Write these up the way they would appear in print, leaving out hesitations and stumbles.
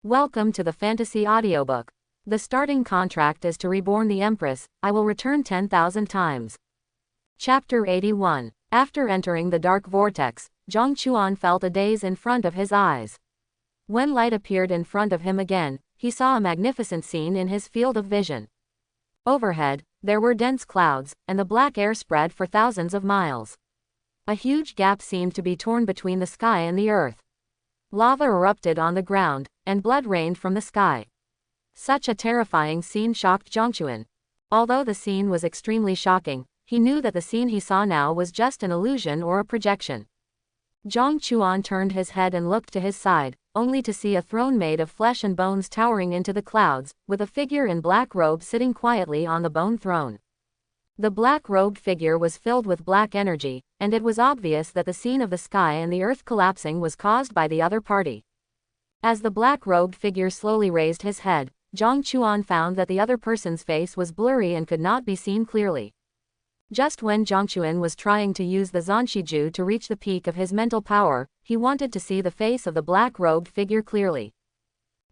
Welcome to the fantasy audiobook. The starting contract is to reborn the Empress. I will return 10,000 times. Chapter 81. After entering the dark vortex, Zhang Chuan felt a daze in front of his eyes. When light appeared in front of him again, he saw a magnificent scene in his field of vision. Overhead, there were dense clouds, and the black air spread for thousands of miles. A huge gap seemed to be torn between the sky and the earth. Lava erupted on the ground, and blood rained from the sky. Such a terrifying scene shocked Zhang Chuan. Although the scene was extremely shocking, he knew that the scene he saw now was just an illusion or a projection. Zhang Chuan turned his head and looked to his side, only to see a throne made of flesh and bones towering into the clouds, with a figure in black robe sitting quietly on the bone throne. The black-robed figure was filled with black energy, and it was obvious that the scene of the sky and the earth collapsing was caused by the other party. As the black-robed figure slowly raised his head, Zhang Chuan found that the other person's face was blurry and could not be seen clearly. Just when Zhang Chuan was trying to use the Zanshiju to reach the peak of his mental power, he wanted to see the face of the black-robed figure clearly.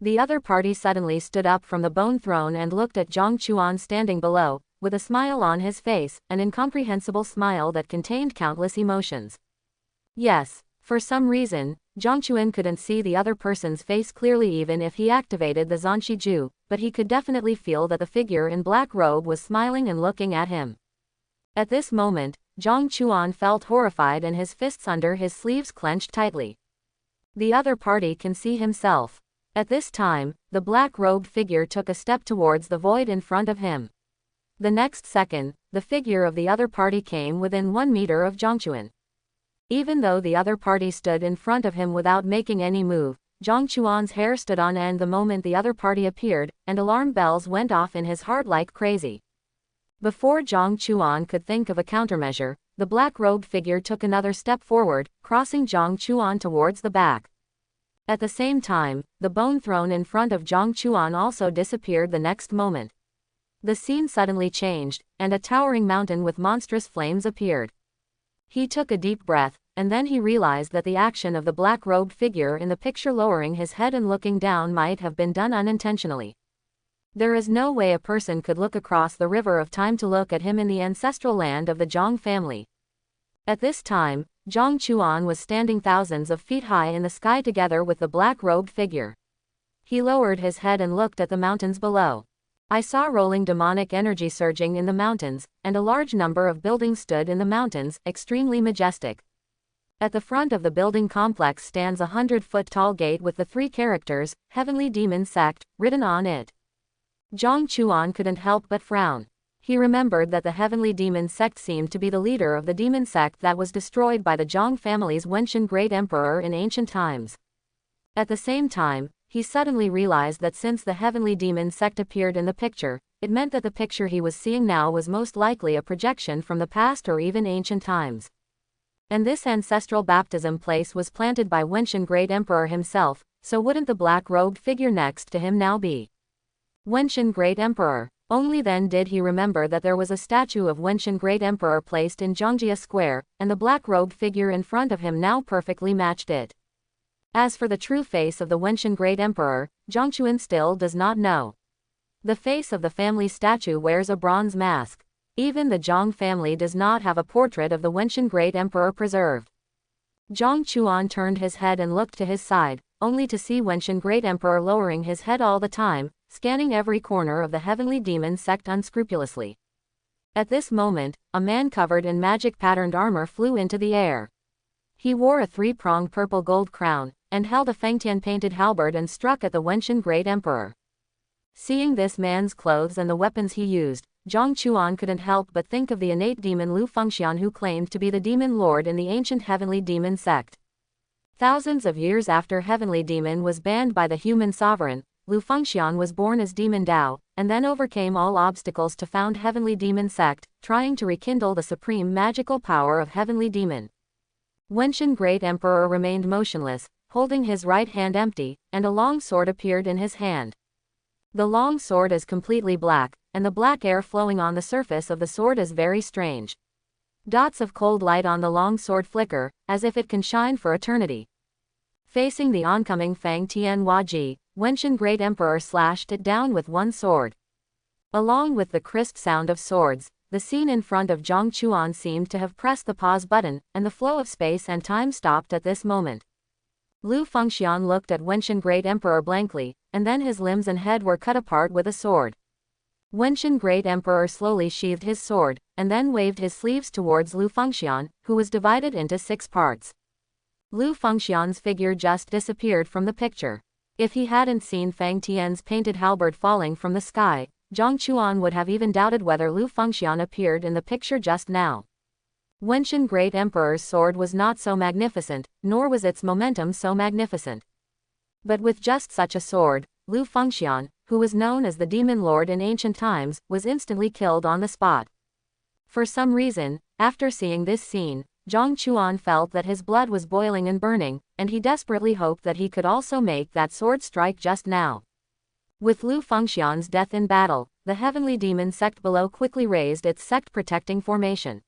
The other party suddenly stood up from the bone throne and looked at Zhang Chuan standing below, with a smile on his face, an incomprehensible smile that contained countless emotions. Yes, for some reason, Zhang Chuan couldn't see the other person's face clearly even if he activated the Zanshiju, but he could definitely feel that the figure in black robe was smiling and looking at him. At this moment, Zhang Chuan felt horrified and his fists under his sleeves clenched tightly. The other party can see himself. At this time, the black-robed figure took a step towards the void in front of him. The next second, the figure of the other party came within 1 meter of Zhang Chuan. Even though the other party stood in front of him without making any move, Zhang Chuan's hair stood on end the moment the other party appeared, and alarm bells went off in his heart like crazy. Before Zhang Chuan could think of a countermeasure, the black-robed figure took another step forward, crossing Zhang Chuan towards the back. At the same time, the bone throne in front of Zhang Chuan also disappeared the next moment. The scene suddenly changed, and a towering mountain with monstrous flames appeared. He took a deep breath, and then he realized that the action of the black-robed figure in the picture lowering his head and looking down might have been done unintentionally. There is no way a person could look across the river of time to look at him in the ancestral land of the Zhang family. At this time, Zhang Chuan was standing thousands of feet high in the sky together with the black-robed figure. He lowered his head and looked at the mountains below. I saw rolling demonic energy surging in the mountains, and a large number of buildings stood in the mountains, extremely majestic. At the front of the building complex stands a 100-foot-tall gate with the 3 characters, Heavenly Demon Sect, written on it. Zhang Chuan couldn't help but frown. He remembered that the Heavenly Demon Sect seemed to be the leader of the demon sect that was destroyed by the Zhang family's Wenshan Great Emperor in ancient times. At the same time, he suddenly realized that since the Heavenly Demon Sect appeared in the picture, it meant that the picture he was seeing now was most likely a projection from the past or even ancient times. And this ancestral baptism place was planted by Wenshan Great Emperor himself, so wouldn't the black-robed figure next to him now be Wenshan Great Emperor? Only then did he remember that there was a statue of Wenshan Great Emperor placed in Zhongjia Square, and the black-robed figure in front of him now perfectly matched it. As for the true face of the Wenshan Great Emperor, Zhang Chuan still does not know. The face of the family statue wears a bronze mask. Even the Zhang family does not have a portrait of the Wenshan Great Emperor preserved. Zhang Chuan turned his head and looked to his side, only to see Wenshan Great Emperor lowering his head all the time, scanning every corner of the Heavenly Demon Sect unscrupulously. At this moment, a man covered in magic-patterned armor flew into the air. He wore a 3-pronged purple gold crown, and held a Fengtian painted halberd and struck at the Wenshan Great Emperor. Seeing this man's clothes and the weapons he used, Zhang Chuan couldn't help but think of the innate demon Lu Fengxian who claimed to be the demon lord in the ancient Heavenly Demon Sect. Thousands of years after Heavenly Demon was banned by the human sovereign, Lu Fengxian was born as Demon Dao, and then overcame all obstacles to found Heavenly Demon Sect, trying to rekindle the supreme magical power of Heavenly Demon. Wenshan Great Emperor remained motionless, holding his right hand empty, and a long sword appeared in his hand. The long sword is completely black, and the black air flowing on the surface of the sword is very strange. Dots of cold light on the long sword flicker, as if it can shine for eternity. Facing the oncoming Fang Tianhua Ji, Wenshan Great Emperor slashed it down with one sword. Along with the crisp sound of swords, the scene in front of Zhang Chuan seemed to have pressed the pause button, and the flow of space and time stopped at this moment. Lu Fengxian looked at Wenshan Great Emperor blankly, and then his limbs and head were cut apart with a sword. Wenshan Great Emperor slowly sheathed his sword, and then waved his sleeves towards Lu Fengxian, who was divided into 6 parts. Lu Fengxian's figure just disappeared from the picture. If he hadn't seen Fang Tian's painted halberd falling from the sky, Zhang Chuan would have even doubted whether Lu Fengxian appeared in the picture just now. Wenshan Great Emperor's sword was not so magnificent, nor was its momentum so magnificent. But with just such a sword, Lu Fengxian, who was known as the Demon Lord in ancient times, was instantly killed on the spot. For some reason, after seeing this scene, Zhang Chuan felt that his blood was boiling and burning, and he desperately hoped that he could also make that sword strike just now. With Lu Fengxian's death in battle, the heavenly demon sect below quickly raised its sect-protecting formation.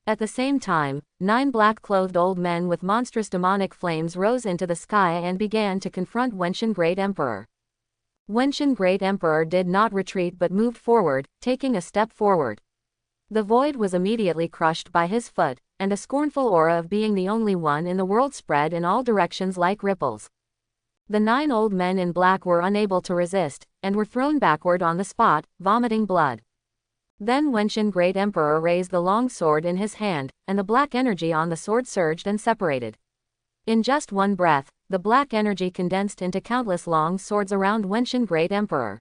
At the same time, 9 black-clothed old men with monstrous demonic flames rose into the sky and began to confront Wenshan Great Emperor. Wenshan Great Emperor did not retreat but moved forward, taking a step forward. The void was immediately crushed by his foot, and a scornful aura of being the only one in the world spread in all directions like ripples. The 9 old men in black were unable to resist, and were thrown backward on the spot, vomiting blood. Then Wenshan Great Emperor raised the long sword in his hand, and the black energy on the sword surged and separated. In just one breath, the black energy condensed into countless long swords around Wenshan Great Emperor.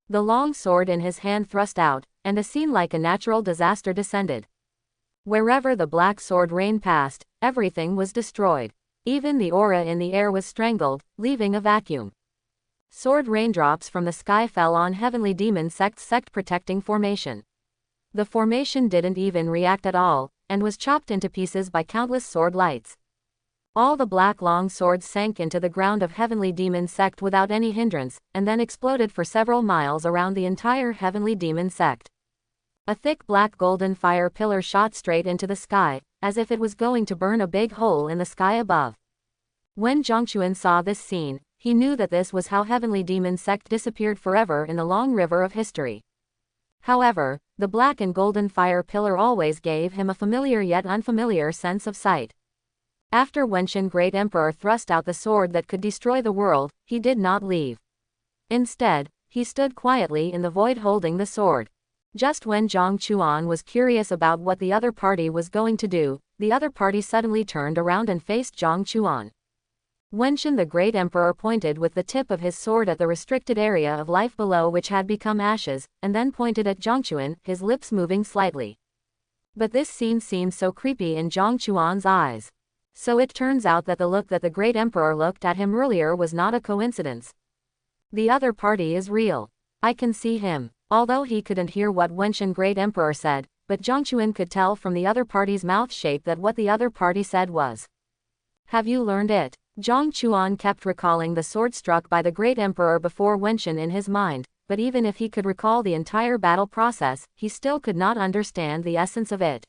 The long sword in his hand thrust out, and a scene like a natural disaster descended. Wherever the black sword rain passed, everything was destroyed. Even the aura in the air was strangled, leaving a vacuum. Sword raindrops from the sky fell on Heavenly Demon Sect's sect-protecting formation. The formation didn't even react at all, and was chopped into pieces by countless sword lights. All the black long swords sank into the ground of Heavenly Demon Sect without any hindrance, and then exploded for several miles around the entire Heavenly Demon Sect. A thick black golden fire pillar shot straight into the sky, as if it was going to burn a big hole in the sky above. When Zhang Chuan saw this scene, he knew that this was how Heavenly Demon Sect disappeared forever in the long river of history. However, the black and golden fire pillar always gave him a familiar yet unfamiliar sense of sight. After Wenshan Great Emperor thrust out the sword that could destroy the world, he did not leave. Instead, he stood quietly in the void holding the sword. Just when Zhang Chuan was curious about what the other party was going to do, the other party suddenly turned around and faced Zhang Chuan. Wenshan the Great Emperor pointed with the tip of his sword at the restricted area of life below which had become ashes, and then pointed at Zhang Chuan, his lips moving slightly. But this scene seemed so creepy in Zhang Chuan's eyes. So it turns out that the look that the Great Emperor looked at him earlier was not a coincidence. The other party is real. I can see him. Although he couldn't hear what Wenshan Great Emperor said, but Zhang Chuan could tell from the other party's mouth shape that what the other party said was, "Have you learned it?" Zhang Chuan kept recalling the sword struck by the Great Emperor before Wenshan in his mind, but even if he could recall the entire battle process, he still could not understand the essence of it.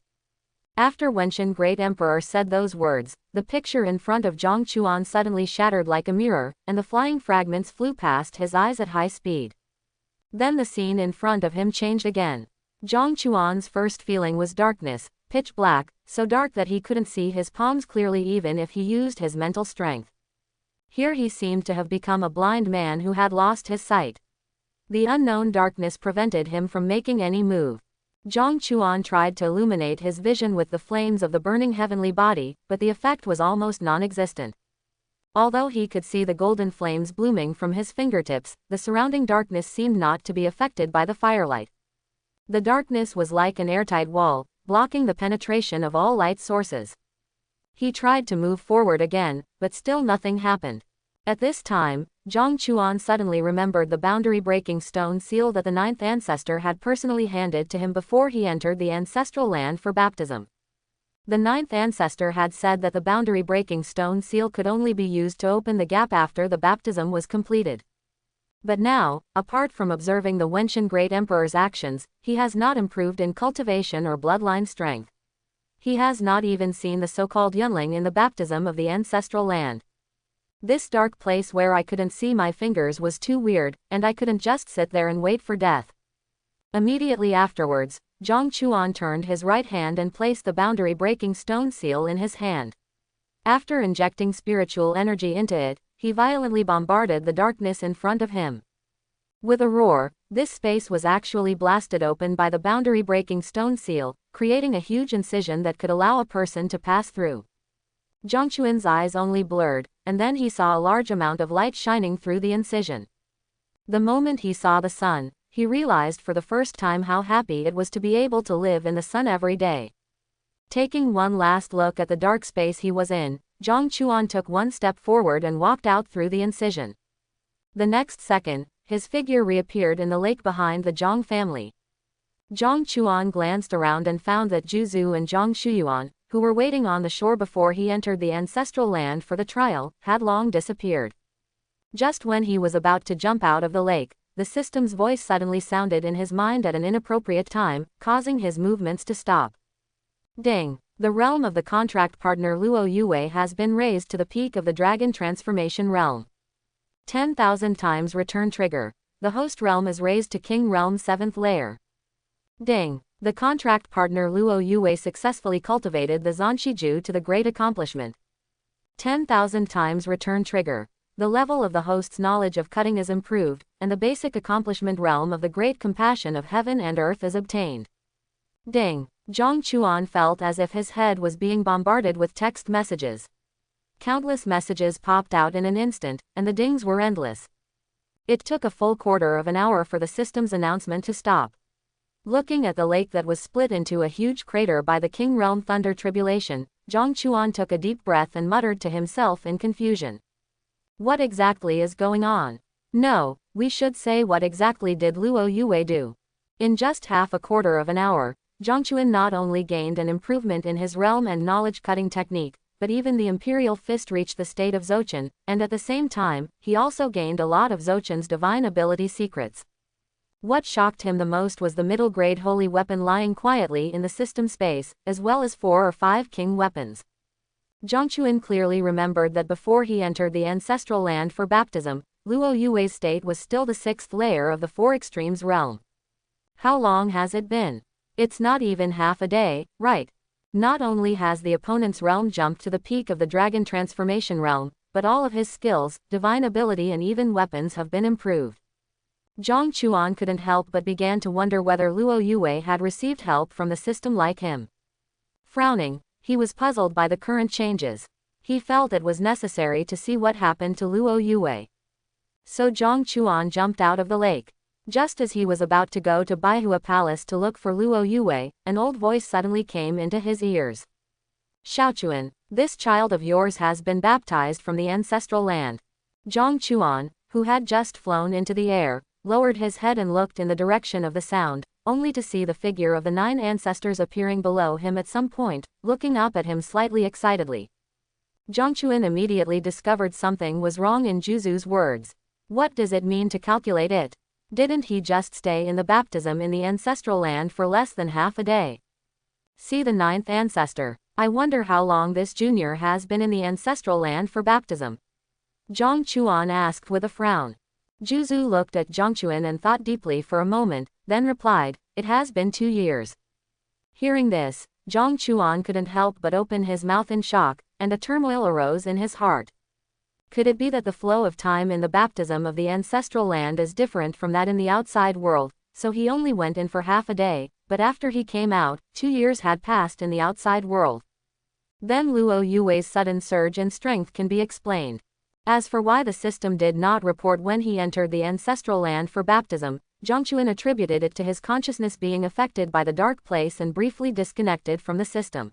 After Wenshan Great Emperor said those words, the picture in front of Zhang Chuan suddenly shattered like a mirror, and the flying fragments flew past his eyes at high speed. Then the scene in front of him changed again. Zhang Chuan's first feeling was darkness, pitch black, so dark that he couldn't see his palms clearly even if he used his mental strength. Here he seemed to have become a blind man who had lost his sight. The unknown darkness prevented him from making any move. Zhang Chuan tried to illuminate his vision with the flames of the burning heavenly body, but the effect was almost non-existent. Although he could see the golden flames blooming from his fingertips, the surrounding darkness seemed not to be affected by the firelight. The darkness was like an airtight wall, blocking the penetration of all light sources. He tried to move forward again, but still nothing happened. At this time, Zhang Chuan suddenly remembered the boundary-breaking stone seal that the 9th ancestor had personally handed to him before he entered the ancestral land for baptism. The 9th ancestor had said that the boundary-breaking stone seal could only be used to open the gap after the baptism was completed. But now, apart from observing the Wenshan Great Emperor's actions, he has not improved in cultivation or bloodline strength. He has not even seen the so-called Yunling in the baptism of the ancestral land. This dark place where I couldn't see my fingers was too weird, and I couldn't just sit there and wait for death. Immediately afterwards, Zhang Chuan turned his right hand and placed the boundary-breaking stone seal in his hand. After injecting spiritual energy into it, he violently bombarded the darkness in front of him. With a roar, this space was actually blasted open by the boundary-breaking stone seal, creating a huge incision that could allow a person to pass through. Zhang Chuan's eyes only blurred, and then he saw a large amount of light shining through the incision. The moment he saw the sun, he realized for the first time how happy it was to be able to live in the sun every day. Taking one last look at the dark space he was in, Zhang Chuan took one step forward and walked out through the incision. The next second, his figure reappeared in the lake behind the Zhang family. Zhang Chuan glanced around and found that Zhu Zhu and Zhang Shuyuan, who were waiting on the shore before he entered the ancestral land for the trial, had long disappeared. Just when he was about to jump out of the lake, the system's voice suddenly sounded in his mind at an inappropriate time, causing his movements to stop. Ding! The realm of the contract partner Luo Yue has been raised to the peak of the dragon transformation realm. 10,000 times return trigger. The host realm is raised to king realm 7th layer. Ding! The contract partner Luo Yue successfully cultivated the Zanshiju to the great accomplishment. 10,000 times return trigger. The level of the host's knowledge of cutting is improved, and the basic accomplishment realm of the great compassion of heaven and earth is obtained. Ding! Zhang Chuan felt as if his head was being bombarded with text messages. Countless messages popped out in an instant, and the dings were endless. It took a full quarter of an hour for the system's announcement to stop. Looking at the lake that was split into a huge crater by the King Realm Thunder Tribulation, Zhang Chuan took a deep breath and muttered to himself in confusion. What exactly is going on? No, we should say what exactly did Luo Yue do? In just half a quarter of an hour, Zhang Chuan not only gained an improvement in his realm and knowledge-cutting technique, but even the Imperial Fist reached the state of Zochan, and at the same time, he also gained a lot of Zochan's divine ability secrets. What shocked him the most was the middle-grade holy weapon lying quietly in the system space, as well as 4 or 5 king weapons. Zhang Chuan clearly remembered that before he entered the ancestral land for baptism, Luo Yue's state was still the 6th layer of the 4 extremes realm. How long has it been? It's not even half a day, right? Not only has the opponent's realm jumped to the peak of the dragon transformation realm, but all of his skills, divine ability and even weapons have been improved. Zhang Chuan couldn't help but began to wonder whether Luo Yue had received help from the system like him. Frowning, he was puzzled by the current changes. He felt it was necessary to see what happened to Luo Yue. So Zhang Chuan jumped out of the lake. Just as he was about to go to Baihua Palace to look for Luo Yue, an old voice suddenly came into his ears. Xiaochuan, this child of yours has been baptized from the ancestral land. Zhang Chuan, who had just flown into the air, lowered his head and looked in the direction of the sound, only to see the figure of the 9 ancestors appearing below him at some point, looking up at him slightly excitedly. Zhang Chuan immediately discovered something was wrong in Zhuzu's words. What does it mean to calculate it? Didn't he just stay in the baptism in the ancestral land for less than half a day? See the 9th ancestor. I wonder how long this junior has been in the ancestral land for baptism. Zhang Chuan asked with a frown. Zhu looked at Zhang Chuan and thought deeply for a moment, then replied, it has been 2 years. Hearing this, Zhang Chuan couldn't help but open his mouth in shock, and a turmoil arose in his heart. Could it be that the flow of time in the baptism of the ancestral land is different from that in the outside world, so he only went in for half a day, but after he came out, 2 years had passed in the outside world? Then Luo Yue's sudden surge in strength can be explained. As for why the system did not report when he entered the ancestral land for baptism, Zhang Chuan attributed it to his consciousness being affected by the dark place and briefly disconnected from the system.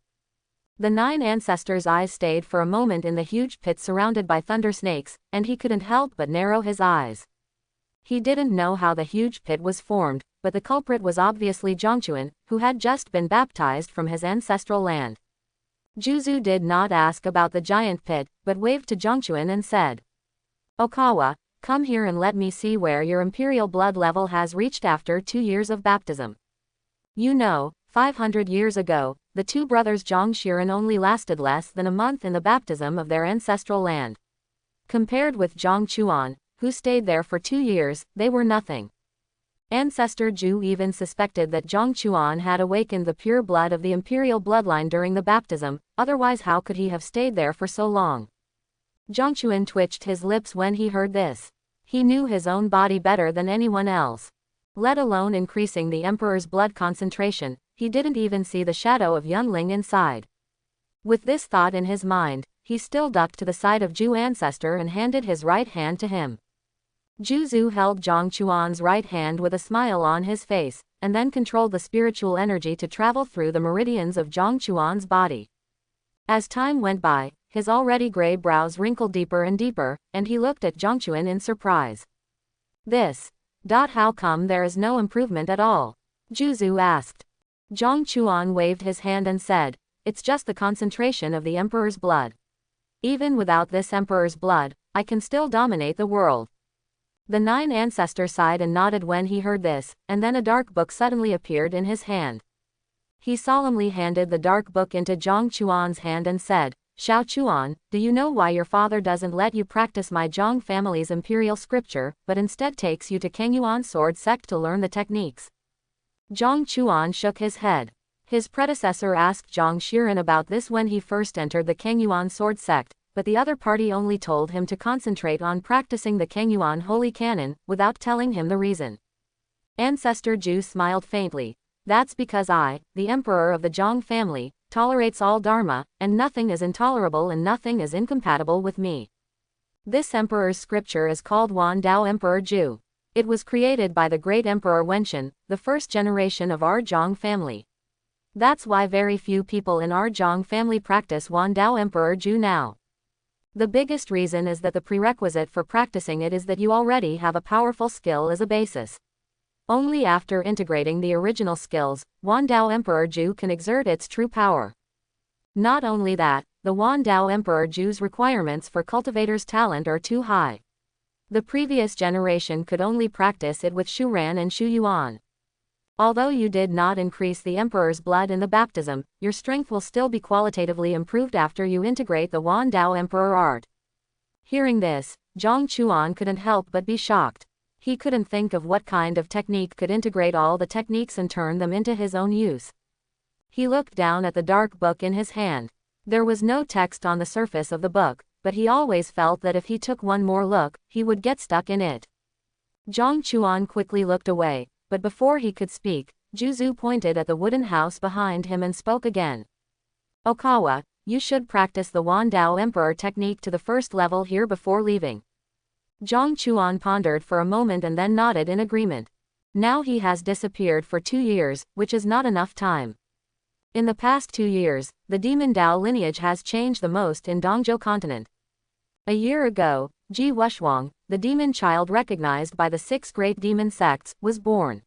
The 9 ancestors' eyes stayed for a moment in the huge pit surrounded by thunder snakes, and he couldn't help but narrow his eyes. He didn't know how the huge pit was formed, but the culprit was obviously Zhang Chuan, who had just been baptized from his ancestral land. Zhu did not ask about the giant pit, but waved to Zhang Chuan and said, Okawa, come here and let me see where your imperial blood level has reached after 2 years of baptism. You know, 500 years ago, the 2 brothers Zhang Shiren only lasted less than a month in the baptism of their ancestral land. Compared with Zhang Chuan, who stayed there for 2 years, they were nothing. Ancestor Zhu even suspected that Zhang Chuan had awakened the pure blood of the imperial bloodline during the baptism, otherwise how could he have stayed there for so long? Zhang Chuan twitched his lips when he heard this. He knew his own body better than anyone else. Let alone increasing the emperor's blood concentration, he didn't even see the shadow of Yunling inside. With this thought in his mind, he still ducked to the side of Zhu ancestor and handed his right hand to him. Zhu Zu held Zhang Chuan's right hand with a smile on his face, and then controlled the spiritual energy to travel through the meridians of Zhang Chuan's body. As time went by, his already gray brows wrinkled deeper and deeper, and he looked at Zhang Chuan in surprise. How come there is no improvement at all? Zhu Zu asked. Zhang Chuan waved his hand and said, "It's just the concentration of the emperor's blood. Even without this emperor's blood, I can still dominate the world." The 9 ancestor sighed and nodded when he heard this, and then a dark book suddenly appeared in his hand. He solemnly handed the dark book into Zhang Chuan's hand and said, "Xiao Chuan, do you know why your father doesn't let you practice my Zhang family's imperial scripture, but instead takes you to Kengyuan sword sect to learn the techniques?" Zhang Chuan shook his head. His predecessor asked Zhang Shiren about this when he first entered the Kengyuan sword sect, but the other party only told him to concentrate on practicing the Kengyuan holy canon, without telling him the reason. Ancestor Zhu smiled faintly. "That's because I, the emperor of the Zhang family, tolerates all dharma, and nothing is intolerable and nothing is incompatible with me. This emperor's scripture is called Wan Dao Emperor Zhu. It was created by the great emperor Wenshan, the first generation of our Zhang family. That's why very few people in our Zhang family practice Wan Dao Emperor Zhu now. The biggest reason is that the prerequisite for practicing it is that you already have a powerful skill as a basis. Only after integrating the original skills, Wan Dao Emperor Zhu can exert its true power. Not only that, the Wan Dao Emperor Zhu's requirements for cultivator's talent are too high. The previous generation could only practice it with Shu Ran and Shu Yuan. Although you did not increase the emperor's blood in the baptism, your strength will still be qualitatively improved after you integrate the Wan Dao Emperor art." Hearing this, Zhang Chuan couldn't help but be shocked. He couldn't think of what kind of technique could integrate all the techniques and turn them into his own use. He looked down at the dark book in his hand. There was no text on the surface of the book, but he always felt that if he took one more look, he would get stuck in it. Zhang Chuan quickly looked away, but before he could speak, Zhu Zu pointed at the wooden house behind him and spoke again. "Okawa, you should practice the Wan Dao Emperor technique to the first level here before leaving." Zhang Chuan pondered for a moment and then nodded in agreement. Now he has disappeared for 2 years, which is not enough time. In the past 2 years, the demon Dao lineage has changed the most in Dongzhou continent. A year ago, Ji Wushuang, the demon child recognized by the 6 great demon sects, was born.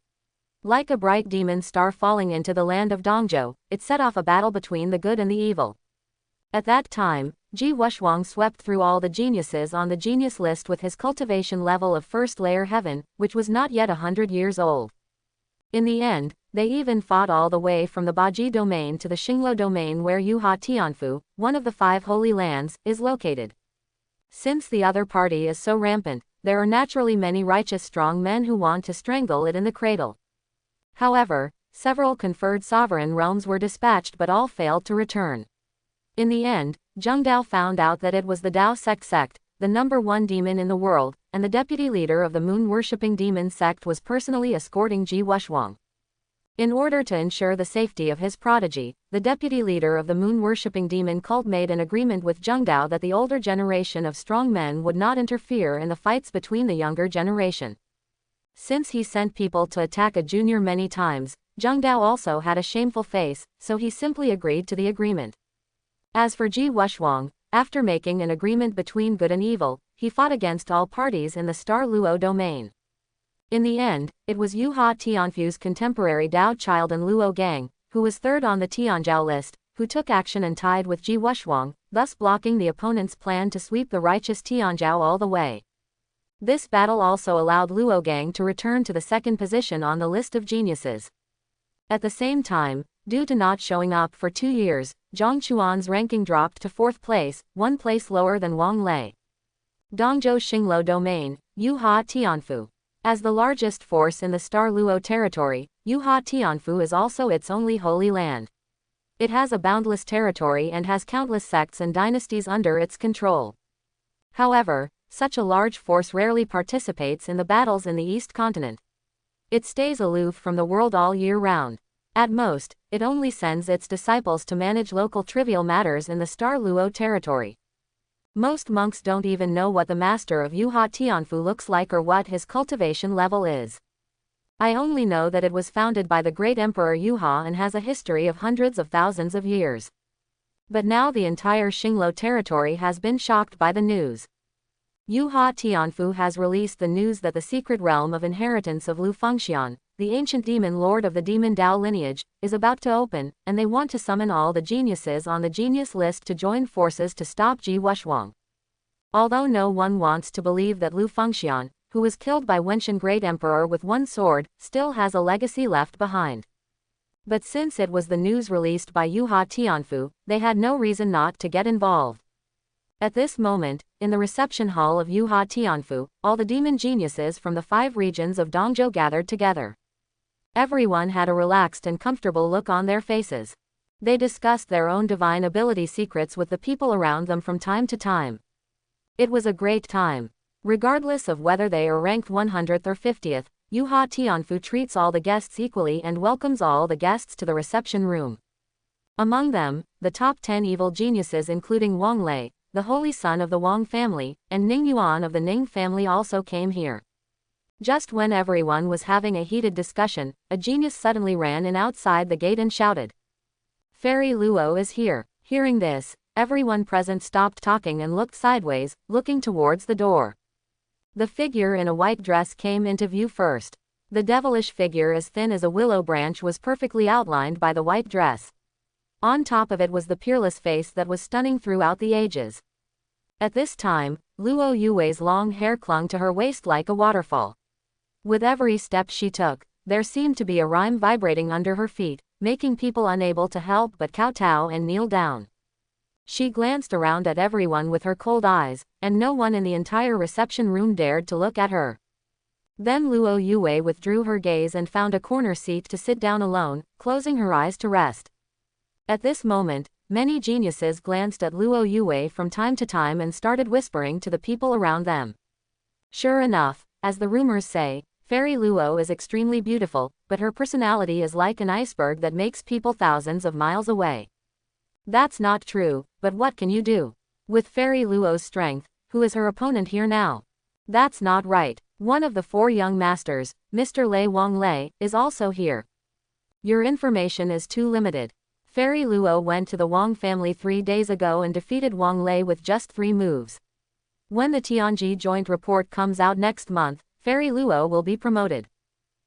Like a bright demon star falling into the land of Dongzhou, it set off a battle between the good and the evil. At that time, Ji Wushuang swept through all the geniuses on the genius list with his cultivation level of first layer heaven, which was not yet 100 years old. In the end, they even fought all the way from the Baji domain to the Xingluo domain where Yuha Tianfu, one of the 5 holy lands, is located. Since the other party is so rampant, there are naturally many righteous strong men who want to strangle it in the cradle. However, several conferred sovereign realms were dispatched but all failed to return. In the end, Zheng Dao found out that it was the Dao sect, the number 1 demon in the world, and the deputy leader of the moon-worshipping demon sect was personally escorting Ji Wushuang. In order to ensure the safety of his prodigy, the deputy leader of the moon-worshipping demon cult made an agreement with Zheng Dao that the older generation of strong men would not interfere in the fights between the younger generation. Since he sent people to attack a junior many times, Zheng Dao also had a shameful face, so he simply agreed to the agreement. As for Ji Wushuang, after making an agreement between good and evil, he fought against all parties in the Star Luo domain. In the end, it was Yuha Tianfu's contemporary Dao Child and Luo Gang, who was 3rd on the Tianzhao list, who took action and tied with Ji Wushuang, thus blocking the opponent's plan to sweep the righteous Tianzhao all the way. This battle also allowed Luo Gang to return to the 2nd position on the list of geniuses. At the same time, due to not showing up for 2 years, Zhang Chuan's ranking dropped to 4th place, 1 place lower than Wang Lei. Dongzhou Xingluo Domain, Yuhua Tianfu. As the largest force in the Star Luo territory, Yuhua Tianfu is also its only holy land. It has a boundless territory and has countless sects and dynasties under its control. However, such a large force rarely participates in the battles in the East continent. It stays aloof from the world all year round. At most, it only sends its disciples to manage local trivial matters in the Star Luo territory. Most monks don't even know what the master of Yuhua Tianfu looks like or what his cultivation level is. I only know that it was founded by the great Emperor Yuhua and has a history of hundreds of thousands of years. But now the entire Xingluo territory has been shocked by the news. Yuhua Tianfu has released the news that the secret realm of inheritance of Lu Fengxian, the ancient demon lord of the demon Dao lineage, is about to open, and they want to summon all the geniuses on the genius list to join forces to stop Ji Wuxuang. Although no one wants to believe that Lu Fengxian, who was killed by Wenshan Great Emperor with one sword, still has a legacy left behind. But since it was the news released by Yuhua Tianfu, they had no reason not to get involved. At this moment, in the reception hall of Yuhua Tianfu, all the demon geniuses from the 5 regions of Dongzhou gathered together. Everyone had a relaxed and comfortable look on their faces. They discussed their own divine ability secrets with the people around them from time to time. It was a great time. Regardless of whether they are ranked 100th or 50th, Yuhua Tianfu treats all the guests equally and welcomes all the guests to the reception room. Among them, the top 10 evil geniuses including Wang Lei, the holy son of the Wang family, and Ning Yuan of the Ning family also came here. Just when everyone was having a heated discussion, a genius suddenly ran in outside the gate and shouted, "Fairy Luo is here." Hearing this, everyone present stopped talking and looked sideways, looking towards the door. The figure in a white dress came into view first. The devilish figure, as thin as a willow branch, was perfectly outlined by the white dress. On top of it was the peerless face that was stunning throughout the ages. At this time, Luo Yue's long hair clung to her waist like a waterfall. With every step she took, there seemed to be a rhyme vibrating under her feet, making people unable to help but kowtow and kneel down. She glanced around at everyone with her cold eyes, and no one in the entire reception room dared to look at her. Then Luo Yue withdrew her gaze and found a corner seat to sit down alone, closing her eyes to rest. At this moment, many geniuses glanced at Luo Yue from time to time and started whispering to the people around them. Sure enough, as the rumors say, Fairy Luo is extremely beautiful, but her personality is like an iceberg that makes people thousands of miles away. That's not true, but what can you do? With Fairy Luo's strength, who is her opponent here now? That's not right. One of the 4 young masters, Mr. Lei Wang Lei, is also here. Your information is too limited. Fairy Luo went to the Wang family 3 days ago and defeated Wang Lei with just 3 moves. When the Tianji joint report comes out next month, Fairy Luo will be promoted.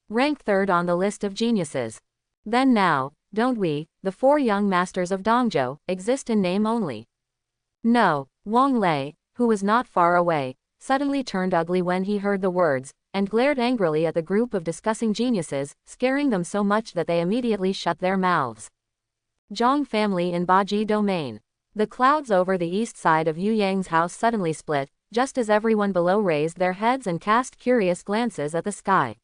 Ranked 3rd on the list of geniuses. Then now, don't we, the 4 young masters of Dongzhou, exist in name only? No. Wang Lei, who was not far away, suddenly turned ugly when he heard the words, and glared angrily at the group of discussing geniuses, scaring them so much that they immediately shut their mouths. Zhang family in Baji domain. The clouds over the east side of Yu Yang's house suddenly split, just as everyone below raised their heads and cast curious glances at the sky.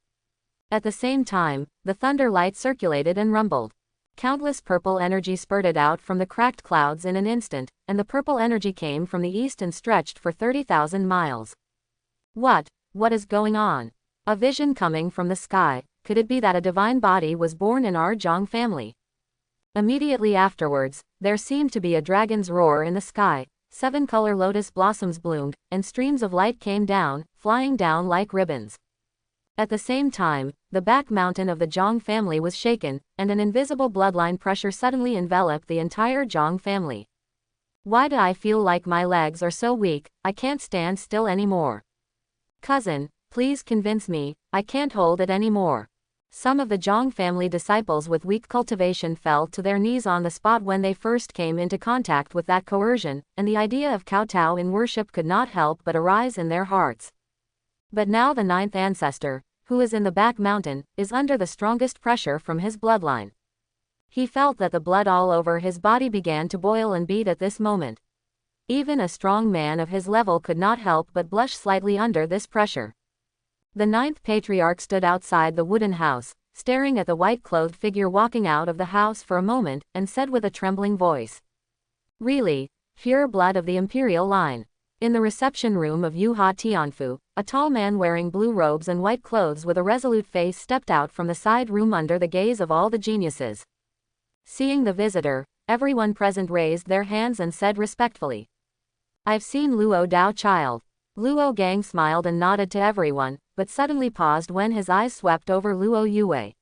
At the same time, the thunder light circulated and rumbled. Countless purple energy spurted out from the cracked clouds in an instant, and the purple energy came from the east and stretched for 30,000 miles. What is going on? A vision coming from the sky. Could it be that a divine body was born in our Zhang family? Immediately afterwards, there seemed to be a dragon's roar in the sky. 7-color lotus blossoms bloomed, and streams of light came down, flying down like ribbons. At the same time, the back mountain of the Zhang family was shaken, and an invisible bloodline pressure suddenly enveloped the entire Zhang family. Why do I feel like my legs are so weak, I can't stand still anymore? Cousin, please convince me, I can't hold it anymore. Some of the Zhang family disciples with weak cultivation fell to their knees on the spot when they first came into contact with that coercion, and the idea of kowtow in worship could not help but arise in their hearts. But now the 9th ancestor, who is in the back mountain, is under the strongest pressure from his bloodline. He felt that the blood all over his body began to boil and beat at this moment. Even a strong man of his level could not help but blush slightly under this pressure. The ninth patriarch stood outside the wooden house, staring at the white-clothed figure walking out of the house for a moment, and said with a trembling voice, "Really, pure blood of the imperial line." In the reception room of Yuha Tianfu, a tall man wearing blue robes and white clothes with a resolute face stepped out from the side room under the gaze of all the geniuses. Seeing the visitor, everyone present raised their hands and said respectfully, "I've seen Luo Dao child." Luo Gang smiled and nodded to everyone, but suddenly paused when his eyes swept over Luo Yue.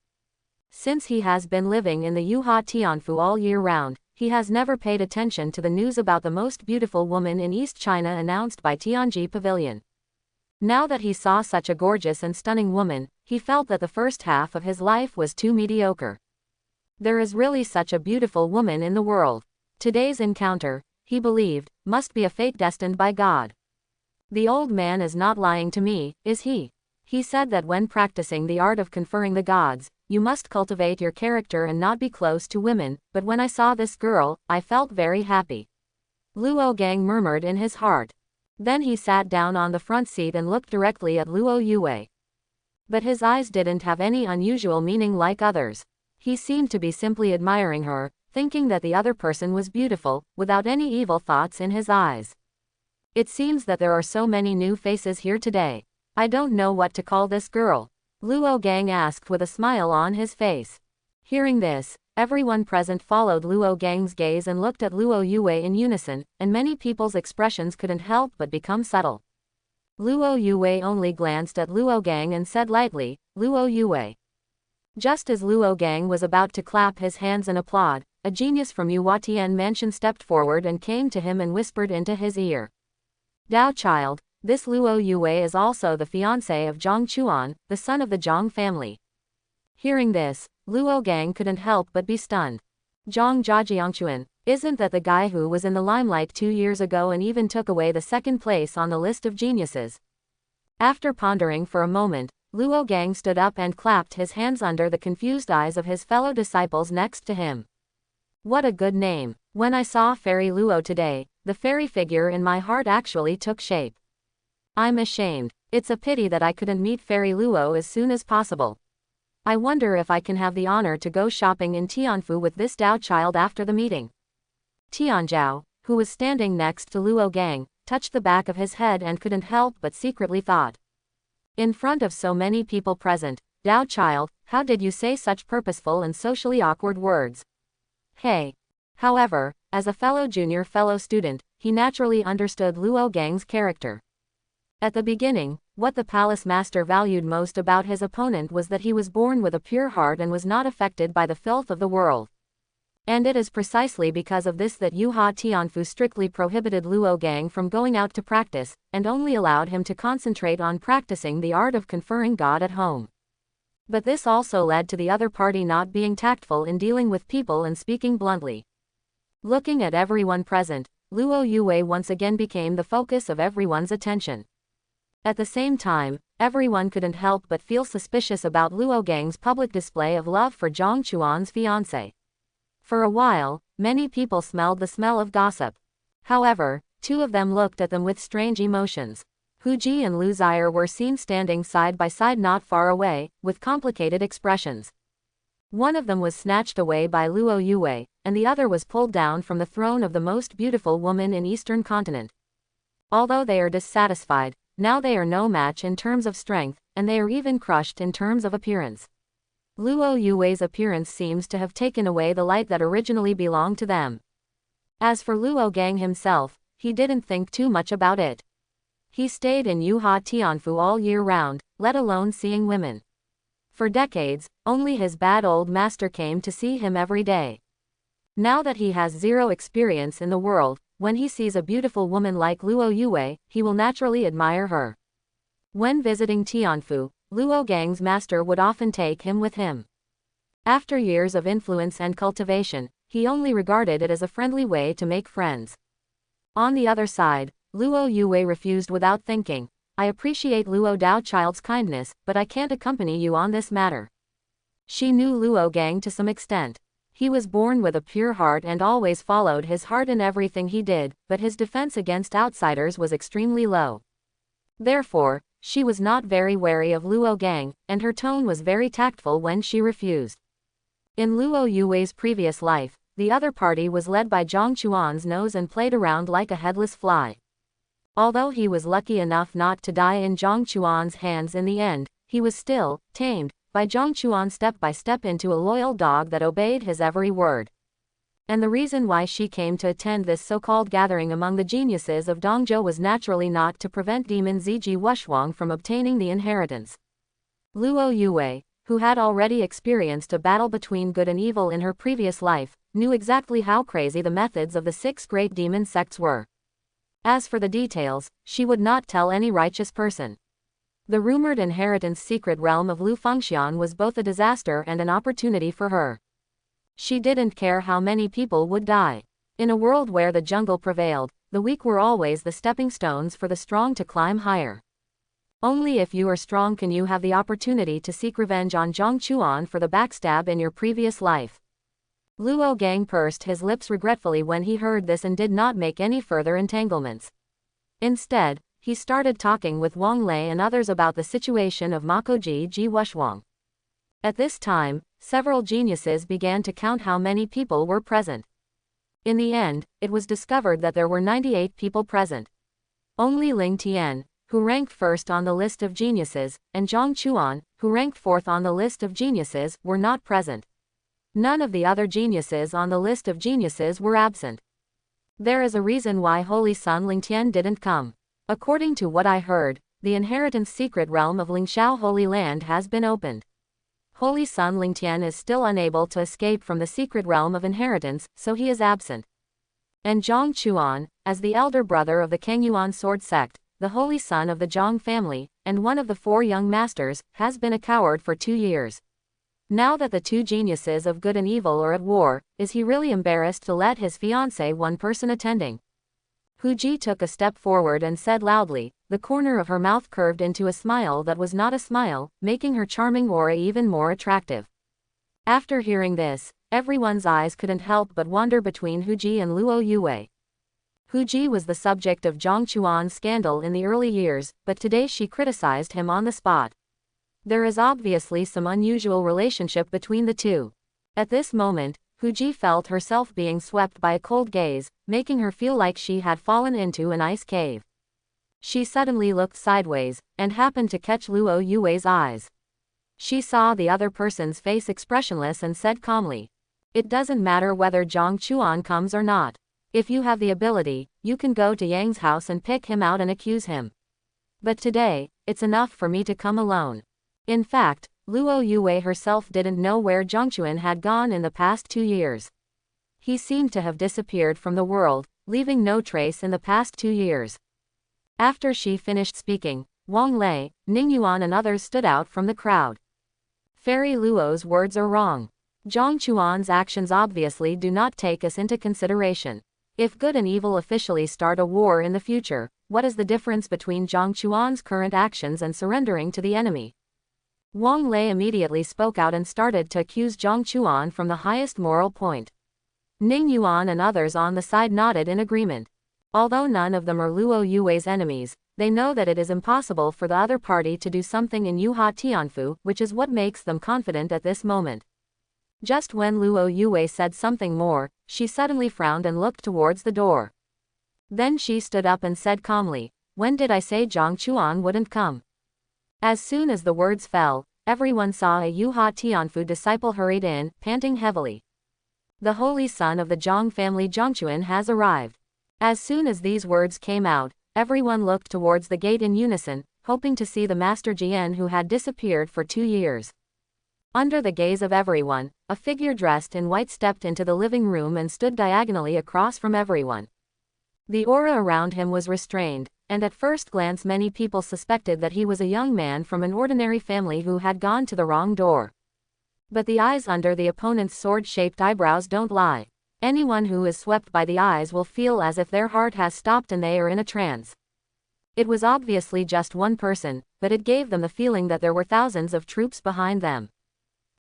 Since he has been living in the Yuha Tianfu all year round, he has never paid attention to the news about the most beautiful woman in East China announced by Tianji Pavilion. Now that he saw such a gorgeous and stunning woman, he felt that the first half of his life was too mediocre. There is really such a beautiful woman in the world. Today's encounter, he believed, must be a fate destined by God. The old man is not lying to me, is he? He said that when practicing the art of conferring the gods, you must cultivate your character and not be close to women, but when I saw this girl, I felt very happy. Luo Gang murmured in his heart. Then he sat down on the front seat and looked directly at Luo Yue. But his eyes didn't have any unusual meaning like others. He seemed to be simply admiring her, thinking that the other person was beautiful, without any evil thoughts in his eyes. It seems that there are so many new faces here today. I don't know what to call this girl, Luo Gang asked with a smile on his face. Hearing this, everyone present followed Luo Gang's gaze and looked at Luo Yue in unison, and many people's expressions couldn't help but become subtle. Luo Yue only glanced at Luo Gang and said lightly, "Luo Yue." Just as Luo Gang was about to clap his hands and applaud, a genius from Yuatian Mansion stepped forward and came to him and whispered into his ear, "Dao child, this Luo Yue is also the fiancé of Zhang Chuan, the son of the Zhang family." Hearing this, Luo Gang couldn't help but be stunned. Zhang Jiajiangchuan, isn't that the guy who was in the limelight 2 years ago and even took away the second place on the list of geniuses? After pondering for a moment, Luo Gang stood up and clapped his hands under the confused eyes of his fellow disciples next to him. What a good name. When I saw Fairy Luo today, the fairy figure in my heart actually took shape. I'm ashamed. It's a pity that I couldn't meet Fairy Luo as soon as possible. I wonder if I can have the honor to go shopping in Tianfu with this Dao child after the meeting. Tianzhao, who was standing next to Luo Gang, touched the back of his head and couldn't help but secretly thought. In front of so many people present, Dao child, how did you say such purposeful and socially awkward words? Hey. However, as a fellow student, he naturally understood Luo Gang's character. At the beginning, what the palace master valued most about his opponent was that he was born with a pure heart and was not affected by the filth of the world. And it is precisely because of this that Yuha Tianfu strictly prohibited Luo Gang from going out to practice, and only allowed him to concentrate on practicing the art of conferring God at home. But this also led to the other party not being tactful in dealing with people and speaking bluntly. Looking at everyone present, Luo Yue once again became the focus of everyone's attention. At the same time, everyone couldn't help but feel suspicious about Luo Gang's public display of love for Zhang Chuan's fiancé. For a while, many people smelled the smell of gossip. However, two of them looked at them with strange emotions. Hu Ji and Lu Zier were seen standing side by side not far away, with complicated expressions. One of them was snatched away by Luo Yue, and the other was pulled down from the throne of the most beautiful woman in Eastern continent. Although they are dissatisfied, now they are no match in terms of strength, and they are even crushed in terms of appearance. Luo Yue's appearance seems to have taken away the light that originally belonged to them. As for Luo Gang himself, he didn't think too much about it. He stayed in Yuha Tianfu all year round, let alone seeing women. For decades, only his bad old master came to see him every day. Now that he has zero experience in the world, when he sees a beautiful woman like Luo Yue, he will naturally admire her. When visiting Tianfu, Luo Gang's master would often take him with him. After years of influence and cultivation, he only regarded it as a friendly way to make friends. On the other side, Luo Yue refused without thinking. I appreciate Luo Dao child's kindness, but I can't accompany you on this matter. She knew Luo Gang to some extent. He was born with a pure heart and always followed his heart in everything he did, but his defense against outsiders was extremely low. Therefore, she was not very wary of Luo Gang, and her tone was very tactful when she refused. In Luo Yue's previous life, the other party was led by Zhang Chuan's nose and played around like a headless fly. Although he was lucky enough not to die in Zhang Chuan's hands in the end, he was still tamed by Zhang Chuan step by step into a loyal dog that obeyed his every word. And the reason why she came to attend this so-called gathering among the geniuses of Dongzhou was naturally not to prevent demon Ziji Wushuang from obtaining the inheritance. Luo Yue, who had already experienced a battle between good and evil in her previous life, knew exactly how crazy the methods of the 6 great demon sects were. As for the details, she would not tell any righteous person. The rumored inheritance secret realm of Lu Fengxian was both a disaster and an opportunity for her. She didn't care how many people would die. In a world where the jungle prevailed, the weak were always the stepping stones for the strong to climb higher. Only if you are strong can you have the opportunity to seek revenge on Zhang Chuan for the backstab in your previous life. Luo Gang pursed his lips regretfully when he heard this and did not make any further entanglements. Instead, he started talking with Wang Lei and others about the situation of Makoji Ji Wushuang. At this time, several geniuses began to count how many people were present. In the end, it was discovered that there were 98 people present. Only Ling Tian, who ranked first on the list of geniuses, and Zhang Chuan, who ranked fourth on the list of geniuses, were not present. None of the other geniuses on the list of geniuses were absent. There is a reason why Holy Son Ling Tian didn't come. According to what I heard, the inheritance secret realm of Lingxiao Holy Land has been opened. Holy Son Ling Tian is still unable to escape from the secret realm of inheritance, so he is absent. And Zhang Chuan, as the elder brother of the Kengyuan sword sect, the holy son of the Zhang family, and one of the 4 young masters, has been a coward for 2 years. Now that the 2 geniuses of good and evil are at war, is he really embarrassed to let his fiancée one person attending? Hu Ji took a step forward and said loudly, the corner of her mouth curved into a smile that was not a smile, making her charming aura even more attractive. After hearing this, everyone's eyes couldn't help but wander between Hu Ji and Luo Yue. Hu Ji was the subject of Zhang Chuan's scandal in the early years, but today she criticized him on the spot. There is obviously some unusual relationship between the two. At this moment, Hu Ji felt herself being swept by a cold gaze, making her feel like she had fallen into an ice cave. She suddenly looked sideways, and happened to catch Luo Yue's eyes. She saw the other person's face expressionless and said calmly, "It doesn't matter whether Zhang Chuan comes or not. If you have the ability, you can go to Yang's house and pick him out and accuse him. But today, it's enough for me to come alone." In fact, Luo Yue herself didn't know where Zhang Chuan had gone in the past 2 years. He seemed to have disappeared from the world, leaving no trace in the past 2 years. After she finished speaking, Wang Lei, Ning Yuan and others stood out from the crowd. Fairy Luo's words are wrong. Zhang Chuan's actions obviously do not take us into consideration. If good and evil officially start a war in the future, what is the difference between Zhang Chuan's current actions and surrendering to the enemy? Wang Lei immediately spoke out and started to accuse Zhang Chuan from the highest moral point. Ning Yuan and others on the side nodded in agreement. Although none of them are Luo Yue's enemies, they know that it is impossible for the other party to do something in Yuhua Tianfu, which is what makes them confident at this moment. Just when Luo Yue said something more, she suddenly frowned and looked towards the door. Then she stood up and said calmly, "When did I say Zhang Chuan wouldn't come?" As soon as the words fell, everyone saw a Yuhua Tianfu disciple hurried in, panting heavily. The holy son of the Zhang family Zhang Chuan has arrived. As soon as these words came out, everyone looked towards the gate in unison, hoping to see the master Jian who had disappeared for 2 years. Under the gaze of everyone, a figure dressed in white stepped into the living room and stood diagonally across from everyone. The aura around him was restrained, and at first glance many people suspected that he was a young man from an ordinary family who had gone to the wrong door. But the eyes under the opponent's sword-shaped eyebrows don't lie. Anyone who is swept by the eyes will feel as if their heart has stopped and they are in a trance. It was obviously just one person, but it gave them the feeling that there were thousands of troops behind them.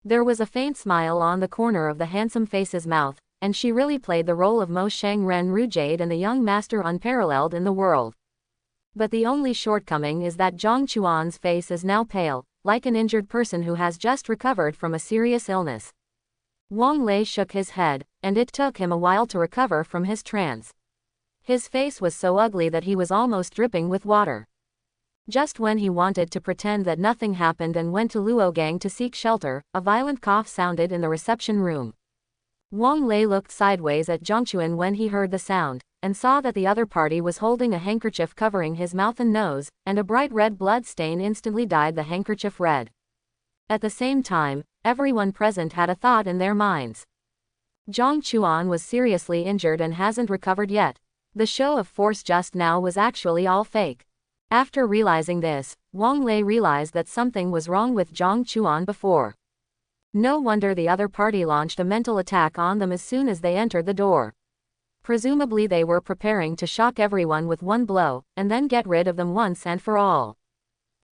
There was a faint smile on the corner of the handsome face's mouth, and she really played the role of Mo Shang-ren Rujade and the young master unparalleled in the world. But the only shortcoming is that Zhang Chuan's face is now pale, like an injured person who has just recovered from a serious illness. Wang Lei shook his head, and it took him a while to recover from his trance. His face was so ugly that he was almost dripping with water. Just when he wanted to pretend that nothing happened and went to Luogang to seek shelter, a violent cough sounded in the reception room. Wang Lei looked sideways at Zhangquan when he heard the sound, and saw that the other party was holding a handkerchief covering his mouth and nose, and a bright red blood stain instantly dyed the handkerchief red. At the same time, everyone present had a thought in their minds. Zhang Chuan was seriously injured and hasn't recovered yet. The show of force just now was actually all fake. After realizing this, Wang Lei realized that something was wrong with Zhang Chuan before. No wonder the other party launched a mental attack on them as soon as they entered the door. Presumably they were preparing to shock everyone with one blow, and then get rid of them once and for all.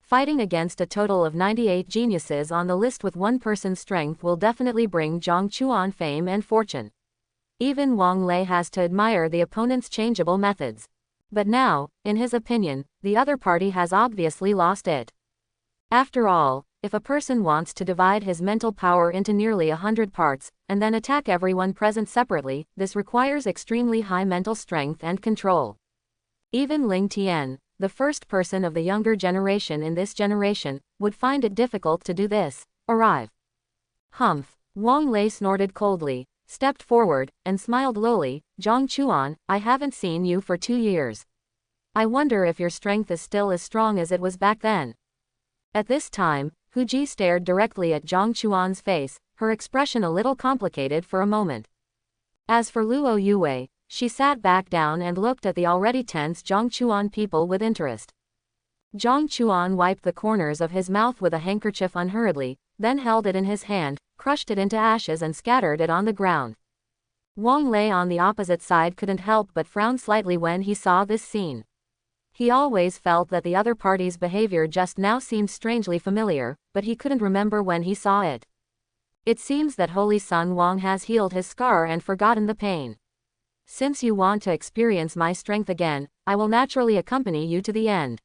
Fighting against a total of 98 geniuses on the list with one person's strength will definitely bring Zhang Chuan fame and fortune. Even Wang Lei has to admire the opponent's changeable methods. But now, in his opinion, the other party has obviously lost it. After all, if a person wants to divide his mental power into nearly 100 parts, and then attack everyone present separately, this requires extremely high mental strength and control. Even Ling Tian, the first person of the younger generation in this generation, would find it difficult to do this. Arrive. Humph. Wang Lei snorted coldly, stepped forward, and smiled lowly. Zhang Chuan, I haven't seen you for 2 years. I wonder if your strength is still as strong as it was back then. At this time, Hu Ji stared directly at Zhang Chuan's face, her expression a little complicated for a moment. As for Luo Yue, she sat back down and looked at the already tense Zhang Chuan people with interest. Zhang Chuan wiped the corners of his mouth with a handkerchief unhurriedly, then held it in his hand, crushed it into ashes and scattered it on the ground. Wang Lei on the opposite side couldn't help but frown slightly when he saw this scene. He always felt that the other party's behavior just now seemed strangely familiar, but he couldn't remember when he saw it. It seems that Holy Son Wang has healed his scar and forgotten the pain. Since you want to experience my strength again, I will naturally accompany you to the end.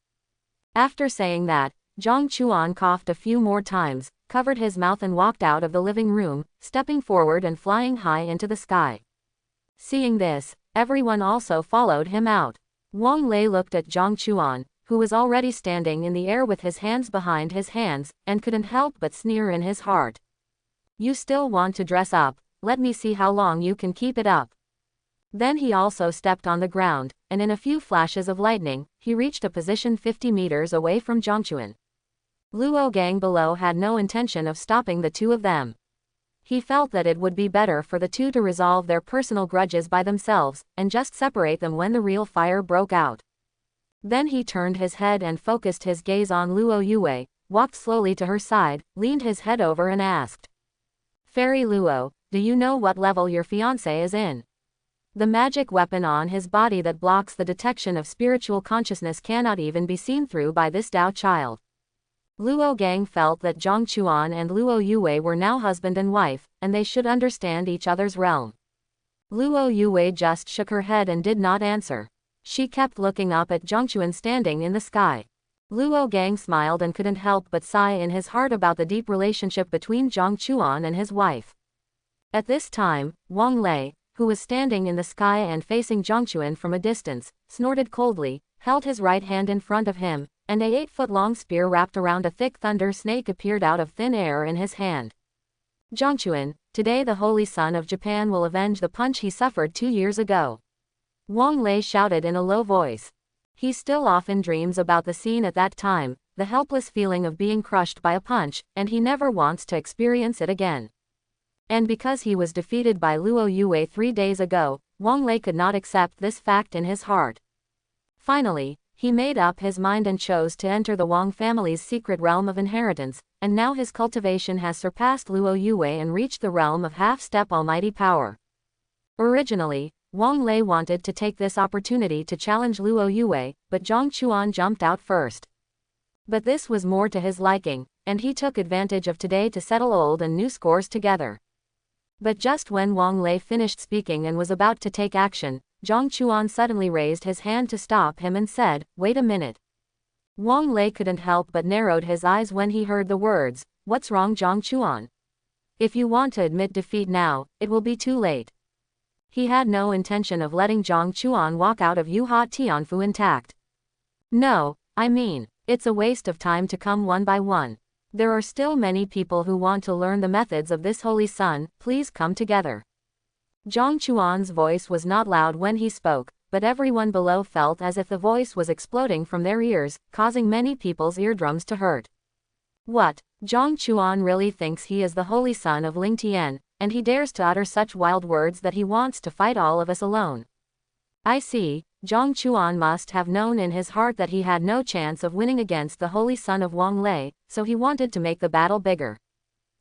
After saying that, Zhang Chuan coughed a few more times, covered his mouth and walked out of the living room, stepping forward and flying high into the sky. Seeing this, everyone also followed him out. Wang Lei looked at Zhang Chuan, who was already standing in the air with his hands behind his hands, and couldn't help but sneer in his heart. You still want to dress up, let me see how long you can keep it up. Then he also stepped on the ground, and in a few flashes of lightning, he reached a position 50 meters away from Zhangquan. Luo Gang below had no intention of stopping the two of them. He felt that it would be better for the two to resolve their personal grudges by themselves, and just separate them when the real fire broke out. Then he turned his head and focused his gaze on Luo Yue, walked slowly to her side, leaned his head over and asked. Fairy Luo, do you know what level your fiancé is in? The magic weapon on his body that blocks the detection of spiritual consciousness cannot even be seen through by this Dao child. Luo Gang felt that Zhang Chuan and Luo Yue were now husband and wife, and they should understand each other's realm. Luo Yue just shook her head and did not answer. She kept looking up at Zhangquan standing in the sky. Luo Gang smiled and couldn't help but sigh in his heart about the deep relationship between Zhang Chuan and his wife. At this time, Wang Lei, who was standing in the sky and facing Zhangquan from a distance, snorted coldly, held his right hand in front of him, and a 8-foot-long spear wrapped around a thick thunder snake appeared out of thin air in his hand. Zhangquan, today the Holy Son of Japan will avenge the punch he suffered 2 years ago. Wang Lei shouted in a low voice. He still often dreams about the scene at that time, the helpless feeling of being crushed by a punch, and he never wants to experience it again. And because he was defeated by Luo Yue 3 days ago, Wang Lei could not accept this fact in his heart. Finally, he made up his mind and chose to enter the Wang family's secret realm of inheritance, and now his cultivation has surpassed Luo Yue and reached the realm of half-step almighty power. Originally, Wang Lei wanted to take this opportunity to challenge Luo Yue, but Zhang Chuan jumped out first. But this was more to his liking, and he took advantage of today to settle old and new scores together. But just when Wang Lei finished speaking and was about to take action, Zhang Chuan suddenly raised his hand to stop him and said, "Wait a minute." Wang Lei couldn't help but narrowed his eyes when he heard the words, "What's wrong, Zhang Chuan? If you want to admit defeat now, it will be too late." He had no intention of letting Zhang Chuan walk out of Yuhua Tianfu intact. "No, I mean, it's a waste of time to come one by one. There are still many people who want to learn the methods of this holy sun, please come together." Zhang Chuan's voice was not loud when he spoke, but everyone below felt as if the voice was exploding from their ears, causing many people's eardrums to hurt. What? Zhang Chuan really thinks he is the holy son of Ling Tian, and he dares to utter such wild words that he wants to fight all of us alone. I see, Zhang Chuan must have known in his heart that he had no chance of winning against the holy son of Wang Lei, so he wanted to make the battle bigger.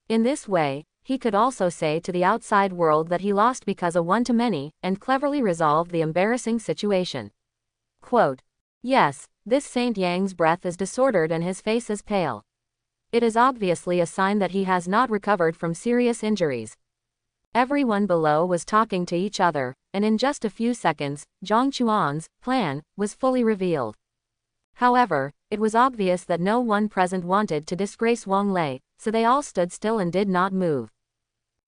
In this way, he could also say to the outside world that he lost because of one-to-many, and cleverly resolved the embarrassing situation. Quote, "Yes, this Saint Yang's breath is disordered and his face is pale. It is obviously a sign that he has not recovered from serious injuries." Everyone below was talking to each other, and in just a few seconds, Zhang Chuan's plan was fully revealed. However, it was obvious that no one present wanted to disgrace Wang Lei, so they all stood still and did not move.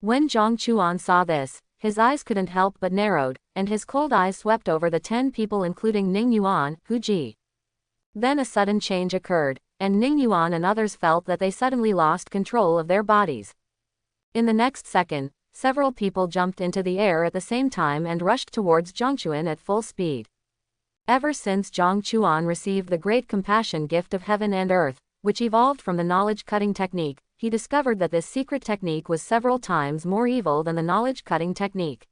When Zhang Chuan saw this, his eyes couldn't help but narrowed, and his cold eyes swept over the 10 people including Ning Yuan, Hu Ji. Then a sudden change occurred, and Ning Yuan and others felt that they suddenly lost control of their bodies. In the next second, several people jumped into the air at the same time and rushed towards Zhang Chuan at full speed. Ever since Zhang Chuan received the great compassion gift of heaven and earth, which evolved from the knowledge-cutting technique, he discovered that this secret technique was several times more evil than the knowledge-cutting technique.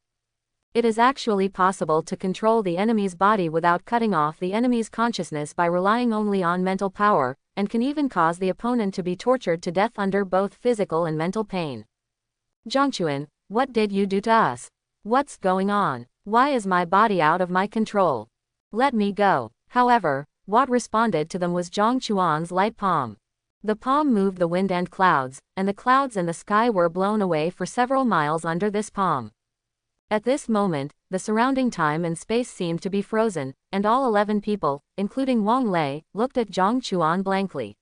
It is actually possible to control the enemy's body without cutting off the enemy's consciousness by relying only on mental power, and can even cause the opponent to be tortured to death under both physical and mental pain. "Zhang Chuan, what did you do to us? What's going on? Why is my body out of my control? Let me go." However, what responded to them was Zhang Chuan's light palm. The palm moved the wind and clouds, and the clouds and the sky were blown away for several miles under this palm. At this moment, the surrounding time and space seemed to be frozen, and all 11 people, including Wang Lei, looked at Zhang Chuan blankly.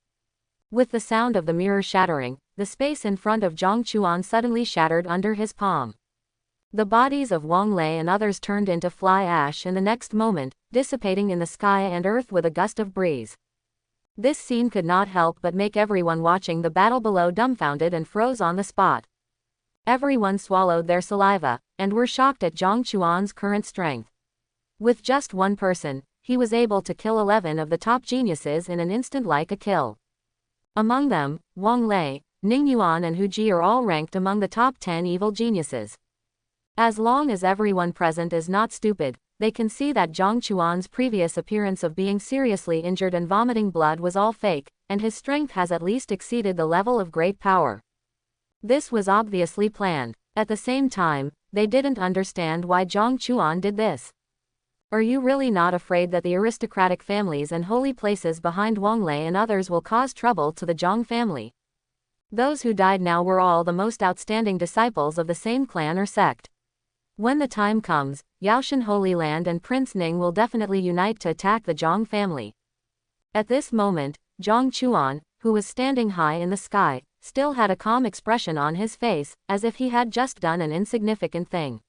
With the sound of the mirror shattering, the space in front of Zhang Chuan suddenly shattered under his palm. The bodies of Wang Lei and others turned into fly ash in the next moment, dissipating in the sky and earth with a gust of breeze. This scene could not help but make everyone watching the battle below dumbfounded and froze on the spot. Everyone swallowed their saliva, and were shocked at Zhang Chuan's current strength. With just one person, he was able to kill 11 of the top geniuses in an instant like a kill. Among them, Wang Lei, Ning Yuan and Hu Ji are all ranked among the top 10 evil geniuses. As long as everyone present is not stupid, they can see that Zhang Chuan's previous appearance of being seriously injured and vomiting blood was all fake, and his strength has at least exceeded the level of great power. This was obviously planned. At the same time, they didn't understand why Zhang Chuan did this. Are you really not afraid that the aristocratic families and holy places behind Wang Lei and others will cause trouble to the Zhang family? Those who died now were all the most outstanding disciples of the same clan or sect. When the time comes, Yaoshan Holy Land and Prince Ning will definitely unite to attack the Zhang family. At this moment, Zhang Chuan, who was standing high in the sky, still had a calm expression on his face, as if he had just done an insignificant thing.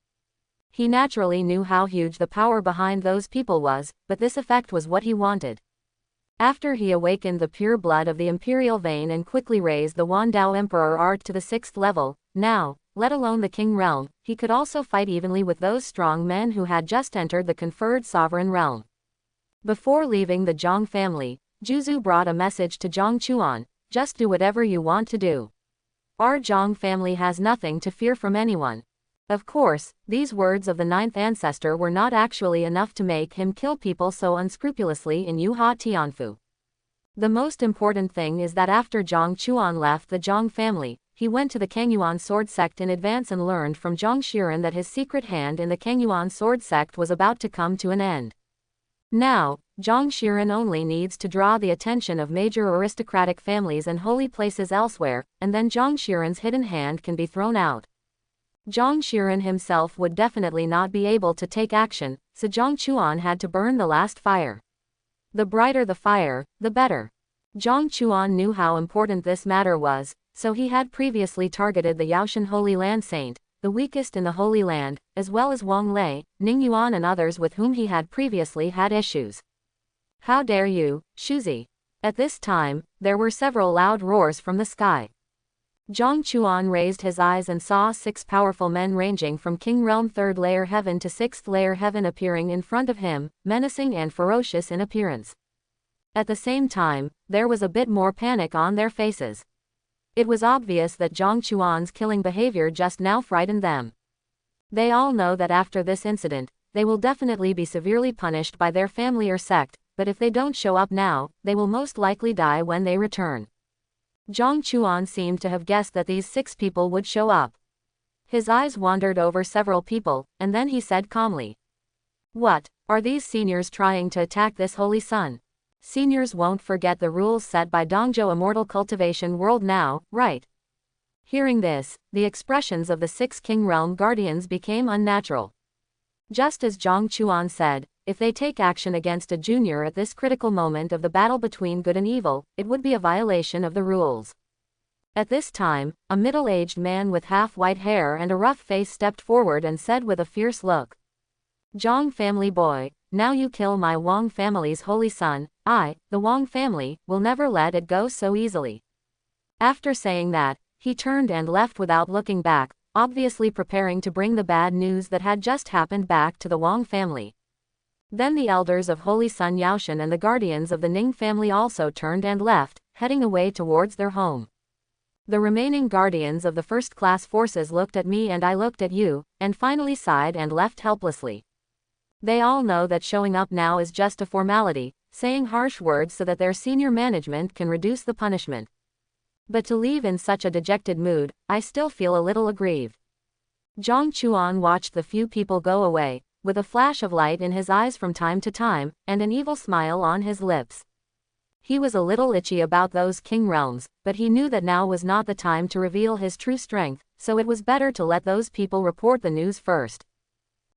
He naturally knew how huge the power behind those people was, but this effect was what he wanted. After he awakened the pure blood of the imperial vein and quickly raised the Wandao Emperor art to the 6th level, now, let alone the King realm, he could also fight evenly with those strong men who had just entered the conferred sovereign realm. Before leaving the Zhang family, Juzu brought a message to Zhang Chuan: "Just do whatever you want to do. Our Zhang family has nothing to fear from anyone." Of course, these words of the 9th ancestor were not actually enough to make him kill people so unscrupulously in Yuhua Tianfu. The most important thing is that after Zhang Chuan left the Zhang family, he went to the Kangyuan sword sect in advance and learned from Zhang Shiren that his secret hand in the Kangyuan sword sect was about to come to an end. Now, Zhang Xiren only needs to draw the attention of major aristocratic families and holy places elsewhere, and then Zhang Xiren's hidden hand can be thrown out. Zhang Xiren himself would definitely not be able to take action, so Zhang Chuan had to burn the last fire. The brighter the fire, the better. Zhang Chuan knew how important this matter was, so he had previously targeted the Yaoshan Holy Land Saint, the weakest in the Holy Land, as well as Wang Lei, Ning Yuan and others with whom he had previously had issues. How dare you, Shuzi! At this time, there were several loud roars from the sky. Zhang Chuan raised his eyes and saw 6 powerful men ranging from King Realm 3rd layer heaven to 6th layer heaven appearing in front of him, menacing and ferocious in appearance. At the same time, there was a bit more panic on their faces. It was obvious that Zhang Chuan's killing behavior just now frightened them. They all know that after this incident, they will definitely be severely punished by their family or sect, but if they don't show up now, they will most likely die when they return. Zhang Chuan seemed to have guessed that these 6 people would show up. His eyes wandered over several people, and then he said calmly, "What, are these seniors trying to attack this holy sun? Seniors won't forget the rules set by Dongzhou Immortal Cultivation World now, right?" Hearing this, the expressions of the 6 King Realm Guardians became unnatural. Just as Zhang Chuan said, if they take action against a junior at this critical moment of the battle between good and evil, it would be a violation of the rules. At this time, a middle-aged man with half-white hair and a rough face stepped forward and said with a fierce look, "Zhang family boy, now you kill my Wang family's holy son, I, the Wang family, will never let it go so easily." After saying that, he turned and left without looking back, obviously preparing to bring the bad news that had just happened back to the Wang family. Then the elders of Holy Sun Yaoshan and the guardians of the Ning family also turned and left, heading away towards their home. The remaining guardians of the first-class forces looked at me and I looked at you, and finally sighed and left helplessly. They all know that showing up now is just a formality, saying harsh words so that their senior management can reduce the punishment. But to leave in such a dejected mood, I still feel a little aggrieved. Zhang Chuan watched the few people go away, with a flash of light in his eyes from time to time, and an evil smile on his lips. He was a little itchy about those king realms, but he knew that now was not the time to reveal his true strength, so it was better to let those people report the news first.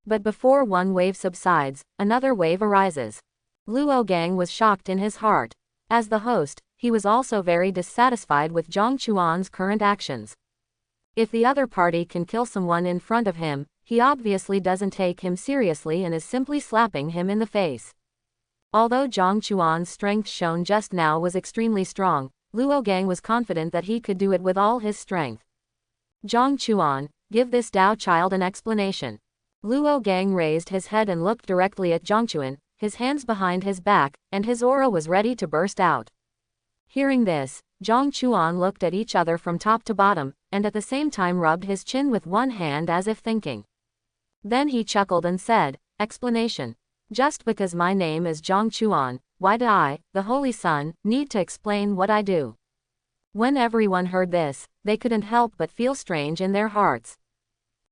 But before one wave subsides, another wave arises. Luo Gang was shocked in his heart. As the host, he was also very dissatisfied with Zhang Chuan's current actions. If the other party can kill someone in front of him, he obviously doesn't take him seriously and is simply slapping him in the face. Although Zhang Chuan's strength shown just now was extremely strong, Luo Gang was confident that he could do it with all his strength. "Zhang Chuan, give this Dao child an explanation." Luo Gang raised his head and looked directly at Zhang Chuan, his hands behind his back, and his aura was ready to burst out. Hearing this, Zhang Chuan looked at each other from top to bottom, and at the same time rubbed his chin with one hand as if thinking. Then he chuckled and said, "Explanation. Just because my name is Zhang Chuan, why do I, the Holy Sun, need to explain what I do?" When everyone heard this, they couldn't help but feel strange in their hearts.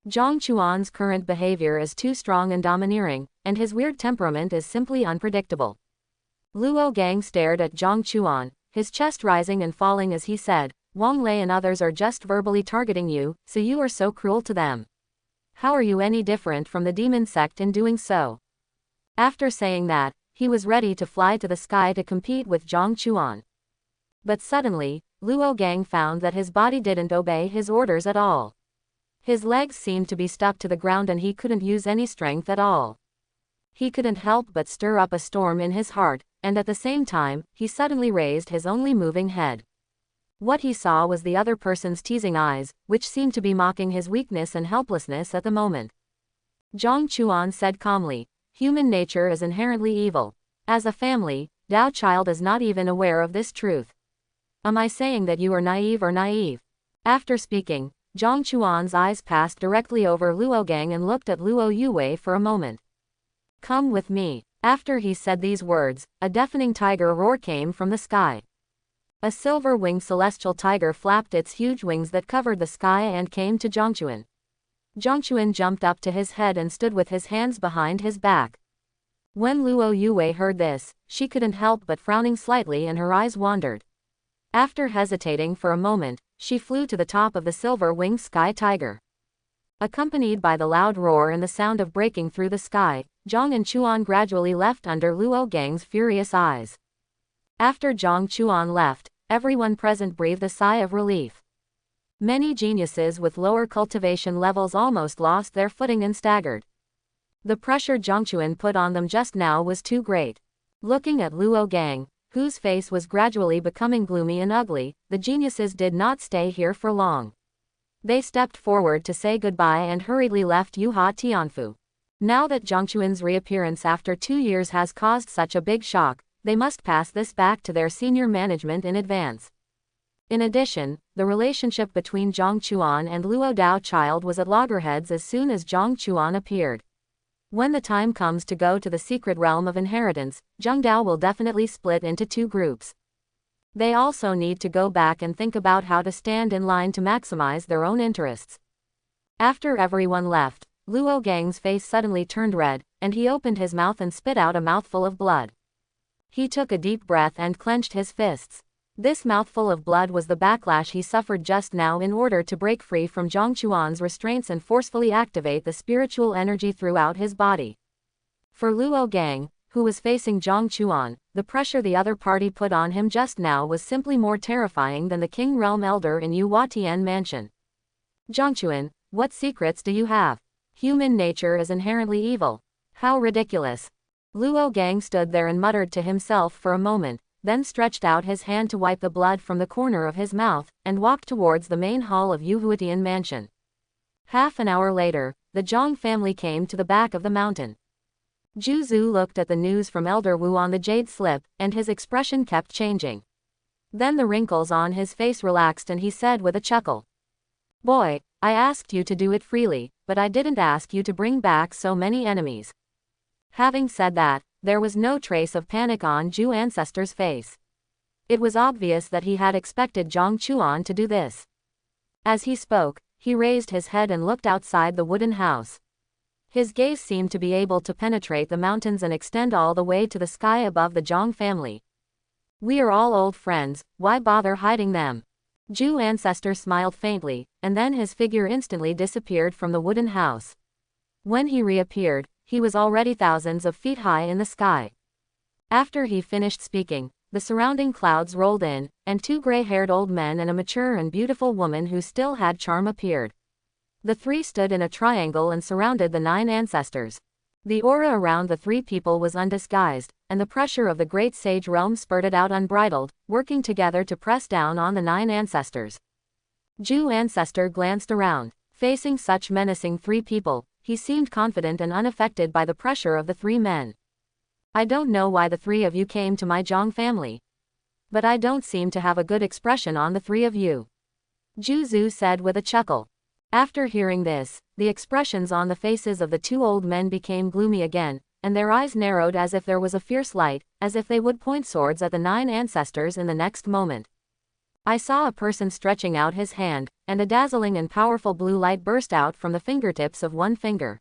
Zhang Chuan's current behavior is too strong and domineering, and his weird temperament is simply unpredictable. Luo Gang stared at Zhang Chuan, his chest rising and falling as he said, "Wang Lei and others are just verbally targeting you, so you are so cruel to them. How are you any different from the demon sect in doing so?" After saying that, he was ready to fly to the sky to compete with Zhang Chuan. But suddenly, Luo Gang found that his body didn't obey his orders at all. His legs seemed to be stuck to the ground and he couldn't use any strength at all. He couldn't help but stir up a storm in his heart, and at the same time, he suddenly raised his only moving head. What he saw was the other person's teasing eyes, which seemed to be mocking his weakness and helplessness at the moment. Zhang Chuan said calmly, "Human nature is inherently evil. As a family, Dao child is not even aware of this truth. Am I saying that you are naive or naive?" After speaking, Zhang Chuan's eyes passed directly over Luo Gang and looked at Luo Yue for a moment. "Come with me." After he said these words, a deafening tiger roar came from the sky. A silver-winged celestial tiger flapped its huge wings that covered the sky and came to Zhang Chuan. Zhang Chuan jumped up to his head and stood with his hands behind his back. When Luo Yue heard this, she couldn't help but frowning slightly and her eyes wandered. After hesitating for a moment, she flew to the top of the silver-winged sky tiger. Accompanied by the loud roar and the sound of breaking through the sky, Zhang and Chuan gradually left under Luo Gang's furious eyes. After Zhang Chuan left, everyone present breathed a sigh of relief. Many geniuses with lower cultivation levels almost lost their footing and staggered. The pressure Zhang Chuan put on them just now was too great. Looking at Luo Gang, whose face was gradually becoming gloomy and ugly, the geniuses did not stay here for long. They stepped forward to say goodbye and hurriedly left Yuhua Tianfu. Now that Zhang Chuan's reappearance after 2 years has caused such a big shock, they must pass this back to their senior management in advance. In addition, the relationship between Zhang Chuan and Luo Dao Child was at loggerheads as soon as Zhang Chuan appeared. When the time comes to go to the secret realm of inheritance, Zhang Dao will definitely split into 2 groups. They also need to go back and think about how to stand in line to maximize their own interests. After everyone left, Luo Gang's face suddenly turned red, and he opened his mouth and spit out a mouthful of blood. He took a deep breath and clenched his fists. This mouthful of blood was the backlash he suffered just now in order to break free from Zhang Chuan's restraints and forcefully activate the spiritual energy throughout his body. For Luo Gang, who was facing Zhang Chuan, the pressure the other party put on him just now was simply more terrifying than the King Realm Elder in Yu Tian Mansion. Zhang Chuan, what secrets do you have? Human nature is inherently evil. How ridiculous. Luo Gang stood there and muttered to himself for a moment, then stretched out his hand to wipe the blood from the corner of his mouth, and walked towards the main hall of Yu Huatian Mansion. Half an hour later, the Zhang family came to the back of the mountain. Zhu Zu looked at the news from Elder Wu on the jade slip, and his expression kept changing. Then the wrinkles on his face relaxed and he said with a chuckle, "Boy, I asked you to do it freely, but I didn't ask you to bring back so many enemies." Having said that, there was no trace of panic on Zhu Ancestor's face. It was obvious that he had expected Zhang Chuan to do this. As he spoke, he raised his head and looked outside the wooden house. His gaze seemed to be able to penetrate the mountains and extend all the way to the sky above the Zhang family. "We are all old friends, why bother hiding them?" Zhu Ancestor smiled faintly, and then his figure instantly disappeared from the wooden house. When he reappeared, he was already thousands of feet high in the sky. After he finished speaking, the surrounding clouds rolled in, and 2 gray-haired old men and a mature and beautiful woman who still had charm appeared. The 3 stood in a triangle and surrounded the 9 ancestors. The aura around the 3 people was undisguised, and the pressure of the great sage realm spurted out unbridled, working together to press down on the 9 ancestors. Zhu Ancestor glanced around. Facing such menacing 3 people, he seemed confident and unaffected by the pressure of the 3 men. "I don't know why the 3 of you came to my Zhang family. But I don't seem to have a good expression on the 3 of you," Zhu Zu said with a chuckle. After hearing this, the expressions on the faces of the 2 old men became gloomy again, and their eyes narrowed as if there was a fierce light, as if they would point swords at the 9 ancestors in the next moment. I saw a person stretching out his hand, and a dazzling and powerful blue light burst out from the fingertips of one finger.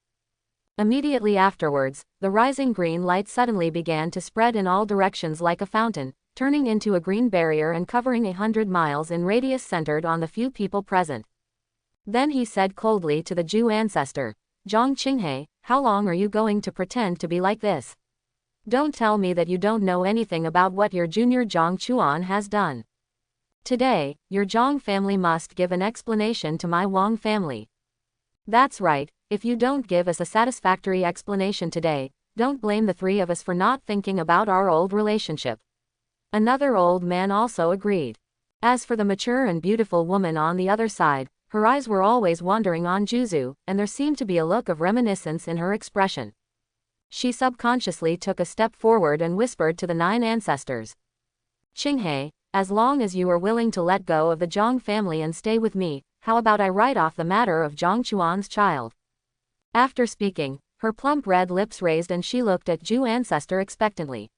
Immediately afterwards, the rising green light suddenly began to spread in all directions like a fountain, turning into a green barrier and covering 100 miles in radius centered on the few people present. Then he said coldly to the Zhu ancestor, "Zhang Qinghe, how long are you going to pretend to be like this? Don't tell me that you don't know anything about what your junior Zhang Chuan has done. Today, your Zhang family must give an explanation to my Wang family. That's right, if you don't give us a satisfactory explanation today, don't blame the 3 of us for not thinking about our old relationship." Another old man also agreed. As for the mature and beautiful woman on the other side, her eyes were always wandering on Zhu Zu, and there seemed to be a look of reminiscence in her expression. She subconsciously took a step forward and whispered to the 9 ancestors, "Qinghe, as long as you are willing to let go of the Zhang family and stay with me, how about I write off the matter of Zhang Chuan's child?" After speaking, her plump red lips raised and she looked at Zhu ancestor expectantly.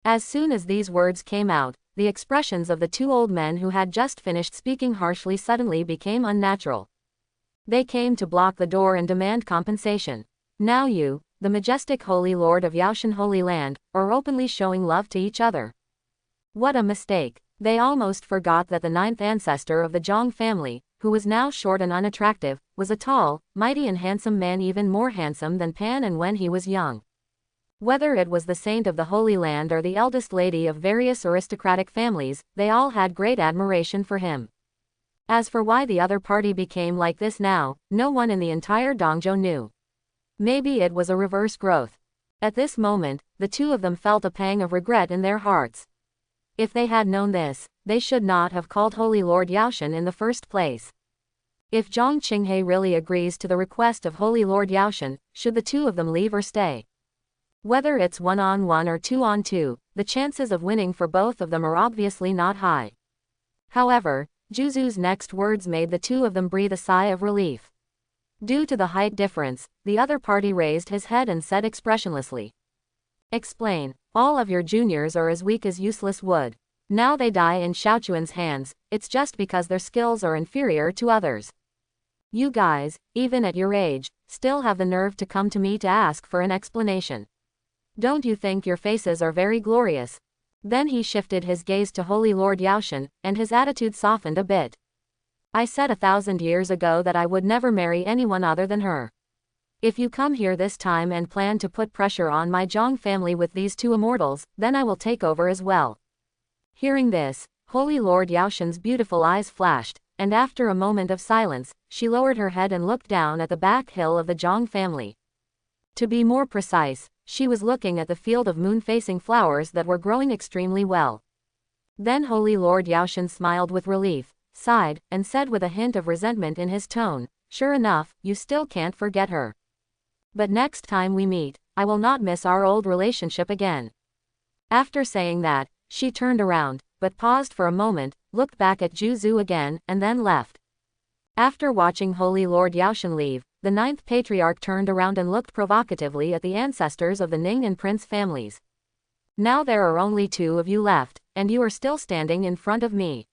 As soon as these words came out, the expressions of the 2 old men who had just finished speaking harshly suddenly became unnatural. They came to block the door and demand compensation. "Now you, the majestic Holy Lord of Yaoshan Holy Land, or openly showing love to each other. What a mistake. They almost forgot that the ninth ancestor of the Zhang family, who was now short and unattractive, was a tall, mighty and handsome man, even more handsome than Pan and when he was young. Whether it was the saint of the Holy Land or the eldest lady of various aristocratic families, they all had great admiration for him. As for why the other party became like this now, no one in the entire Dongzhou knew. Maybe it was a reverse growth. At this moment, the two of them felt a pang of regret in their hearts. If they had known this, they should not have called Holy Lord Yaoshan in the first place. If Zhang Qinghe really agrees to the request of Holy Lord Yaoshan, should the two of them leave or stay? Whether it's 1-on-1 or 2-on-2, the chances of winning for both of them are obviously not high. However, Zhuzu's next words made the two of them breathe a sigh of relief. Due to the height difference, the other party raised his head and said expressionlessly, "Explain. All of your juniors are as weak as useless wood. Now they die in Xiaochuan's hands, it's just because their skills are inferior to others. You guys, even at your age, still have the nerve to come to me to ask for an explanation. Don't you think your faces are very glorious?" Then he shifted his gaze to Holy Lord Yaoshan, and his attitude softened a bit. "I said 1,000 years ago that I would never marry anyone other than her. If you come here this time and plan to put pressure on my Zhang family with these two immortals, then I will take over as well." Hearing this, Holy Lord Yaoshan's beautiful eyes flashed, and after a moment of silence, she lowered her head and looked down at the back hill of the Zhang family. To be more precise, she was looking at the field of moon-facing flowers that were growing extremely well. Then Holy Lord Yaoshan smiled with relief, sighed, and said with a hint of resentment in his tone, "Sure enough, you still can't forget her. But next time we meet, I will not miss our old relationship again." After saying that, she turned around, but paused for a moment, looked back at Zhu again, and then left. After watching Holy Lord Yaoshan leave, the ninth patriarch turned around and looked provocatively at the ancestors of the Ning and Prince families. "Now there are only two of you left, and you are still standing in front of me.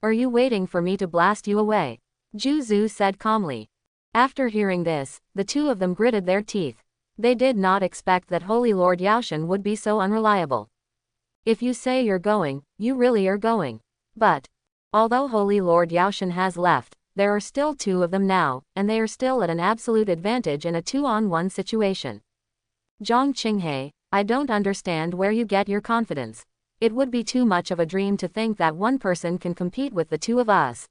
Are you waiting for me to blast you away?" Zhu said calmly. After hearing this, the two of them gritted their teeth. They did not expect that Holy Lord Yaoshan would be so unreliable. If you say you're going, you really are going. But, although Holy Lord Yaoshan has left, there are still two of them now, and they are still at an absolute advantage in a 2-on-1 situation. Zhang Qinghe, I don't understand where you get your confidence. It would be too much of a dream to think that one person can compete with the two of us.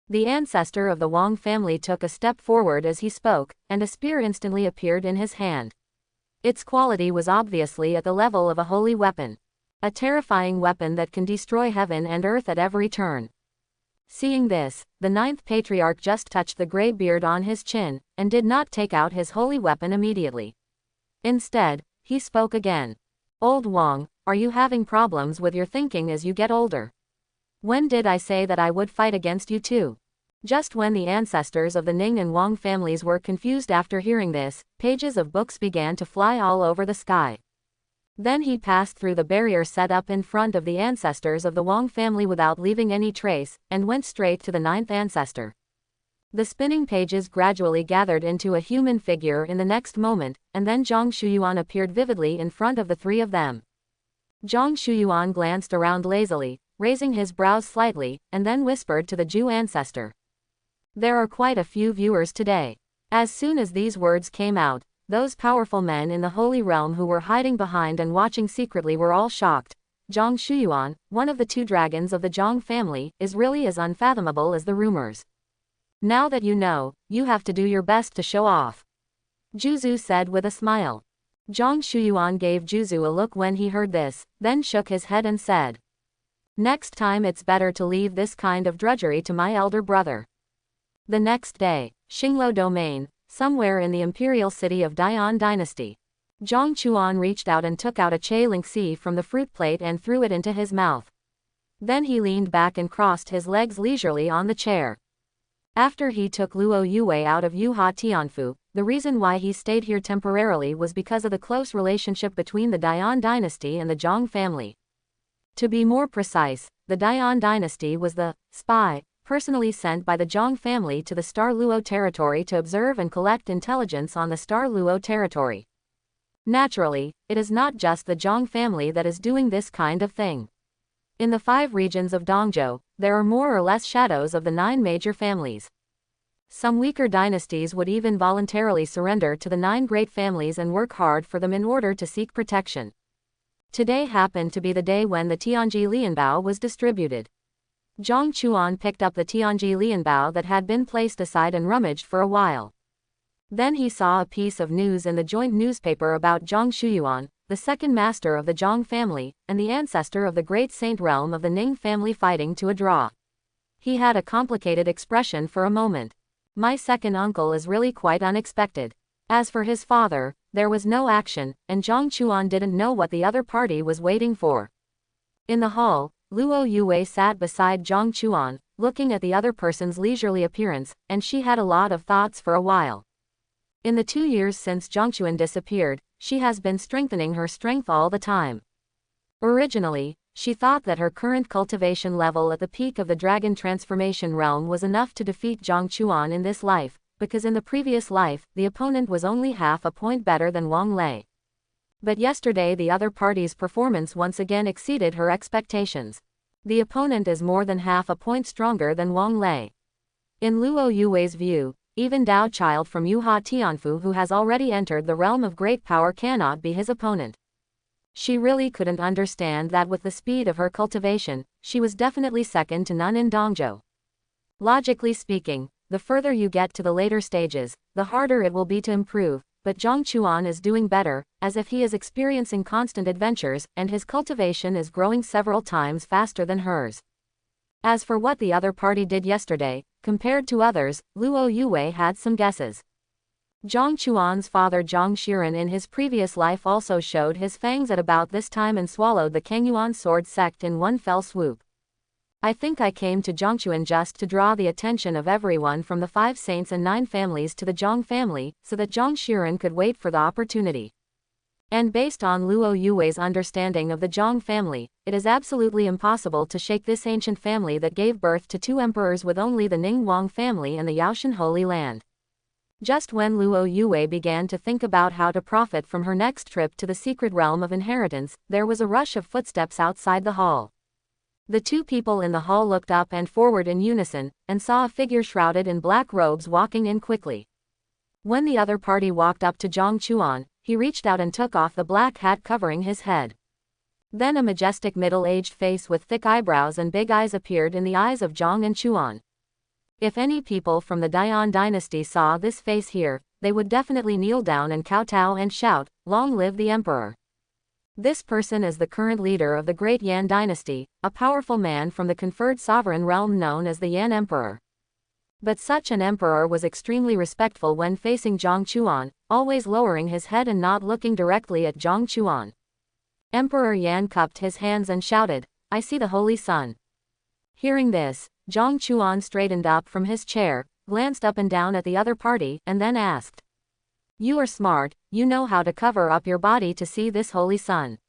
The ancestor of the Wang family took a step forward as he spoke, and a spear instantly appeared in his hand. Its quality was obviously at the level of a holy weapon. A terrifying weapon that can destroy heaven and earth at every turn. Seeing this, the ninth patriarch just touched the gray beard on his chin, and did not take out his holy weapon immediately. Instead, he spoke again. "Old Wang, are you having problems with your thinking as you get older? When did I say that I would fight against you too?" Just when the ancestors of the Ning and Wang families were confused after hearing this, pages of books began to fly all over the sky. Then he passed through the barrier set up in front of the ancestors of the Wang family without leaving any trace, and went straight to the ninth ancestor. The spinning pages gradually gathered into a human figure in the next moment, and then Zhang Shuyuan appeared vividly in front of the three of them. Zhang Shuyuan glanced around lazily, raising his brows slightly, and then whispered to the Zhu ancestor. "There are quite a few viewers today." As soon as these words came out, those powerful men in the Holy Realm who were hiding behind and watching secretly were all shocked. Zhang Shuyuan, one of the two dragons of the Zhang family, is really as unfathomable as the rumors. "Now that you know, you have to do your best to show off," Zhu said with a smile. Zhang Shuyuan gave Zhu a look when he heard this, then shook his head and said, "Next time it's better to leave this kind of drudgery to my elder brother." The next day, Xinglo Domain, somewhere in the imperial city of Dian Dynasty. Zhang Chuan reached out and took out a Che Lingxi from the fruit plate and threw it into his mouth. Then he leaned back and crossed his legs leisurely on the chair. After he took Luo Yue out of Yuha Tianfu, the reason why he stayed here temporarily was because of the close relationship between the Dian Dynasty and the Zhang family. To be more precise, the Dian Dynasty was the spy personally sent by the Zhang family to the Star Luo territory to observe and collect intelligence on the Star Luo territory. Naturally, it is not just the Zhang family that is doing this kind of thing. In the 5 regions of Dongzhou, there are more or less shadows of the 9 major families. Some weaker dynasties would even voluntarily surrender to the 9 great families and work hard for them in order to seek protection. Today happened to be the day when the Tianji Lianbao was distributed. Zhang Chuan picked up the Tianji Lianbao that had been placed aside and rummaged for a while. Then he saw a piece of news in the joint newspaper about Zhang Shuyuan, the second master of the Zhang family, and the ancestor of the great saint realm of the Ning family fighting to a draw. He had a complicated expression for a moment. My second uncle is really quite unexpected. As for his father, there was no action, and Zhang Chuan didn't know what the other party was waiting for. In the hall, Luo Yue sat beside Zhang Chuan, looking at the other person's leisurely appearance, and she had a lot of thoughts for a while. In the 2 years since Zhang Chuan disappeared, she has been strengthening her strength all the time. Originally, she thought that her current cultivation level at the peak of the dragon transformation realm was enough to defeat Zhang Chuan in this life, because in the previous life, the opponent was only half a point better than Wang Lei. But yesterday the other party's performance once again exceeded her expectations. The opponent is more than half a point stronger than Wang Lei. In Luo Yue's view, even Dao Child from Yuha Tianfu who has already entered the realm of great power cannot be his opponent. She really couldn't understand that with the speed of her cultivation, she was definitely second to none in Dongzhou. Logically speaking, the further you get to the later stages, the harder it will be to improve, but Zhang Chuan is doing better, as if he is experiencing constant adventures, and his cultivation is growing several times faster than hers. As for what the other party did yesterday, compared to others, Luo Yue had some guesses. Zhang Chuan's father Zhang Shiren in his previous life also showed his fangs at about this time and swallowed the Kengyuan sword sect in one fell swoop. I think I came to Zhangchuan just to draw the attention of everyone from the 5 saints and 9 families to the Zhang family, so that Zhang Shiren could wait for the opportunity. And based on Luo Yue's understanding of the Zhang family, it is absolutely impossible to shake this ancient family that gave birth to 2 emperors with only the Ning Wang family and the Yaoshan Holy Land. Just when Luo Yue began to think about how to profit from her next trip to the secret realm of inheritance, there was a rush of footsteps outside the hall. The 2 people in the hall looked up and forward in unison, and saw a figure shrouded in black robes walking in quickly. When the other party walked up to Zhang Chuan, he reached out and took off the black hat covering his head. Then a majestic middle-aged face with thick eyebrows and big eyes appeared in the eyes of Zhang and Chuan. If any people from the Dian dynasty saw this face here, they would definitely kneel down and kowtow and shout, "Long live the emperor!" This person is the current leader of the great Yan dynasty, a powerful man from the conferred sovereign realm known as the Yan Emperor. But such an emperor was extremely respectful when facing Zhang Chuan, always lowering his head and not looking directly at Zhang Chuan. Emperor Yan cupped his hands and shouted, "I see the Holy Sun." Hearing this, Zhang Chuan straightened up from his chair, glanced up and down at the other party, and then asked, "You are smart, you know how to cover up your body to see this Holy Sun."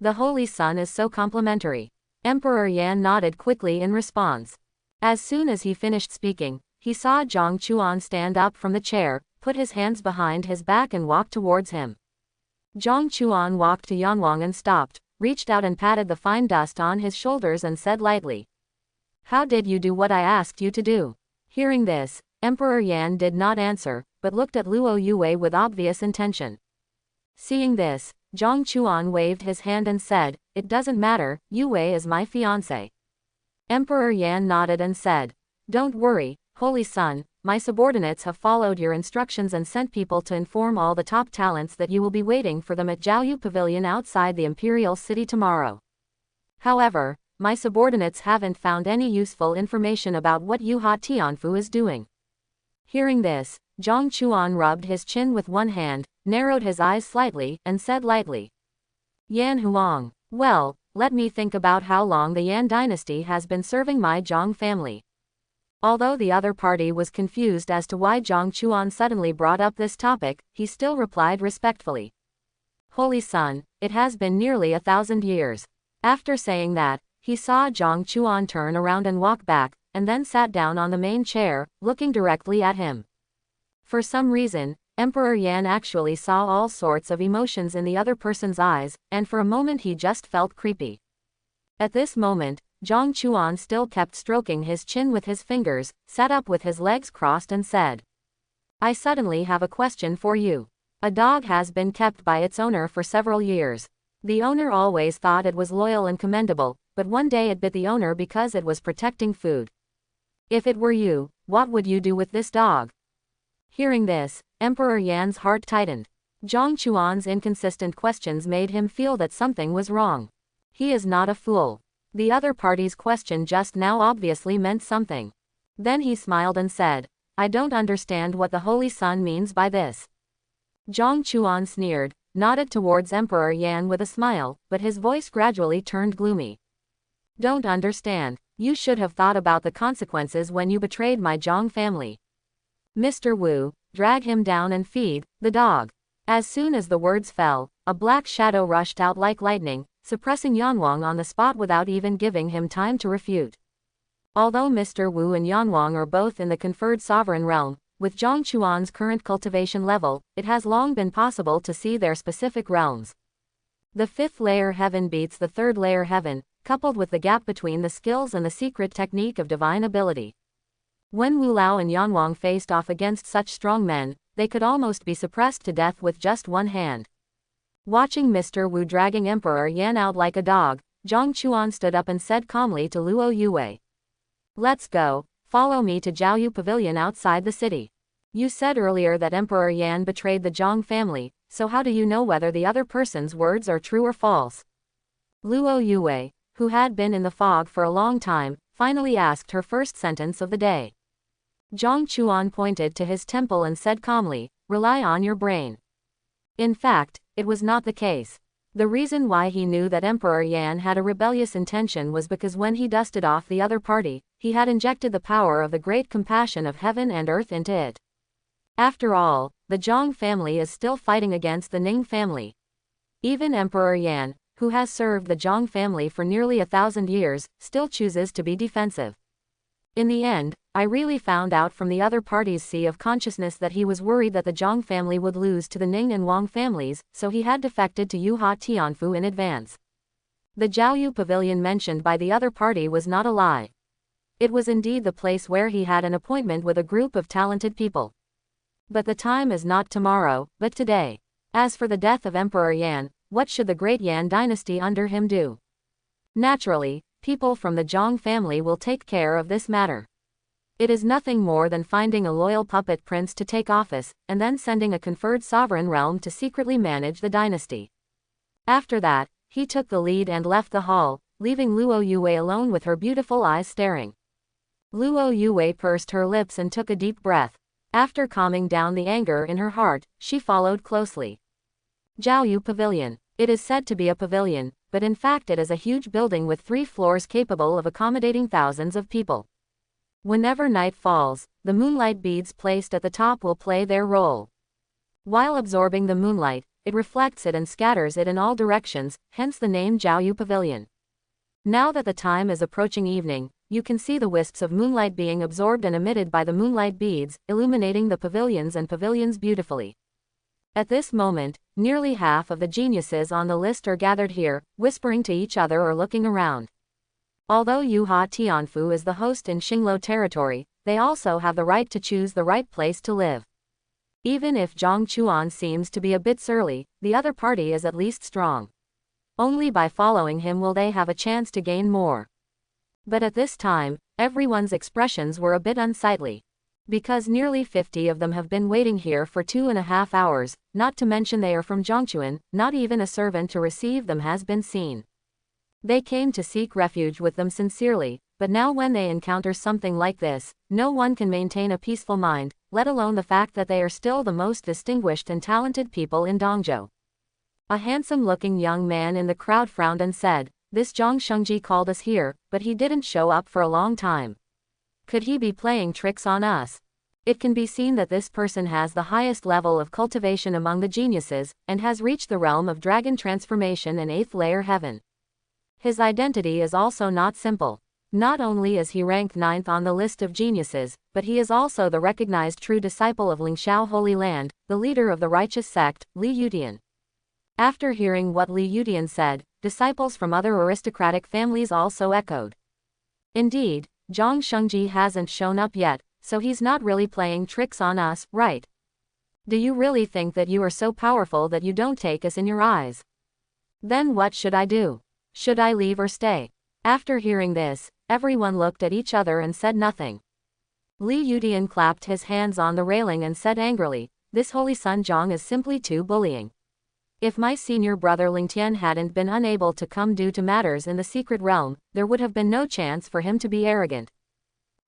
"The Holy Sun is so complimentary." Emperor Yan nodded quickly in response. As soon as he finished speaking, he saw Zhang Chuan stand up from the chair, put his hands behind his back and walk towards him. Zhang Chuan walked to Yanwang and stopped, reached out and patted the fine dust on his shoulders and said lightly, "How did you do what I asked you to do?" Hearing this, Emperor Yan did not answer, but looked at Luo Yue with obvious intention. Seeing this, Zhang Chuan waved his hand and said, "It doesn't matter, Yue is my fiancé." Emperor Yan nodded and said, "Don't worry, Holy Sun, my subordinates have followed your instructions and sent people to inform all the top talents that you will be waiting for them at Jiaoyu Pavilion outside the Imperial City tomorrow. However, my subordinates haven't found any useful information about what Yuha Tianfu is doing." Hearing this, Zhang Chuan rubbed his chin with one hand, narrowed his eyes slightly, and said lightly, "Yan Huang. Well, let me think about how long the Yan dynasty has been serving my Zhang family." Although the other party was confused as to why Zhang Chuan suddenly brought up this topic, he still replied respectfully, "Holy Sun, it has been nearly 1,000 years. After saying that, he saw Zhang Chuan turn around and walk back, and then sat down on the main chair, looking directly at him. For some reason, Emperor Yan actually saw all sorts of emotions in the other person's eyes, and for a moment he just felt creepy. At this moment, Zhang Chuan still kept stroking his chin with his fingers, sat up with his legs crossed and said, I suddenly have a question for you. A dog has been kept by its owner for several years. The owner always thought it was loyal and commendable, but one day it bit the owner because it was protecting food. If it were you, what would you do with this dog? Hearing this, Emperor Yan's heart tightened. Zhang Chuan's inconsistent questions made him feel that something was wrong. He is not a fool. The other party's question just now obviously meant something. Then he smiled and said, I don't understand what the Holy Sun means by this. Zhang Chuan sneered, nodded towards Emperor Yan with a smile, but his voice gradually turned gloomy. Don't understand. You should have thought about the consequences when you betrayed my Zhang family. Mr. Wu, drag him down and feed the dog. As soon as the words fell, a black shadow rushed out like lightning, suppressing Yanwang on the spot without even giving him time to refute. Although Mr. Wu and Yanwang are both in the conferred sovereign realm, with Zhang Chuan's current cultivation level, it has long been possible to see their specific realms. The fifth layer heaven beats the third layer heaven, coupled with the gap between the skills and the secret technique of divine ability. When Wu Lao and Yanwang faced off against such strong men, they could almost be suppressed to death with just one hand. Watching Mr. Wu dragging Emperor Yan out like a dog, Zhang Chuan stood up and said calmly to Luo Yue. Let's go, follow me to Jiaoyu Pavilion outside the city. You said earlier that Emperor Yan betrayed the Zhang family, so how do you know whether the other person's words are true or false? Luo Yue, who had been in the fog for a long time, finally asked her first sentence of the day. Zhang Chuan pointed to his temple and said calmly, rely on your brain. In fact, it was not the case. The reason why he knew that Emperor Yan had a rebellious intention was because when he dusted off the other party, he had injected the power of the great compassion of heaven and earth into it. After all, the Zhang family is still fighting against the Ning family. Even Emperor Yan, who has served the Zhang family for nearly 1,000 years, still chooses to be defensive. In the end, I really found out from the other party's sea of consciousness that he was worried that the Zhang family would lose to the Ning and Wang families, so he had defected to Yuhua Tianfu in advance. The Jiaoyu Pavilion mentioned by the other party was not a lie. It was indeed the place where he had an appointment with a group of talented people. But the time is not tomorrow, but today. As for the death of Emperor Yan, what should the great Yan dynasty under him do? Naturally, people from the Zhang family will take care of this matter. It is nothing more than finding a loyal puppet prince to take office, and then sending a conferred sovereign realm to secretly manage the dynasty. After that, he took the lead and left the hall, leaving Luo Yue alone with her beautiful eyes staring. Luo Yue pursed her lips and took a deep breath. After calming down the anger in her heart, she followed closely. Jiaoyu Pavilion. It is said to be a pavilion, but in fact it is a huge building with 3 floors capable of accommodating thousands of people. Whenever night falls, the moonlight beads placed at the top will play their role. While absorbing the moonlight, it reflects it and scatters it in all directions, hence the name Jiaoyu Pavilion. Now that the time is approaching evening, you can see the wisps of moonlight being absorbed and emitted by the moonlight beads, illuminating the pavilions and pavilions beautifully. At this moment, nearly half of the geniuses on the list are gathered here, whispering to each other or looking around. Although Yuhua Tianfu is the host in Xinglo territory, they also have the right to choose the right place to live. Even if Zhang Chuan seems to be a bit surly, the other party is at least strong. Only by following him will they have a chance to gain more. But at this time, everyone's expressions were a bit unsightly. Because nearly 50 of them have been waiting here for 2.5 hours, not to mention they are from Zhongchuan, not even a servant to receive them has been seen. They came to seek refuge with them sincerely, but now when they encounter something like this, no one can maintain a peaceful mind, let alone the fact that they are still the most distinguished and talented people in Dongzhou. A handsome-looking young man in the crowd frowned and said, "This Zhang Shengji called us here, but he didn't show up for a long time. Could he be playing tricks on us?" It can be seen that this person has the highest level of cultivation among the geniuses, and has reached the realm of dragon transformation and 8th layer heaven. His identity is also not simple. Not only is he ranked 9th on the list of geniuses, but he is also the recognized true disciple of Lingxiao Holy Land, the leader of the righteous sect, Li Yudian. After hearing what Li Yudian said, disciples from other aristocratic families also echoed. Indeed, Zhang Shengji hasn't shown up yet, so he's not really playing tricks on us, right? Do you really think that you are so powerful that you don't take us in your eyes? Then what should I do? Should I leave or stay? After hearing this, everyone looked at each other and said nothing. Li Yudian clapped his hands on the railing and said angrily, "This holy son Zhang is simply too bullying. If my senior brother Lingtian hadn't been unable to come due to matters in the secret realm, there would have been no chance for him to be arrogant.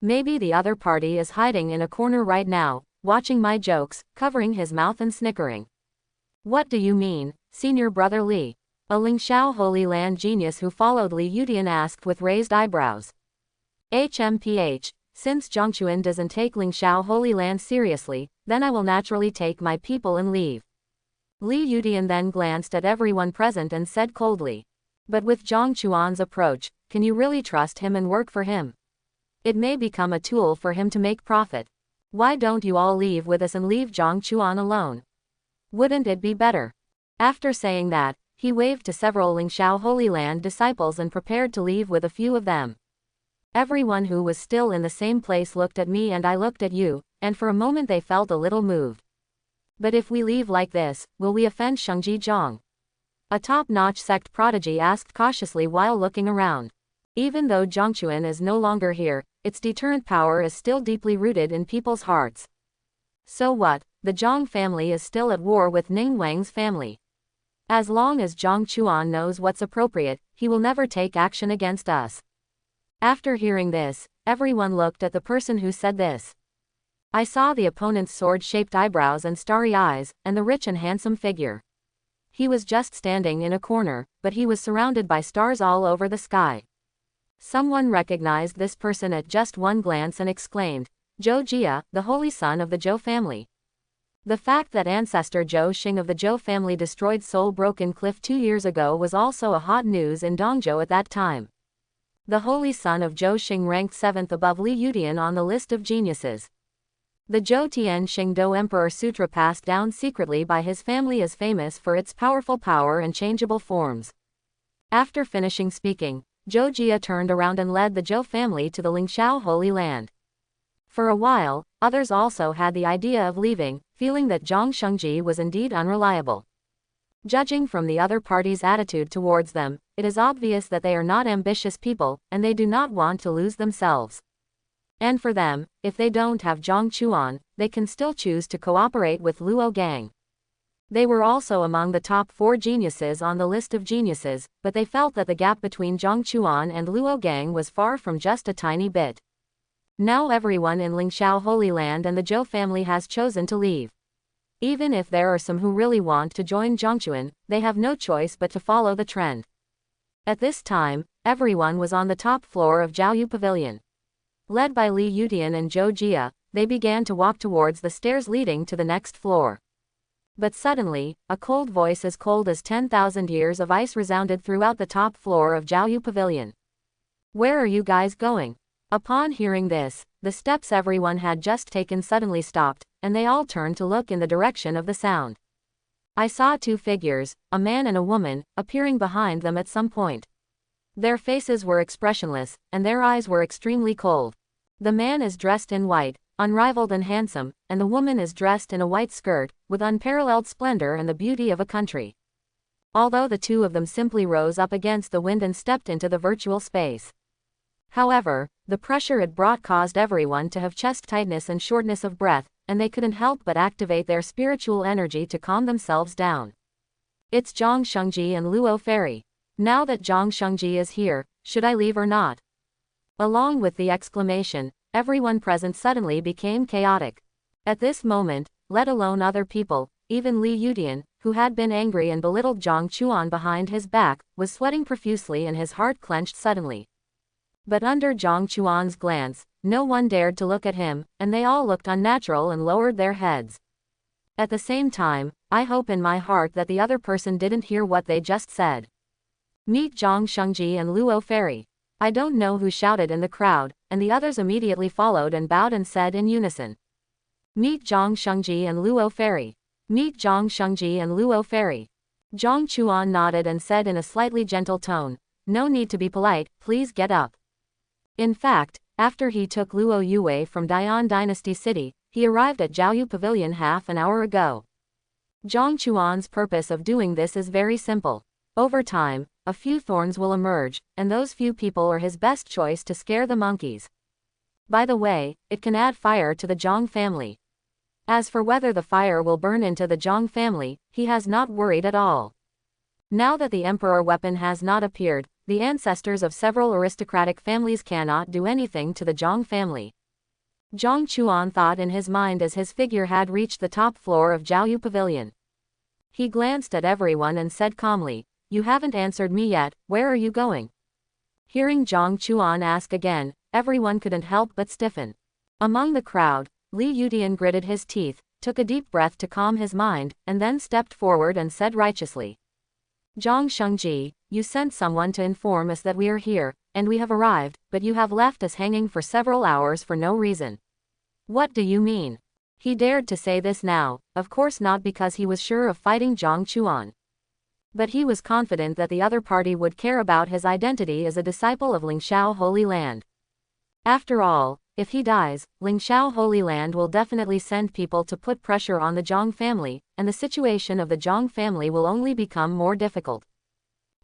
Maybe the other party is hiding in a corner right now, watching my jokes, covering his mouth and snickering." "What do you mean, senior brother Li?" a Lingxiao Holy Land genius who followed Li Yudian asked with raised eyebrows. "HMPH, since Zhongchuan doesn't take Lingxiao Holy Land seriously, then I will naturally take my people and leave." Li Yudian then glanced at everyone present and said coldly, "But with Zhang Chuan's approach, can you really trust him and work for him? It may become a tool for him to make profit. Why don't you all leave with us and leave Zhang Chuan alone? Wouldn't it be better?" After saying that, he waved to several Lingxiao Holy Land disciples and prepared to leave with a few of them. Everyone who was still in the same place looked at me and I looked at you, and for a moment they felt a little moved. "But if we leave like this, will we offend Shengji Zhang?" a top-notch sect prodigy asked cautiously while looking around. Even though Zhongchuan is no longer here, its deterrent power is still deeply rooted in people's hearts. So what, the Zhang family is still at war with Ning Wang's family. As long as Zhang Chuan knows what's appropriate, he will never take action against us. After hearing this, everyone looked at the person who said this. I saw the opponent's sword-shaped eyebrows and starry eyes, and the rich and handsome figure. He was just standing in a corner, but he was surrounded by stars all over the sky. Someone recognized this person at just one glance and exclaimed, "Zhou Jia, the holy son of the Zhou family." The fact that ancestor Zhou Xing of the Zhou family destroyed Soul Broken Cliff 2 years ago was also a hot news in Dongzhou at that time. The holy son of Zhou Xing ranked 7th above Li Yudian on the list of geniuses. The Zhou Tian Xingdou Emperor Sutra passed down secretly by his family is famous for its powerful power and changeable forms. After finishing speaking, Zhou Jia turned around and led the Zhou family to the Lingxiao Holy Land. For a while, others also had the idea of leaving, feeling that Zhang Shengji was indeed unreliable. Judging from the other party's attitude towards them, it is obvious that they are not ambitious people, and they do not want to lose themselves. And for them, if they don't have Zhang Chuan, they can still choose to cooperate with Luo Gang. They were also among the top 4 geniuses on the list of geniuses, but they felt that the gap between Zhang Chuan and Luo Gang was far from just a tiny bit. Now everyone in Lingxiao Holy Land and the Zhou family has chosen to leave. Even if there are some who really want to join Zhongchuan, they have no choice but to follow the trend. At this time, everyone was on the top floor of Jiaoyu Pavilion. Led by Li Yudian and Zhou Jia, they began to walk towards the stairs leading to the next floor. But suddenly, a cold voice as cold as 10,000 years of ice resounded throughout the top floor of Jiaoyu Pavilion. "Where are you guys going?" Upon hearing this, the steps everyone had just taken suddenly stopped, and they all turned to look in the direction of the sound. I saw 2 figures, a man and a woman, appearing behind them at some point. Their faces were expressionless, and their eyes were extremely cold. The man is dressed in white, unrivaled and handsome, and the woman is dressed in a white skirt, with unparalleled splendor and the beauty of a country. Although the 2 of them simply rose up against the wind and stepped into the virtual space. However, the pressure it brought caused everyone to have chest tightness and shortness of breath, and they couldn't help but activate their spiritual energy to calm themselves down. It's Zhang Shengji and Luo Fairy. Now that Zhang Shengji is here, should I leave or not? Along with the exclamation, everyone present suddenly became chaotic. At this moment, let alone other people, even Li Yudian, who had been angry and belittled Zhang Chuan behind his back, was sweating profusely and his heart clenched suddenly. But under Zhang Chuan's glance, no one dared to look at him, and they all looked unnatural and lowered their heads. At the same time, I hope in my heart that the other person didn't hear what they just said. Meet Zhang Shengji and Luo Fairy. I don't know who shouted in the crowd, and the others immediately followed and bowed and said in unison. Meet Zhang Shengji and Luo Fairy. Meet Zhang Shengji and Luo Fairy. Zhang Chuan nodded and said in a slightly gentle tone, no need to be polite, please get up. In fact, after he took Luo Yue from Dian Dynasty City, he arrived at Jiaoyu Pavilion half an hour ago. Zhang Chuan's purpose of doing this is very simple. Over time, a few thorns will emerge, and those few people are his best choice to scare the monkeys. By the way, it can add fire to the Zhang family. As for whether the fire will burn into the Zhang family, he has not worried at all. Now that the emperor weapon has not appeared, the ancestors of several aristocratic families cannot do anything to the Zhang family. Zhang Chuan thought in his mind as his figure had reached the top floor of Jiaoyu Pavilion. He glanced at everyone and said calmly, you haven't answered me yet, where are you going? Hearing Zhang Chuan ask again, everyone couldn't help but stiffen. Among the crowd, Li Yudian gritted his teeth, took a deep breath to calm his mind, and then stepped forward and said righteously. Zhang Shengji, you sent someone to inform us that we are here, and we have arrived, but you have left us hanging for several hours for no reason. What do you mean? He dared to say this now, of course not because he was sure of fighting Zhang Chuan. But he was confident that the other party would care about his identity as a disciple of Lingxiao Holy Land. After all, if he dies, Lingxiao Holy Land will definitely send people to put pressure on the Zhang family, and the situation of the Zhang family will only become more difficult.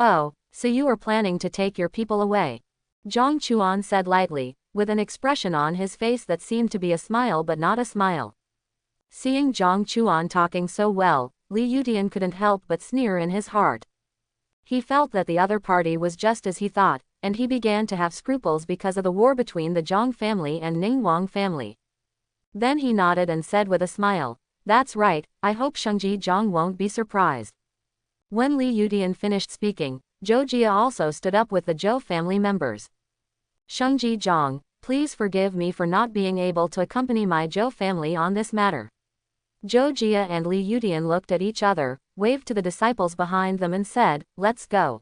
Oh, so you are planning to take your people away? Zhang Chuan said lightly, with an expression on his face that seemed to be a smile but not a smile. Seeing Zhang Chuan talking so well, Li Yudian couldn't help but sneer in his heart. He felt that the other party was just as he thought, and he began to have scruples because of the war between the Zhang family and Ningguang family. Then he nodded and said with a smile, that's right, I hope Shengji Zhang won't be surprised. When Li Yudian finished speaking, Zhou Jia also stood up with the Zhou family members. Shengji Zhang, please forgive me for not being able to accompany my Zhou family on this matter. Zhou Jia and Li Yudian looked at each other, waved to the disciples behind them and said, let's go.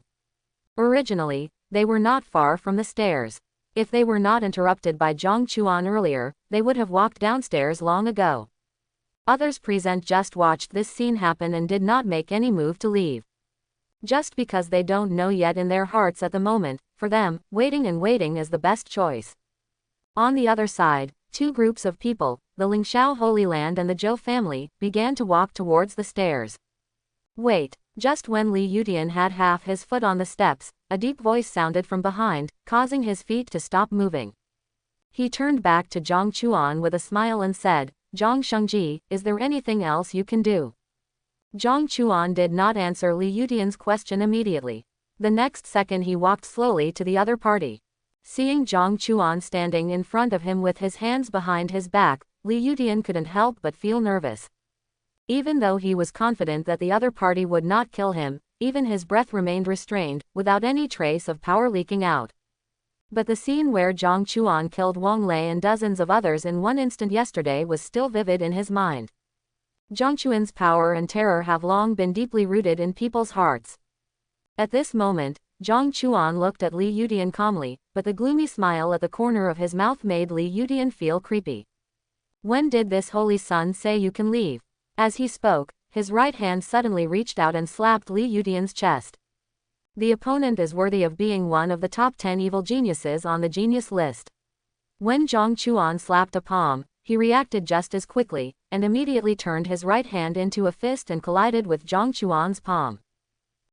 Originally, they were not far from the stairs. If they were not interrupted by Zhang Chuan earlier, they would have walked downstairs long ago. Others present just watched this scene happen and did not make any move to leave. Just because they don't know yet in their hearts at the moment, for them, waiting and waiting is the best choice. On the other side, two groups of people, the Lingxiao Holy Land and the Zhou family, began to walk towards the stairs. Wait, just when Li Yudian had half his foot on the steps, a deep voice sounded from behind, causing his feet to stop moving. He turned back to Zhang Chuan with a smile and said, Zhang Shengji, is there anything else you can do? Zhang Chuan did not answer Li Yudian's question immediately. The next second he walked slowly to the other party. Seeing Zhang Chuan standing in front of him with his hands behind his back, Li Yudian couldn't help but feel nervous. Even though he was confident that the other party would not kill him, even his breath remained restrained, without any trace of power leaking out. But the scene where Zhang Chuan killed Wang Lei and dozens of others in one instant yesterday was still vivid in his mind. Zhang Chuan's power and terror have long been deeply rooted in people's hearts. At this moment, Zhang Chuan looked at Li Yudian calmly, but the gloomy smile at the corner of his mouth made Li Yudian feel creepy. When did this holy sun say you can leave? As he spoke, his right hand suddenly reached out and slapped Li Yudian's chest. The opponent is worthy of being one of the top 10 evil geniuses on the genius list. When Zhang Chuan slapped a palm, he reacted just as quickly, and immediately turned his right hand into a fist and collided with Zhang Chuan's palm.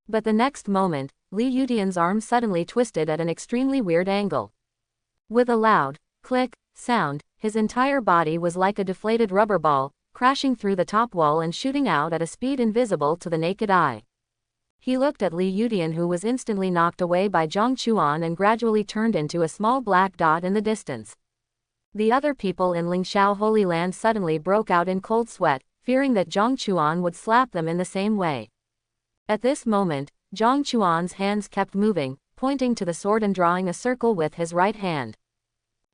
But the next moment, Li Yudian's arm suddenly twisted at an extremely weird angle. With a loud click sound, his entire body was like a deflated rubber ball, crashing through the top wall and shooting out at a speed invisible to the naked eye. He looked at Li Yudian, who was instantly knocked away by Zhang Chuan and gradually turned into a small black dot in the distance. The other people in Lingxiao Holy Land suddenly broke out in cold sweat, fearing that Zhang Chuan would slap them in the same way. At this moment, Zhang Chuan's hands kept moving, pointing to the sword and drawing a circle with his right hand.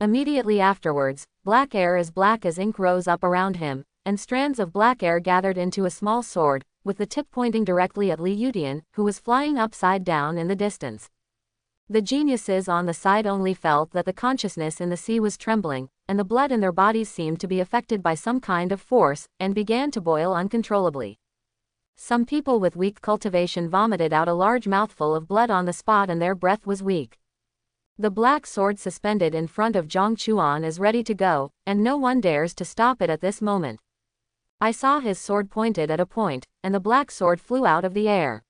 Immediately afterwards, black air as black as ink rose up around him, and strands of black air gathered into a small sword, with the tip pointing directly at Li Yudian, who was flying upside down in the distance. The geniuses on the side only felt that the consciousness in the sea was trembling, and the blood in their bodies seemed to be affected by some kind of force, and began to boil uncontrollably. Some people with weak cultivation vomited out a large mouthful of blood on the spot and their breath was weak. The black sword suspended in front of Zhang Chuan is ready to go, and no one dares to stop it at this moment. I saw his sword pointed at a point, and the black sword flew out of the air.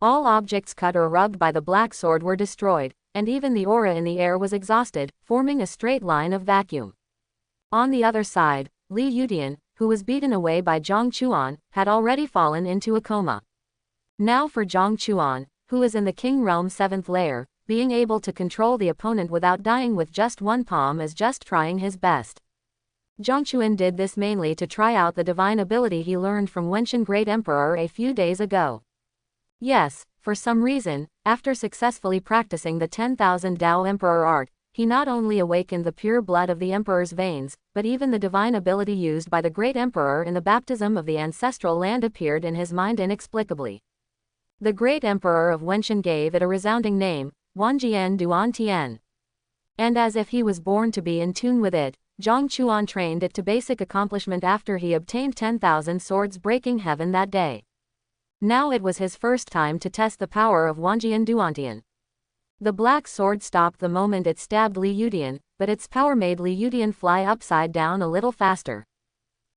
All objects cut or rubbed by the black sword were destroyed, and even the aura in the air was exhausted, forming a straight line of vacuum. On the other side, Li Yudian, who was beaten away by Zhang Chuan, had already fallen into a coma. Now for Zhang Chuan, who is in the King Realm 7th layer, being able to control the opponent without dying with just one palm is just trying his best. Zhang Chuan did this mainly to try out the divine ability he learned from Wenshan Great Emperor a few days ago. Yes, for some reason, after successfully practicing the 10,000 Dao Emperor art, he not only awakened the pure blood of the Emperor's veins, but even the divine ability used by the Great Emperor in the baptism of the ancestral land appeared in his mind inexplicably. The Great Emperor of Wenshan gave it a resounding name, Wanjian Duan Tian. And as if he was born to be in tune with it, Zhang Chuan trained it to basic accomplishment after he obtained 10,000 swords breaking heaven that day. Now it was his first time to test the power of Wanjian Duantian. The black sword stopped the moment it stabbed Li Yudian, but its power made Li Yudian fly upside down a little faster.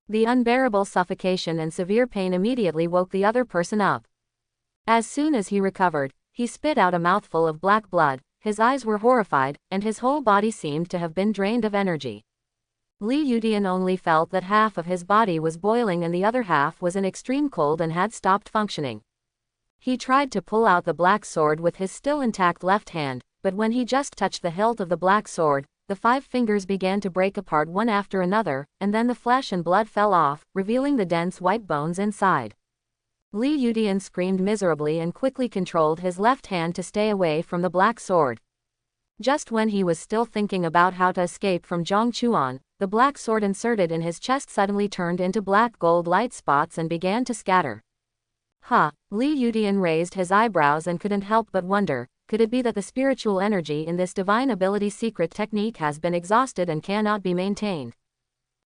The unbearable suffocation and severe pain immediately woke the other person up. As soon as he recovered, he spit out a mouthful of black blood, his eyes were horrified, and his whole body seemed to have been drained of energy. Li Yudian only felt that half of his body was boiling and the other half was in extreme cold and had stopped functioning. He tried to pull out the black sword with his still intact left hand, but when he just touched the hilt of the black sword, the 5 fingers began to break apart one after another, and then the flesh and blood fell off, revealing the dense white bones inside. Li Yudian screamed miserably and quickly controlled his left hand to stay away from the black sword. Just when he was still thinking about how to escape from Zhang Chuan, the black sword inserted in his chest suddenly turned into black gold light spots and began to scatter. Li Yudian raised his eyebrows and couldn't help but wonder, could it be that the spiritual energy in this divine ability secret technique has been exhausted and cannot be maintained?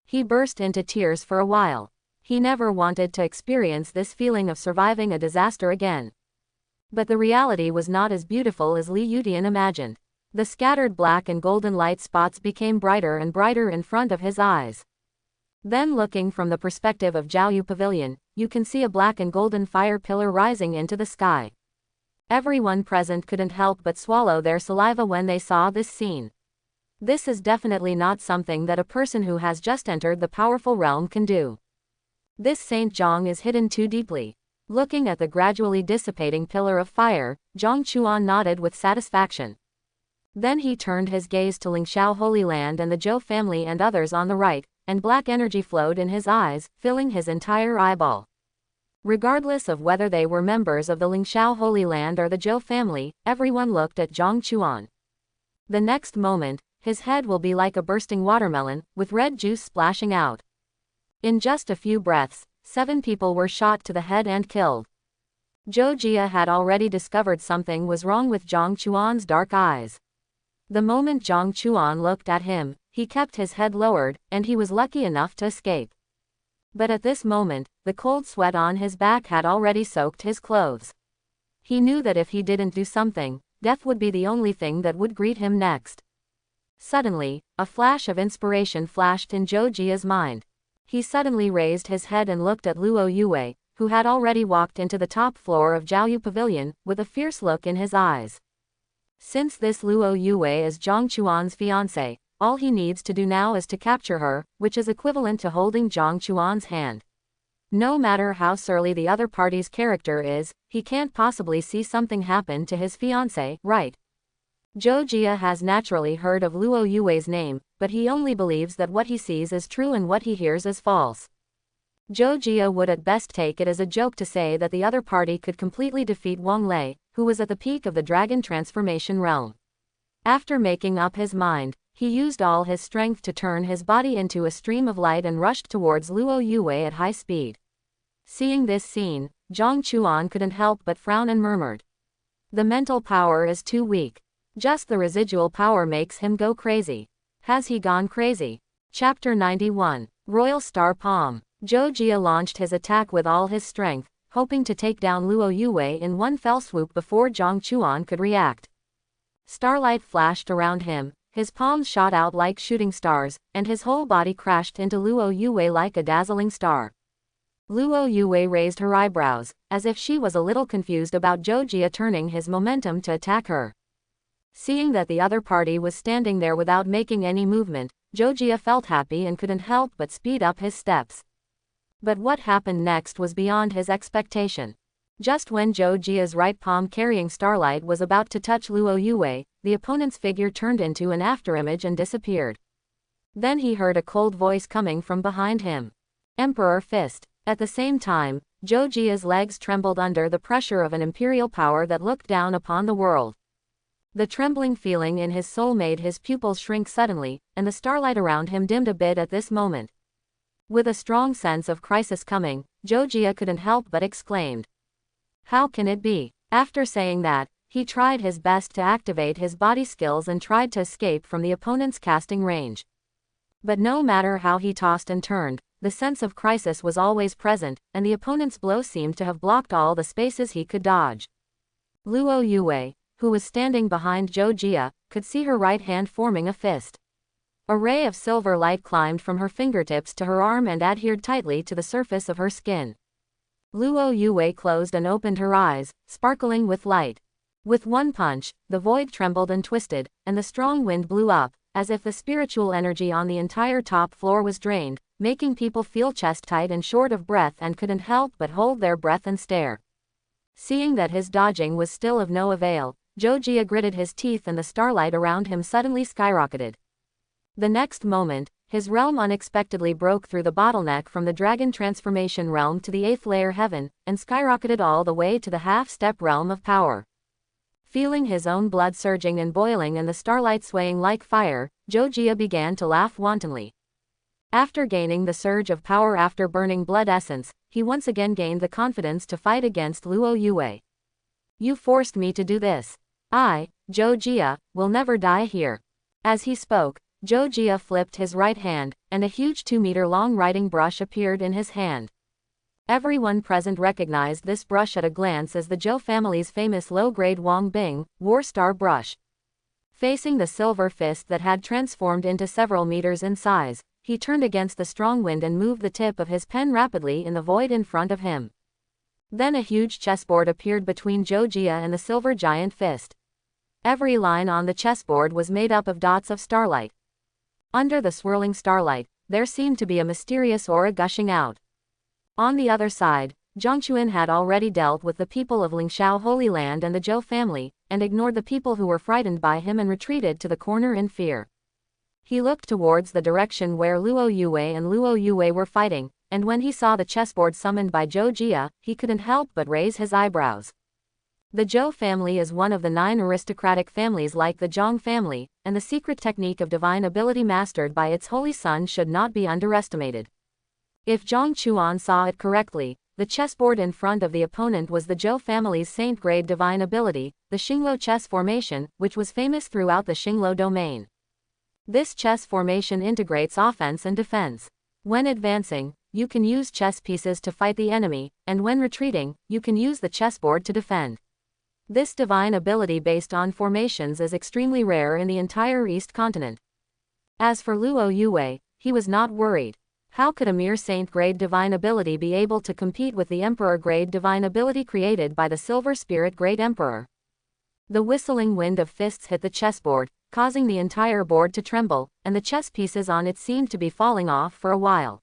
He burst into tears for a while. He never wanted to experience this feeling of surviving a disaster again. But the reality was not as beautiful as Li Yudian imagined. The scattered black and golden light spots became brighter and brighter in front of his eyes. Then looking from the perspective of Jiaoyu Pavilion, you can see a black and golden fire pillar rising into the sky. Everyone present couldn't help but swallow their saliva when they saw this scene. This is definitely not something that a person who has just entered the powerful realm can do. This Saint Zhang is hidden too deeply. Looking at the gradually dissipating pillar of fire, Zhang Chuan nodded with satisfaction. Then he turned his gaze to Lingxiao Holy Land and the Zhou family and others on the right, and black energy flowed in his eyes, filling his entire eyeball. Regardless of whether they were members of the Lingxiao Holy Land or the Zhou family, everyone looked at Zhang Chuan. The next moment, his head will be like a bursting watermelon, with red juice splashing out. In just a few breaths, 7 people were shot to the head and killed. Zhou Jia had already discovered something was wrong with Zhang Chuan's dark eyes. The moment Zhang Chuan looked at him, he kept his head lowered, and he was lucky enough to escape. But at this moment, the cold sweat on his back had already soaked his clothes. He knew that if he didn't do something, death would be the only thing that would greet him next. Suddenly, a flash of inspiration flashed in Zhou Jia's mind. He suddenly raised his head and looked at Luo Yue, who had already walked into the top floor of Jiaoyu Pavilion, with a fierce look in his eyes. Since this Luo Yue is Zhang Chuan's fiancée, all he needs to do now is to capture her, which is equivalent to holding Zhang Chuan's hand. No matter how surly the other party's character is, he can't possibly see something happen to his fiancée, right? Zhou Jia has naturally heard of Luo Yue's name, but he only believes that what he sees is true and what he hears is false. Zhou Jia would at best take it as a joke to say that the other party could completely defeat Wang Lei, who was at the peak of the dragon transformation realm. After making up his mind, he used all his strength to turn his body into a stream of light and rushed towards Luo Yue at high speed. Seeing this scene, Zhang Chuan couldn't help but frown and murmured. The mental power is too weak. Just the residual power makes him go crazy. Has he gone crazy? Chapter 91. Royal Star Palm. Zhou Jia launched his attack with all his strength, hoping to take down Luo Yue in one fell swoop before Zhang Chuan could react. Starlight flashed around him, his palms shot out like shooting stars, and his whole body crashed into Luo Yue like a dazzling star. Luo Yue raised her eyebrows, as if she was a little confused about Zhou Jia turning his momentum to attack her. Seeing that the other party was standing there without making any movement, Zhou Jia felt happy and couldn't help but speed up his steps. But what happened next was beyond his expectation. Just when Zhou Jia's right palm carrying Starlight was about to touch Luo Yue, the opponent's figure turned into an afterimage and disappeared. Then he heard a cold voice coming from behind him. Emperor Fist. At the same time, Zhou Jia's legs trembled under the pressure of an imperial power that looked down upon the world. The trembling feeling in his soul made his pupils shrink suddenly, and the starlight around him dimmed a bit at this moment. With a strong sense of crisis coming, Zhou Jia couldn't help but exclaimed, "How can it be?" After saying that, he tried his best to activate his body skills and tried to escape from the opponent's casting range. But no matter how he tossed and turned, the sense of crisis was always present, and the opponent's blow seemed to have blocked all the spaces he could dodge. Luo Yue, who was standing behind Zhou Jia, could see her right hand forming a fist. A ray of silver light climbed from her fingertips to her arm and adhered tightly to the surface of her skin. Luo Yue closed and opened her eyes, sparkling with light. With one punch, the void trembled and twisted, and the strong wind blew up, as if the spiritual energy on the entire top floor was drained, making people feel chest-tight and short of breath and couldn't help but hold their breath and stare. Seeing that his dodging was still of no avail, Zhou Jia gritted his teeth and the starlight around him suddenly skyrocketed. The next moment, his realm unexpectedly broke through the bottleneck from the dragon transformation realm to the 8th layer heaven, and skyrocketed all the way to the half-step realm of power. Feeling his own blood surging and boiling and the starlight swaying like fire, Zhou Jia began to laugh wantonly. After gaining the surge of power after burning blood essence, he once again gained the confidence to fight against Luo Yue. "You forced me to do this. I, Zhou Jia, will never die here." As he spoke, Zhou Jia flipped his right hand, and a huge 2-meter-long writing brush appeared in his hand. Everyone present recognized this brush at a glance as the Zhou family's famous low-grade Wang Bing, War Star brush. Facing the silver fist that had transformed into several meters in size, he turned against the strong wind and moved the tip of his pen rapidly in the void in front of him. Then a huge chessboard appeared between Zhou Jia and the silver giant fist. Every line on the chessboard was made up of dots of starlight. Under the swirling starlight, there seemed to be a mysterious aura gushing out. On the other side, Zhangquan had already dealt with the people of Lingxiao Holy Land and the Zhou family, and ignored the people who were frightened by him and retreated to the corner in fear. He looked towards the direction where Luo Yue and Luo Yue were fighting, and when he saw the chessboard summoned by Zhou Jia, he couldn't help but raise his eyebrows. The Zhou family is one of the 9 aristocratic families like the Zhang family, and the secret technique of divine ability mastered by its holy son should not be underestimated. If Zhang Chuan saw it correctly, the chessboard in front of the opponent was the Zhou family's saint-grade divine ability, the Xingluo chess formation, which was famous throughout the Xingluo domain. This chess formation integrates offense and defense. When advancing, you can use chess pieces to fight the enemy, and when retreating, you can use the chessboard to defend. This divine ability based on formations is extremely rare in the entire East continent. As for Luo Yue, he was not worried. How could a mere saint-grade divine ability be able to compete with the emperor-grade divine ability created by the Silver Spirit Great Emperor? The whistling wind of fists hit the chessboard, causing the entire board to tremble, and the chess pieces on it seemed to be falling off for a while.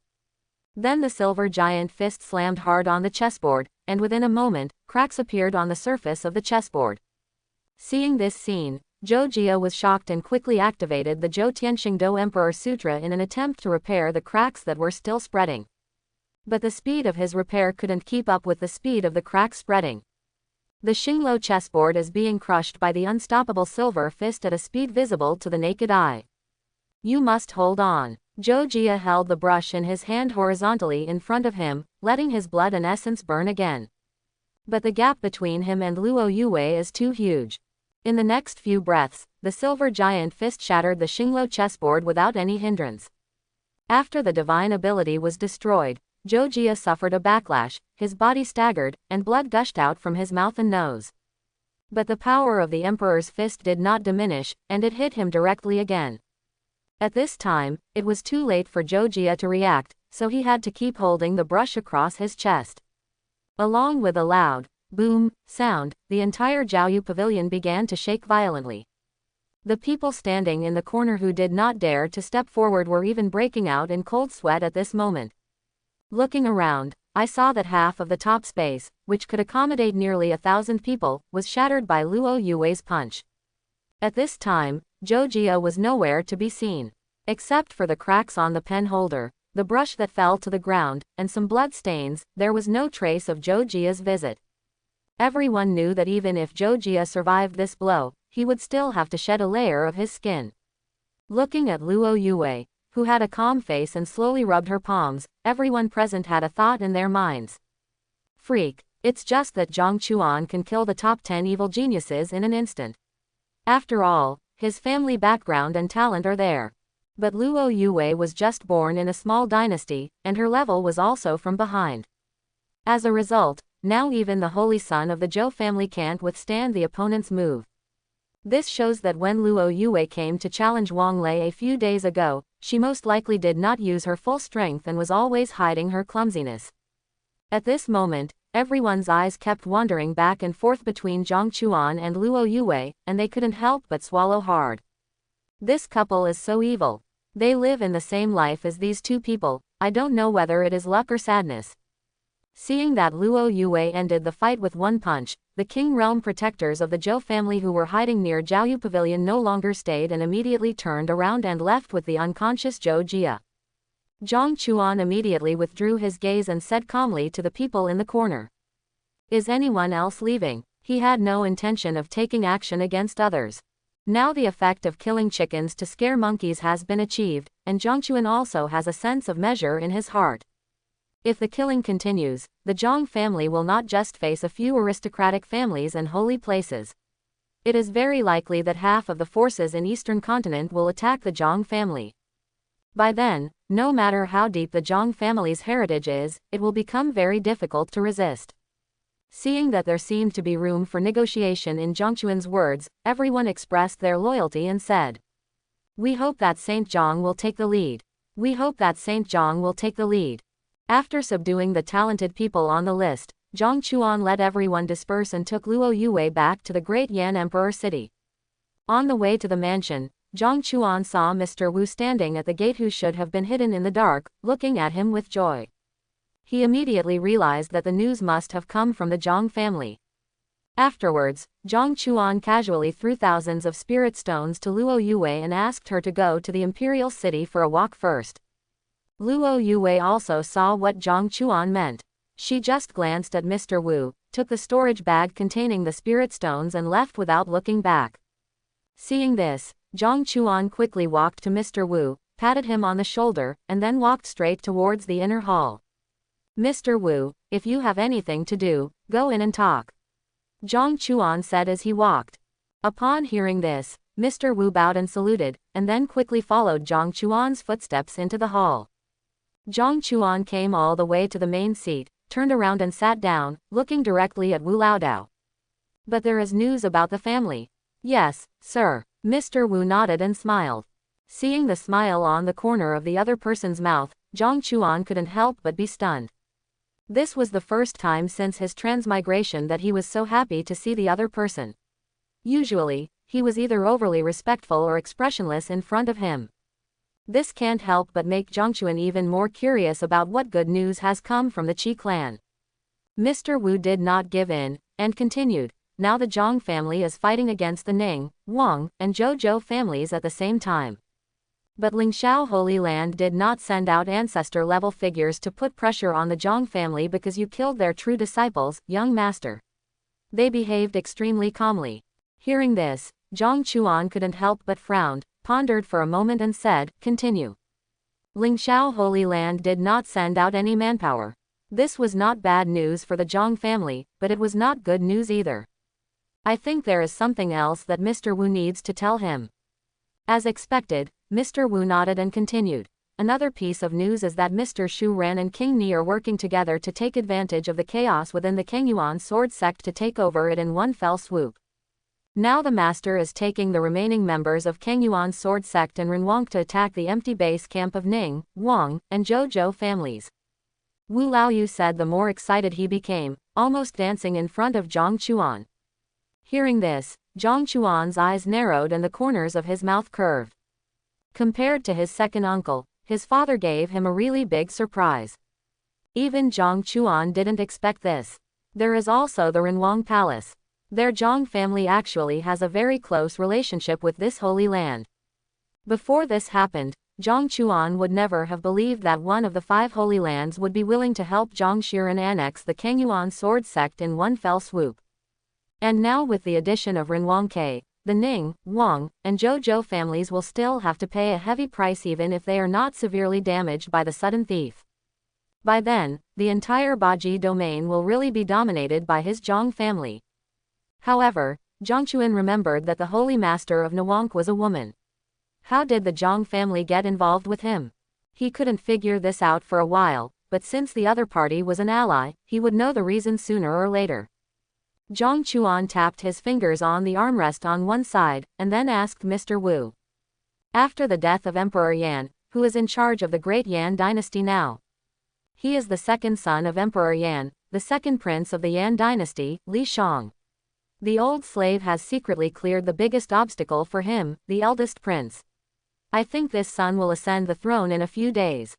Then the silver giant fist slammed hard on the chessboard, and within a moment, cracks appeared on the surface of the chessboard. Seeing this scene, Zhou Jia was shocked and quickly activated the Zhou Tianxingdou Emperor Sutra in an attempt to repair the cracks that were still spreading. But the speed of his repair couldn't keep up with the speed of the cracks spreading. The Xingluo chessboard is being crushed by the unstoppable silver fist at a speed visible to the naked eye. "You must hold on." Zhou Jia held the brush in his hand horizontally in front of him, letting his blood and essence burn again. But the gap between him and Luo Yue is too huge. In the next few breaths, the silver giant fist shattered the Xinglo chessboard without any hindrance. After the divine ability was destroyed, Zhou Jia suffered a backlash, his body staggered, and blood gushed out from his mouth and nose. But the power of the Emperor's fist did not diminish, and it hit him directly again. At this time, it was too late for Zhou Jia to react, so he had to keep holding the brush across his chest. Along with a loud boom sound, the entire Jiaoyu pavilion began to shake violently. The people standing in the corner who did not dare to step forward were even breaking out in cold sweat at this moment. Looking around, I saw that half of the top space, which could accommodate nearly 1,000 people, was shattered by Luo Yue's punch. At this time, Zhou Jia was nowhere to be seen. Except for the cracks on the pen holder, the brush that fell to the ground, and some blood stains, there was no trace of Zhou Jia's visit. Everyone knew that even if Zhou Jia survived this blow, he would still have to shed a layer of his skin. Looking at Luo Yue, who had a calm face and slowly rubbed her palms, everyone present had a thought in their minds. Freak, it's just that Zhang Chuan can kill the top 10 evil geniuses in an instant. After all, his family background and talent are there. But Luo Yue was just born in a small dynasty, and her level was also from behind. As a result, now even the holy son of the Zhou family can't withstand the opponent's move. This shows that when Luo Yue came to challenge Wang Lei a few days ago, she most likely did not use her full strength and was always hiding her clumsiness. At this moment, everyone's eyes kept wandering back and forth between Zhang Chuan and Luo Yue, and they couldn't help but swallow hard. This couple is so evil. They live in the same life as these two people. I don't know whether it is luck or sadness. Seeing that Luo Yue ended the fight with one punch, the King Realm protectors of the Zhou family who were hiding near Jiaoyu Pavilion no longer stayed and immediately turned around and left with the unconscious Zhou Jia. Zhang Chuan immediately withdrew his gaze and said calmly to the people in the corner. Is anyone else leaving? He had no intention of taking action against others. Now the effect of killing chickens to scare monkeys has been achieved, and Zhang Chuan also has a sense of measure in his heart. If the killing continues, the Zhang family will not just face a few aristocratic families and holy places. It is very likely that half of the forces in Eastern continent will attack the Zhang family. By then, no matter how deep the Zhang family's heritage is, it will become very difficult to resist. Seeing that there seemed to be room for negotiation in Zhang Chuan's words, everyone expressed their loyalty and said, "We hope that Saint Zhang will take the lead. We hope that Saint Zhang will take the lead." After subduing the talented people on the list, Zhang Chuan let everyone disperse and took Luo Yue back to the Great Yan Emperor City. On the way to the mansion, Zhang Chuan saw Mr. Wu standing at the gate who should have been hidden in the dark, looking at him with joy. He immediately realized that the news must have come from the Zhang family. Afterwards, Zhang Chuan casually threw thousands of spirit stones to Luo Yue and asked her to go to the imperial city for a walk first. Luo Yue also saw what Zhang Chuan meant. She just glanced at Mr. Wu, took the storage bag containing the spirit stones and left without looking back. Seeing this, Zhang Chuan quickly walked to Mr. Wu, patted him on the shoulder, and then walked straight towards the inner hall. "Mr. Wu, if you have anything to do, go in and talk," Zhang Chuan said as he walked. Upon hearing this, Mr. Wu bowed and saluted, and then quickly followed Zhang Chuan's footsteps into the hall. Zhang Chuan came all the way to the main seat, turned around and sat down, looking directly at Wu Laodao. "But there is news about the family." "Yes, sir." Mr. Wu nodded and smiled. Seeing the smile on the corner of the other person's mouth, Zhang Chuan couldn't help but be stunned. This was the first time since his transmigration that he was so happy to see the other person. Usually, he was either overly respectful or expressionless in front of him. This can't help but make Zhang Chuan even more curious about what good news has come from the Qi clan. Mr. Wu did not give in, and continued, "Now the Zhang family is fighting against the Ning, Wang, and Zhou families at the same time. But Lingxiao Holy Land did not send out ancestor-level figures to put pressure on the Zhang family because you killed their true disciples, young master. They behaved extremely calmly." Hearing this, Zhang Chuan couldn't help but frown, pondered for a moment and said, "Continue." "Lingxiao Holy Land did not send out any manpower." This was not bad news for the Zhang family, but it was not good news either. I think there is something else that Mr. Wu needs to tell him. As expected, Mr. Wu nodded and continued. Another piece of news is that Mr. Shu Ren and King Ni are working together to take advantage of the chaos within the Kengyuan sword sect to take over it in one fell swoop. Now the master is taking the remaining members of Kengyuan sword sect and Renwang to attack the empty base camp of Ning, Wang, and Zhou families. Wu Laoyu said the more excited he became, almost dancing in front of Zhang Chuan. Hearing this, Zhang Chuan's eyes narrowed and the corners of his mouth curved. Compared to his second uncle, his father gave him a really big surprise. Even Zhang Chuan didn't expect this. There is also the Renwang Palace. Their Zhang family actually has a very close relationship with this holy land. Before this happened, Zhang Chuan would never have believed that one of the 5 holy lands would be willing to help Zhang Shiren annex the Kengyuan sword sect in one fell swoop. And now with the addition of Renwang Ke, the Ning, Wang, and Zhou families will still have to pay a heavy price even if they are not severely damaged by the sudden thief. By then, the entire Baji domain will really be dominated by his Zhang family. However, Zhang Chuan remembered that the holy master of Nwang was a woman. How did the Zhang family get involved with him? He couldn't figure this out for a while, but since the other party was an ally, he would know the reason sooner or later. Zhang Chuan tapped his fingers on the armrest on one side, and then asked Mr. Wu. After the death of Emperor Yan, who is in charge of the great Yan dynasty now? He is the second son of Emperor Yan, the second prince of the Yan dynasty, Li Shang. The old slave has secretly cleared the biggest obstacle for him, the eldest prince. I think this son will ascend the throne in a few days.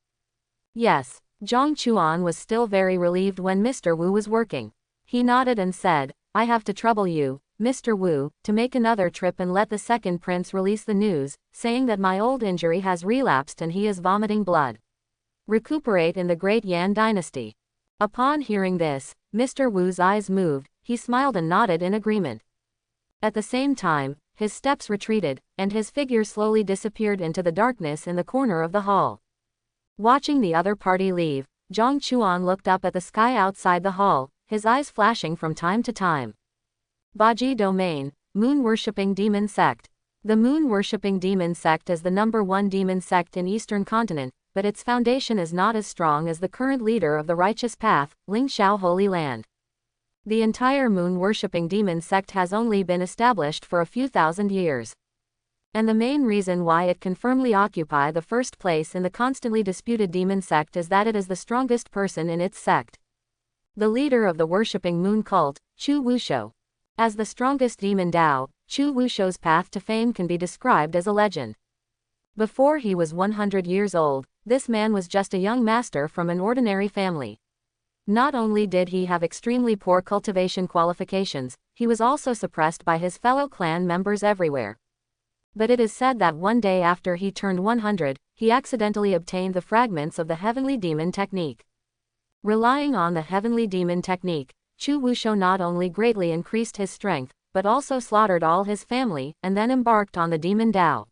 Yes, Zhang Chuan was still very relieved when Mr. Wu was working. He nodded and said, I have to trouble you, Mr. Wu, to make another trip and let the second prince release the news, saying that my old injury has relapsed and he is vomiting blood. Recuperate in the great Yan dynasty. Upon hearing this, Mr. Wu's eyes moved, he smiled and nodded in agreement. At the same time, his steps retreated, and his figure slowly disappeared into the darkness in the corner of the hall. Watching the other party leave, Zhang Chuan looked up at the sky outside the hall, his eyes flashing from time to time. Baji Domain, Moon-worshipping demon sect. The moon-worshipping demon sect is the #1 demon sect in Eastern Continent, but its foundation is not as strong as the current leader of the righteous path, Ling Xiao Holy Land. The entire moon-worshipping demon sect has only been established for a few thousand years. And the main reason why it can firmly occupy the first place in the constantly disputed demon sect is that it is the strongest person in its sect. The leader of the worshipping moon cult, Chu Wushou. As the strongest demon Dao, Chu Wushou's path to fame can be described as a legend. Before he was 100 years old, this man was just a young master from an ordinary family. Not only did he have extremely poor cultivation qualifications, he was also suppressed by his fellow clan members everywhere. But it is said that one day after he turned 100, he accidentally obtained the fragments of the heavenly demon technique. Relying on the heavenly demon technique, Chu Wushou not only greatly increased his strength, but also slaughtered all his family, and then embarked on the demon Dao.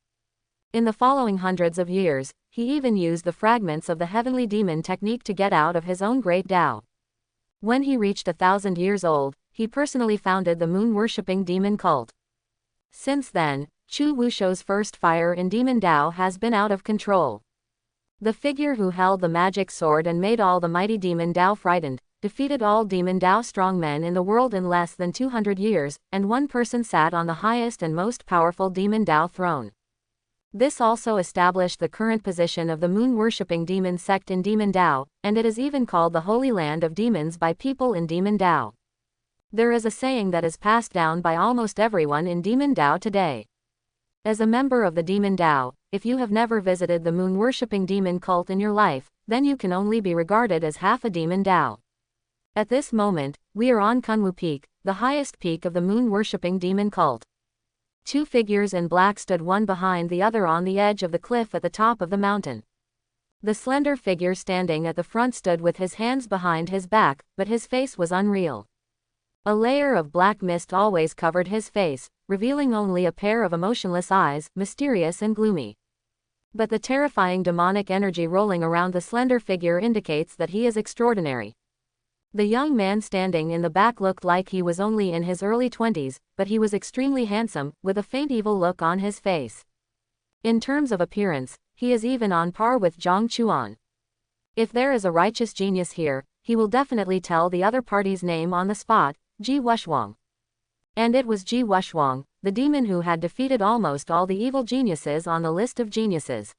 In the following hundreds of years, he even used the fragments of the heavenly demon technique to get out of his own great Dao. When he reached 1,000 years old, he personally founded the moon-worshipping demon cult. Since then, Chu Wushou's first fire in demon Dao has been out of control. The figure who held the magic sword and made all the mighty demon Dao frightened, defeated all demon Dao strongmen in the world in less than 200 years, and one person sat on the highest and most powerful demon Dao throne. This also established the current position of the moon-worshipping demon sect in demon Dao, and it is even called the Holy Land of Demons by people in demon Dao. There is a saying that is passed down by almost everyone in demon Dao today. As a member of the demon Dao, if you have never visited the moon-worshipping demon cult in your life, then you can only be regarded as half a demon Dao. At this moment, we are on Kunwu Peak, the highest peak of the moon-worshipping demon cult. Two figures in black stood one behind the other on the edge of the cliff at the top of the mountain. The slender figure standing at the front stood with his hands behind his back, but his face was unreal. A layer of black mist always covered his face, revealing only a pair of emotionless eyes, mysterious and gloomy. But the terrifying demonic energy rolling around the slender figure indicates that he is extraordinary. The young man standing in the back looked like he was only in his early 20s, but he was extremely handsome, with a faint evil look on his face. In terms of appearance, he is even on par with Zhang Chuan. If there is a righteous genius here, he will definitely tell the other party's name on the spot, Ji Wushuang. And it was Ji Wushuang, the demon who had defeated almost all the evil geniuses on the list of geniuses.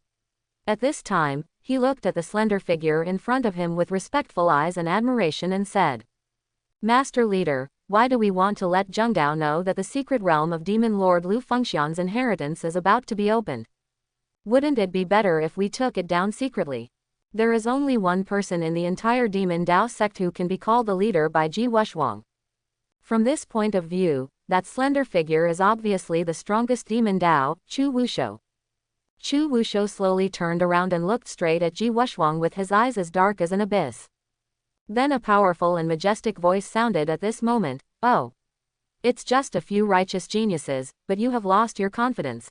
At this time, he looked at the slender figure in front of him with respectful eyes and admiration and said, "Master Leader, why do we want to let Zhengdao know that the secret realm of Demon Lord Lu Fengxian's inheritance is about to be opened? Wouldn't it be better if we took it down secretly? There is only one person in the entire Demon Dao sect who can be called the leader by Ji Wushuang. From this point of view, that slender figure is obviously the strongest Demon Dao, Chu Wushou." Chu Wushou slowly turned around and looked straight at Ji Wushuang with his eyes as dark as an abyss. Then a powerful and majestic voice sounded at this moment, "Oh. It's just a few righteous geniuses, but you have lost your confidence."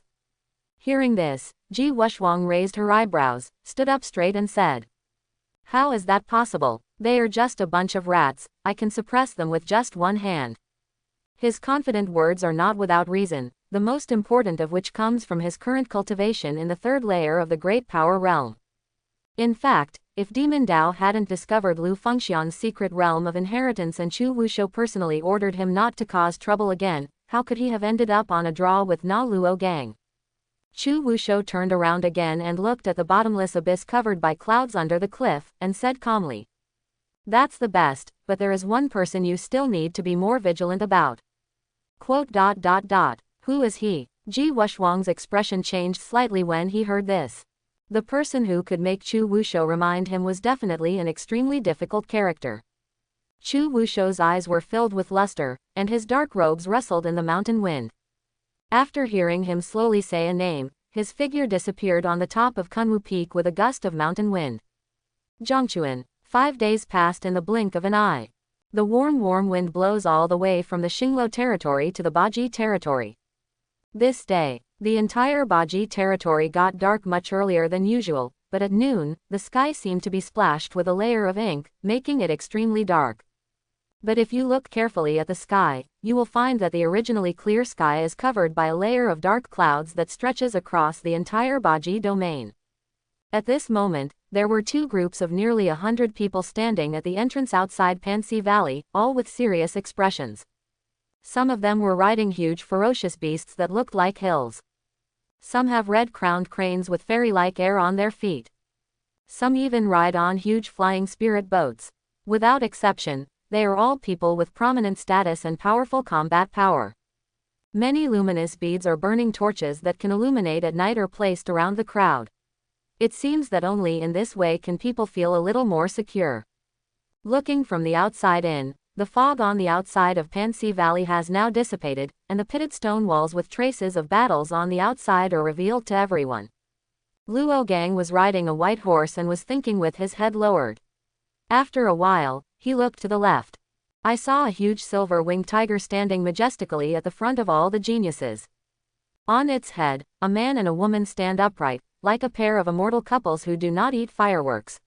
Hearing this, Ji Wushuang raised her eyebrows, stood up straight and said, "How is that possible? They are just a bunch of rats, I can suppress them with just one hand." His confident words are not without reason, the most important of which comes from his current cultivation in the third layer of the Great Power Realm. In fact, if Demon Dao hadn't discovered Lu Fengxian's secret realm of inheritance and Chu Wushou personally ordered him not to cause trouble again, how could he have ended up on a draw with Na Luo Gang? Chu Wushou turned around again and looked at the bottomless abyss covered by clouds under the cliff, and said calmly, "That's the best, but there is one person you still need to be more vigilant about." Who is he? Ji Wushuang's expression changed slightly when he heard this. The person who could make Chu Wushou remind him was definitely an extremely difficult character. Chu Wushou's eyes were filled with luster, and his dark robes rustled in the mountain wind. After hearing him slowly say a name, his figure disappeared on the top of Kunwu Peak with a gust of mountain wind. Zhongchuan. 5 days passed in the blink of an eye. The warm wind blows all the way from the Xingluo territory to the Baji territory. This day, the entire Baji territory got dark much earlier than usual, but at noon, the sky seemed to be splashed with a layer of ink, making it extremely dark. But if you look carefully at the sky, you will find that the originally clear sky is covered by a layer of dark clouds that stretches across the entire Baji domain. At this moment, there were 2 groups of nearly 100 people standing at the entrance outside Panxi Valley, all with serious expressions. Some of them were riding huge ferocious beasts that looked like hills. Some have red-crowned cranes with fairy-like air on their feet. Some even ride on huge flying spirit boats. Without exception, they are all people with prominent status and powerful combat power. Many luminous beads or burning torches that can illuminate at night are placed around the crowd. It seems that only in this way can people feel a little more secure. Looking from the outside in, the fog on the outside of Panxi Valley has now dissipated, and the pitted stone walls with traces of battles on the outside are revealed to everyone. Luo Gang was riding a white horse and was thinking with his head lowered. After a while, he looked to the left. "I saw a huge silver-winged tiger standing majestically at the front of all the geniuses. On its head, a man and a woman stand upright, like a pair of immortal couples who do not eat fireworks.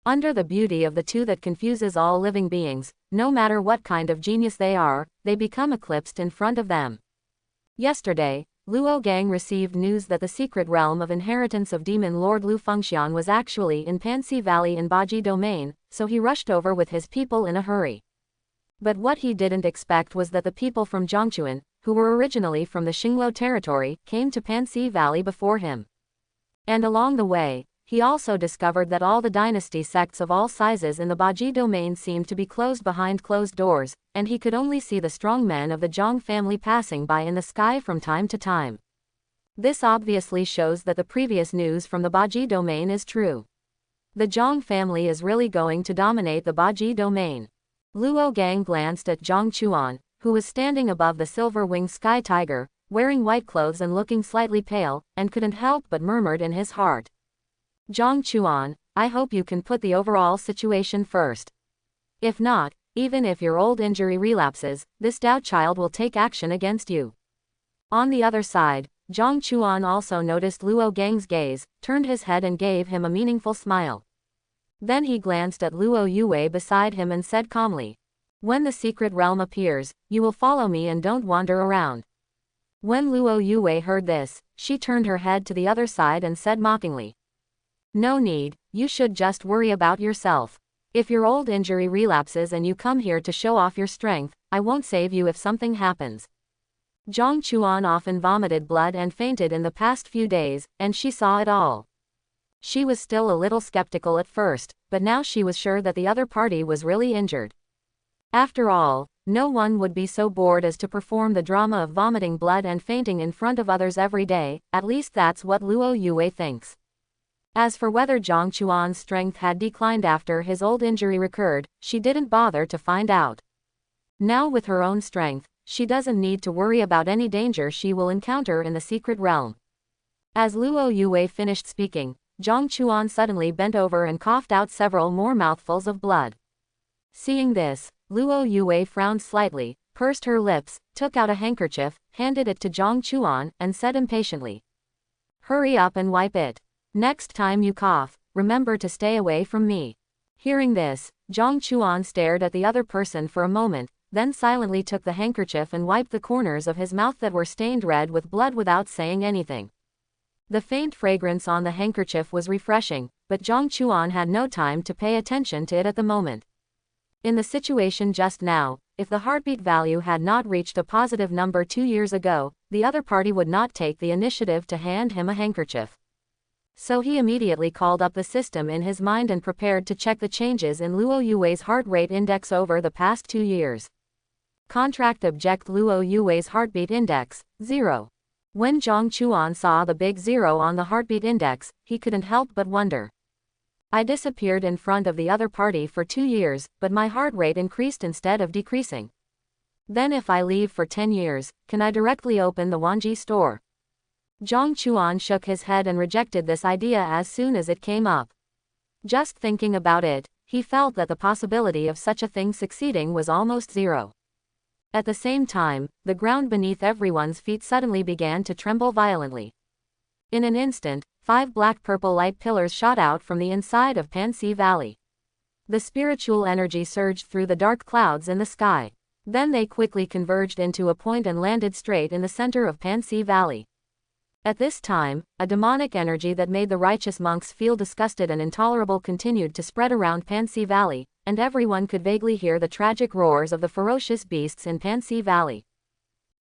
Under the beauty of the two that confuses all living beings, no matter what kind of genius they are, they become eclipsed in front of them." Yesterday, Luo Gang received news that the secret realm of inheritance of Demon Lord Lu Fengxian was actually in Panxi Valley in Baji domain, so he rushed over with his people in a hurry. But what he didn't expect was that the people from Zhongchuan, who were originally from the Xingluo territory, came to Panxi Valley before him. And along the way, he also discovered that all the dynasty sects of all sizes in the Baji domain seemed to be closed behind closed doors, and he could only see the strong men of the Zhang family passing by in the sky from time to time. This obviously shows that the previous news from the Baji domain is true. The Zhang family is really going to dominate the Baji domain. Luo Gang glanced at Zhang Chuan, who was standing above the silver-winged sky tiger, wearing white clothes and looking slightly pale, and couldn't help but murmured in his heart, "Zhang Chuan, I hope you can put the overall situation first. If not, even if your old injury relapses, this Dao child will take action against you." On the other side, Zhang Chuan also noticed Luo Gang's gaze, turned his head and gave him a meaningful smile. Then he glanced at Luo Yue beside him and said calmly, "When the secret realm appears, you will follow me and don't wander around." When Luo Yue heard this, she turned her head to the other side and said mockingly, "No need, you should just worry about yourself. If your old injury relapses and you come here to show off your strength, I won't save you if something happens." Zhang Chuan often vomited blood and fainted in the past few days, and she saw it all. She was still a little skeptical at first, but now she was sure that the other party was really injured. After all, no one would be so bored as to perform the drama of vomiting blood and fainting in front of others every day, at least that's what Luo Yue thinks. As for whether Zhang Chuan's strength had declined after his old injury recurred, she didn't bother to find out. Now with her own strength, she doesn't need to worry about any danger she will encounter in the secret realm. As Luo Yue finished speaking, Zhang Chuan suddenly bent over and coughed out several more mouthfuls of blood. Seeing this, Luo Yue frowned slightly, pursed her lips, took out a handkerchief, handed it to Zhang Chuan, and said impatiently, "Hurry up and wipe it. Next time you cough, remember to stay away from me." Hearing this, Zhang Chuan stared at the other person for a moment, then silently took the handkerchief and wiped the corners of his mouth that were stained red with blood without saying anything. The faint fragrance on the handkerchief was refreshing, but Zhang Chuan had no time to pay attention to it at the moment. In the situation just now, if the heartbeat value had not reached a positive number 2 years ago, the other party would not take the initiative to hand him a handkerchief. So he immediately called up the system in his mind and prepared to check the changes in Luo Yue's heart rate index over the past 2 years. Contract Object Luo Yue's heartbeat index, 0. When Zhang Chuan saw the big 0 on the heartbeat index, he couldn't help but wonder. "I disappeared in front of the other party for 2 years, but my heart rate increased instead of decreasing. Then if I leave for 10 years, can I directly open the Wanji store?" Zhang Chuan shook his head and rejected this idea as soon as it came up. Just thinking about it, he felt that the possibility of such a thing succeeding was almost 0. At the same time, the ground beneath everyone's feet suddenly began to tremble violently. In an instant, 5 black-purple light pillars shot out from the inside of Panxi Valley. The spiritual energy surged through the dark clouds in the sky. Then they quickly converged into a point and landed straight in the center of Panxi Valley. At this time, a demonic energy that made the righteous monks feel disgusted and intolerable continued to spread around Panxi Valley, and everyone could vaguely hear the tragic roars of the ferocious beasts in Panxi Valley.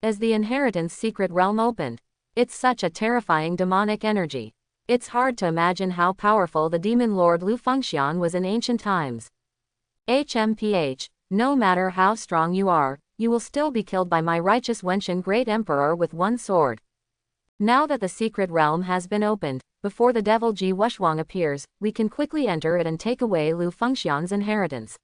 As the inheritance secret realm opened, it's such a terrifying demonic energy. It's hard to imagine how powerful the demon lord Lu Fengxian was in ancient times. HMPH, no matter how strong you are, you will still be killed by my righteous Wenshan great emperor with one sword. Now that the secret realm has been opened, before the devil Ji Wushwang appears, we can quickly enter it and take away Lu Fengxian's inheritance.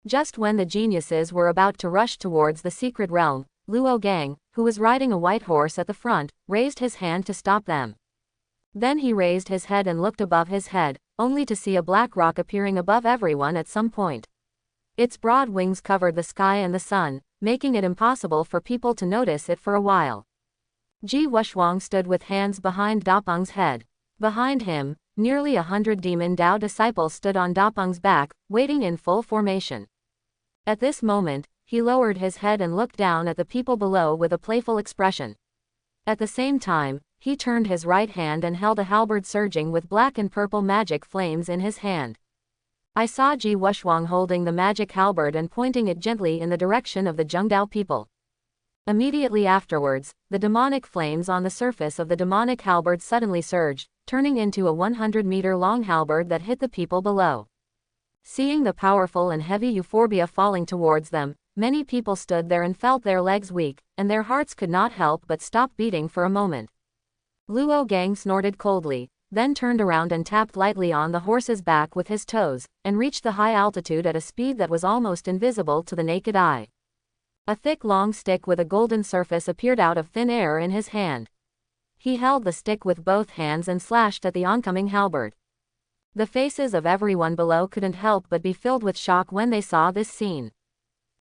Just when the geniuses were about to rush towards the secret realm, Luo Gang, who was riding a white horse at the front, raised his hand to stop them. Then he raised his head and looked above his head, only to see a black rock appearing above everyone at some point. Its broad wings covered the sky and the sun, making it impossible for people to notice it for a while. Ji Wushwang stood with hands behind Dapeng's head. Behind him, nearly 100 demon Dao disciples stood on Dapeng's back, waiting in full formation. At this moment, he lowered his head and looked down at the people below with a playful expression. At the same time, he turned his right hand and held a halberd surging with black and purple magic flames in his hand. I saw Ji Wushwang holding the magic halberd and pointing it gently in the direction of the Zhengdao people. Immediately afterwards, the demonic flames on the surface of the demonic halberd suddenly surged, turning into a 100-meter-long halberd that hit the people below. Seeing the powerful and heavy euphorbia falling towards them, many people stood there and felt their legs weak, and their hearts could not help but stop beating for a moment. Luo Gang snorted coldly, then turned around and tapped lightly on the horse's back with his toes, and reached the high altitude at a speed that was almost invisible to the naked eye. A thick long stick with a golden surface appeared out of thin air in his hand. He held the stick with both hands and slashed at the oncoming halberd. The faces of everyone below couldn't help but be filled with shock when they saw this scene.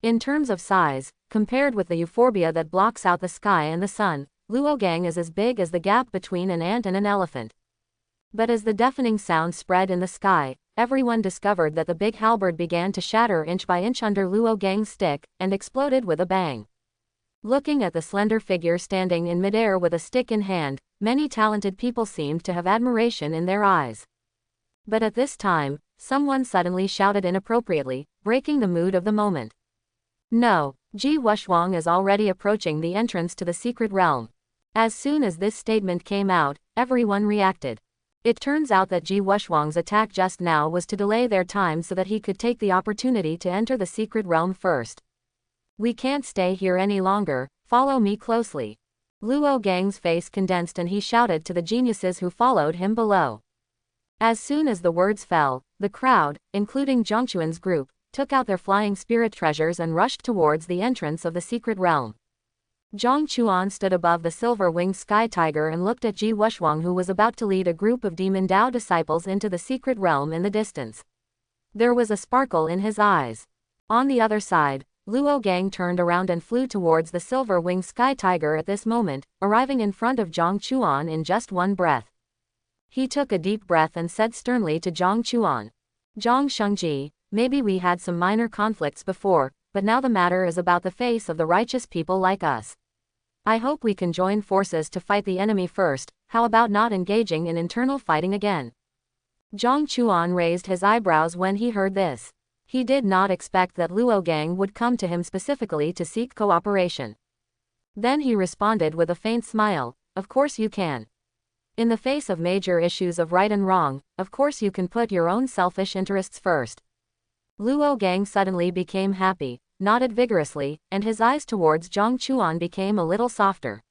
In terms of size, compared with the euphorbia that blocks out the sky and the sun, Luo Gang is as big as the gap between an ant and an elephant. But as the deafening sound spread in the sky, everyone discovered that the big halberd began to shatter inch by inch under Luo Gang's stick, and exploded with a bang. Looking at the slender figure standing in midair with a stick in hand, many talented people seemed to have admiration in their eyes. But at this time, someone suddenly shouted inappropriately, breaking the mood of the moment. No, Ji Wushwang is already approaching the entrance to the secret realm. As soon as this statement came out, everyone reacted. It turns out that Ji Wushwang's attack just now was to delay their time so that he could take the opportunity to enter the secret realm first. We can't stay here any longer, follow me closely. Luo Gang's face condensed and he shouted to the geniuses who followed him below. As soon as the words fell, the crowd, including Zhongquan's group, took out their flying spirit treasures and rushed towards the entrance of the secret realm. Zhang Chuan stood above the silver-winged sky tiger and looked at Ji Wushwang, who was about to lead a group of demon Dao disciples into the secret realm in the distance. There was a sparkle in his eyes. On the other side, Luo Gang turned around and flew towards the silver-winged sky tiger at this moment, arriving in front of Zhang Chuan in just one breath. He took a deep breath and said sternly to Zhang Chuan, "Zhang Shengji, maybe we had some minor conflicts before, but now the matter is about the face of the righteous people like us. I hope we can join forces to fight the enemy first. How about not engaging in internal fighting again?" Zhang Chuan raised his eyebrows when he heard this. He did not expect that Luo Gang would come to him specifically to seek cooperation. Then he responded with a faint smile, "Of course you can. In the face of major issues of right and wrong, of course you can put your own selfish interests first." Luo Gang suddenly became happy, nodded vigorously, and his eyes towards Zhang Chuan became a little softer.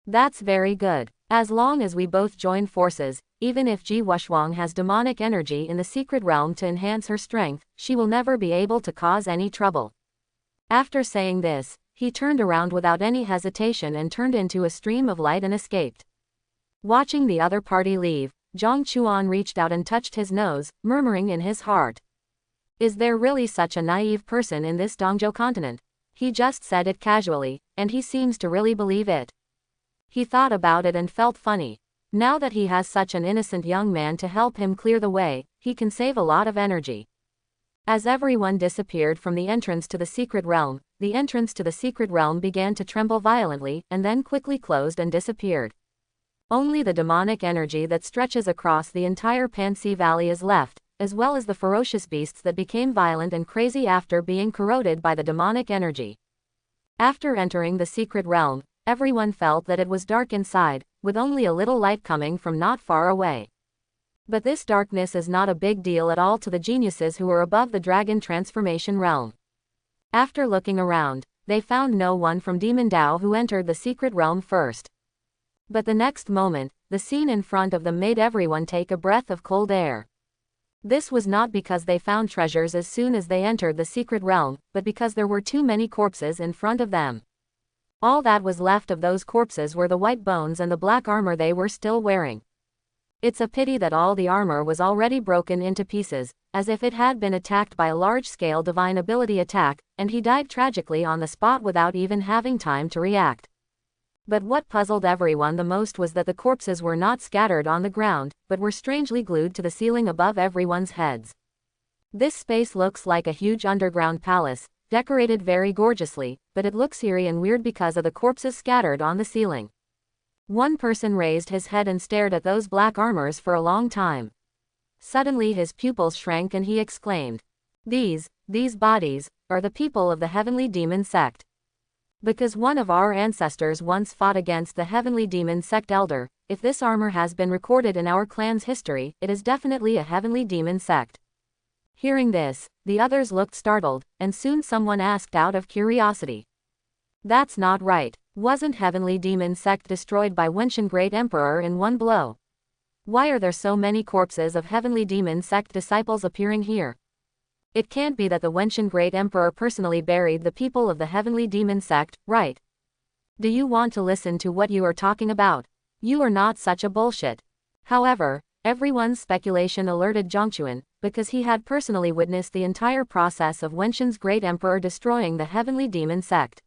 "That's very good. As long as we both join forces, even if Ji Wushwang has demonic energy in the secret realm to enhance her strength, she will never be able to cause any trouble." After saying this, he turned around without any hesitation and turned into a stream of light and escaped. Watching the other party leave, Zhang Chuan reached out and touched his nose, murmuring in his heart, "Is there really such a naive person in this Dongzhou continent? He just said it casually, and he seems to really believe it." He thought about it and felt funny. Now that he has such an innocent young man to help him clear the way, he can save a lot of energy. As everyone disappeared from the entrance to the secret realm, the entrance to the secret realm began to tremble violently and then quickly closed and disappeared. Only the demonic energy that stretches across the entire Pansy Valley is left, as well as the ferocious beasts that became violent and crazy after being corroded by the demonic energy. After entering the secret realm, everyone felt that it was dark inside, with only a little light coming from not far away. But this darkness is not a big deal at all to the geniuses who are above the dragon transformation realm. After looking around, they found no one from Demon Dao who entered the secret realm first. But the next moment, the scene in front of them made everyone take a breath of cold air. This was not because they found treasures as soon as they entered the secret realm, but because there were too many corpses in front of them. All that was left of those corpses were the white bones and the black armor they were still wearing. It's a pity that all the armor was already broken into pieces, as if it had been attacked by a large-scale divine ability attack, and he died tragically on the spot without even having time to react. But what puzzled everyone the most was that the corpses were not scattered on the ground, but were strangely glued to the ceiling above everyone's heads. This space looks like a huge underground palace, decorated very gorgeously, but it looks eerie and weird because of the corpses scattered on the ceiling. One person raised his head and stared at those black armors for a long time. Suddenly his pupils shrank and he exclaimed, These bodies, are the people of the heavenly demon sect. Because one of our ancestors once fought against the heavenly demon sect elder, if this armor has been recorded in our clan's history, it is definitely a heavenly demon sect." Hearing this, the others looked startled, and soon someone asked out of curiosity, "That's not right. Wasn't heavenly demon sect destroyed by Wenshan Great Emperor in one blow? Why are there so many corpses of heavenly demon sect disciples appearing here? It can't be that the Wenshan Great Emperor personally buried the people of the heavenly demon sect, right? Do you want to listen to what you are talking about? You are not such a bullshit." However, everyone's speculation alerted Zhongquan, because he had personally witnessed the entire process of Wenshan's Great Emperor destroying the heavenly demon sect.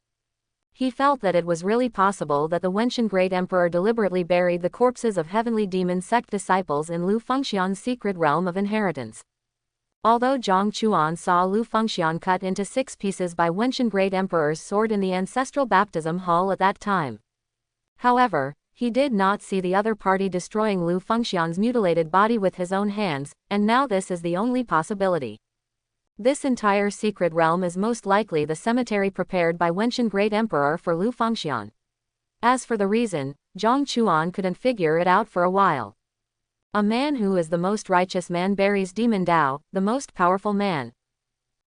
He felt that it was really possible that the Wenshan Great Emperor deliberately buried the corpses of heavenly demon sect disciples in Lu Fengxian's secret realm of inheritance. Although Zhang Chuan saw Lu Fengxian cut into 6 pieces by Wenshan Great Emperor's sword in the ancestral baptism hall at that time. However, he did not see the other party destroying Lu Fengxian's mutilated body with his own hands, and now this is the only possibility. This entire secret realm is most likely the cemetery prepared by Wenshan Great Emperor for Lu Fengxian. As for the reason, Zhang Chuan couldn't figure it out for a while. A man who is the most righteous man buries demon Dao, the most powerful man.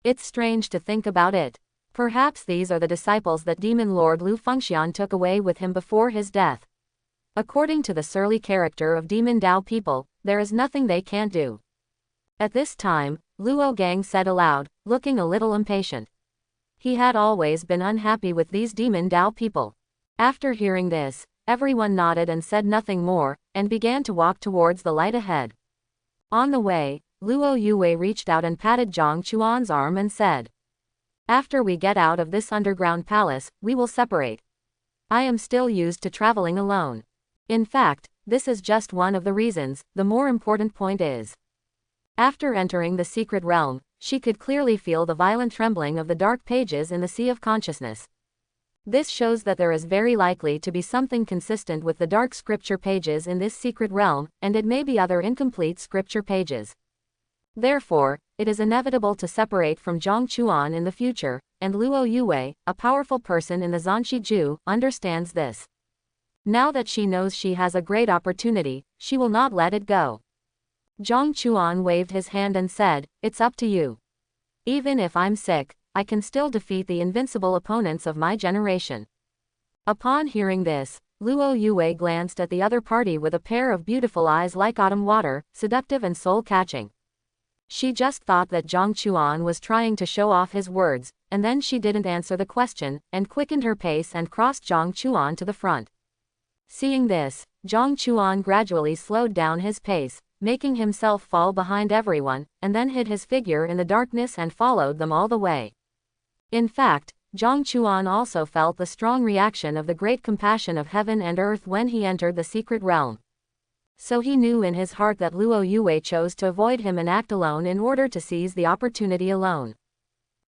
It's strange to think about it. Perhaps these are the disciples that demon lord Lu Fengxian took away with him before his death. According to the surly character of demon Dao people, there is nothing they can't do. At this time, Luo Gang said aloud, looking a little impatient. He had always been unhappy with these demon Dao people. After hearing this, everyone nodded and said nothing more, and began to walk towards the light ahead. On the way, Luo Yue reached out and patted Zhang Chuan's arm and said, "After we get out of this underground palace, we will separate. I am still used to traveling alone. In fact, this is just one of the reasons. The more important point is." After entering the secret realm, she could clearly feel the violent trembling of the dark pages in the sea of consciousness. This shows that there is very likely to be something consistent with the dark scripture pages in this secret realm, and it may be other incomplete scripture pages. Therefore, it is inevitable to separate from Zhang Chuan in the future, and Luo Yue, a powerful person in the Zanshi Ju, understands this. Now that she knows she has a great opportunity, she will not let it go. Zhang Chuan waved his hand and said, "It's up to you. Even if I'm sick, I can still defeat the invincible opponents of my generation." Upon hearing this, Luo Yue glanced at the other party with a pair of beautiful eyes like autumn water, seductive and soul-catching. She just thought that Zhang Chuan was trying to show off his words, and then she didn't answer the question, and quickened her pace and crossed Zhang Chuan to the front. Seeing this, Zhang Chuan gradually slowed down his pace, making himself fall behind everyone, and then hid his figure in the darkness and followed them all the way. In fact, Zhang Chuan also felt the strong reaction of the great compassion of heaven and earth when he entered the secret realm. So he knew in his heart that Luo Yue chose to avoid him and act alone in order to seize the opportunity alone.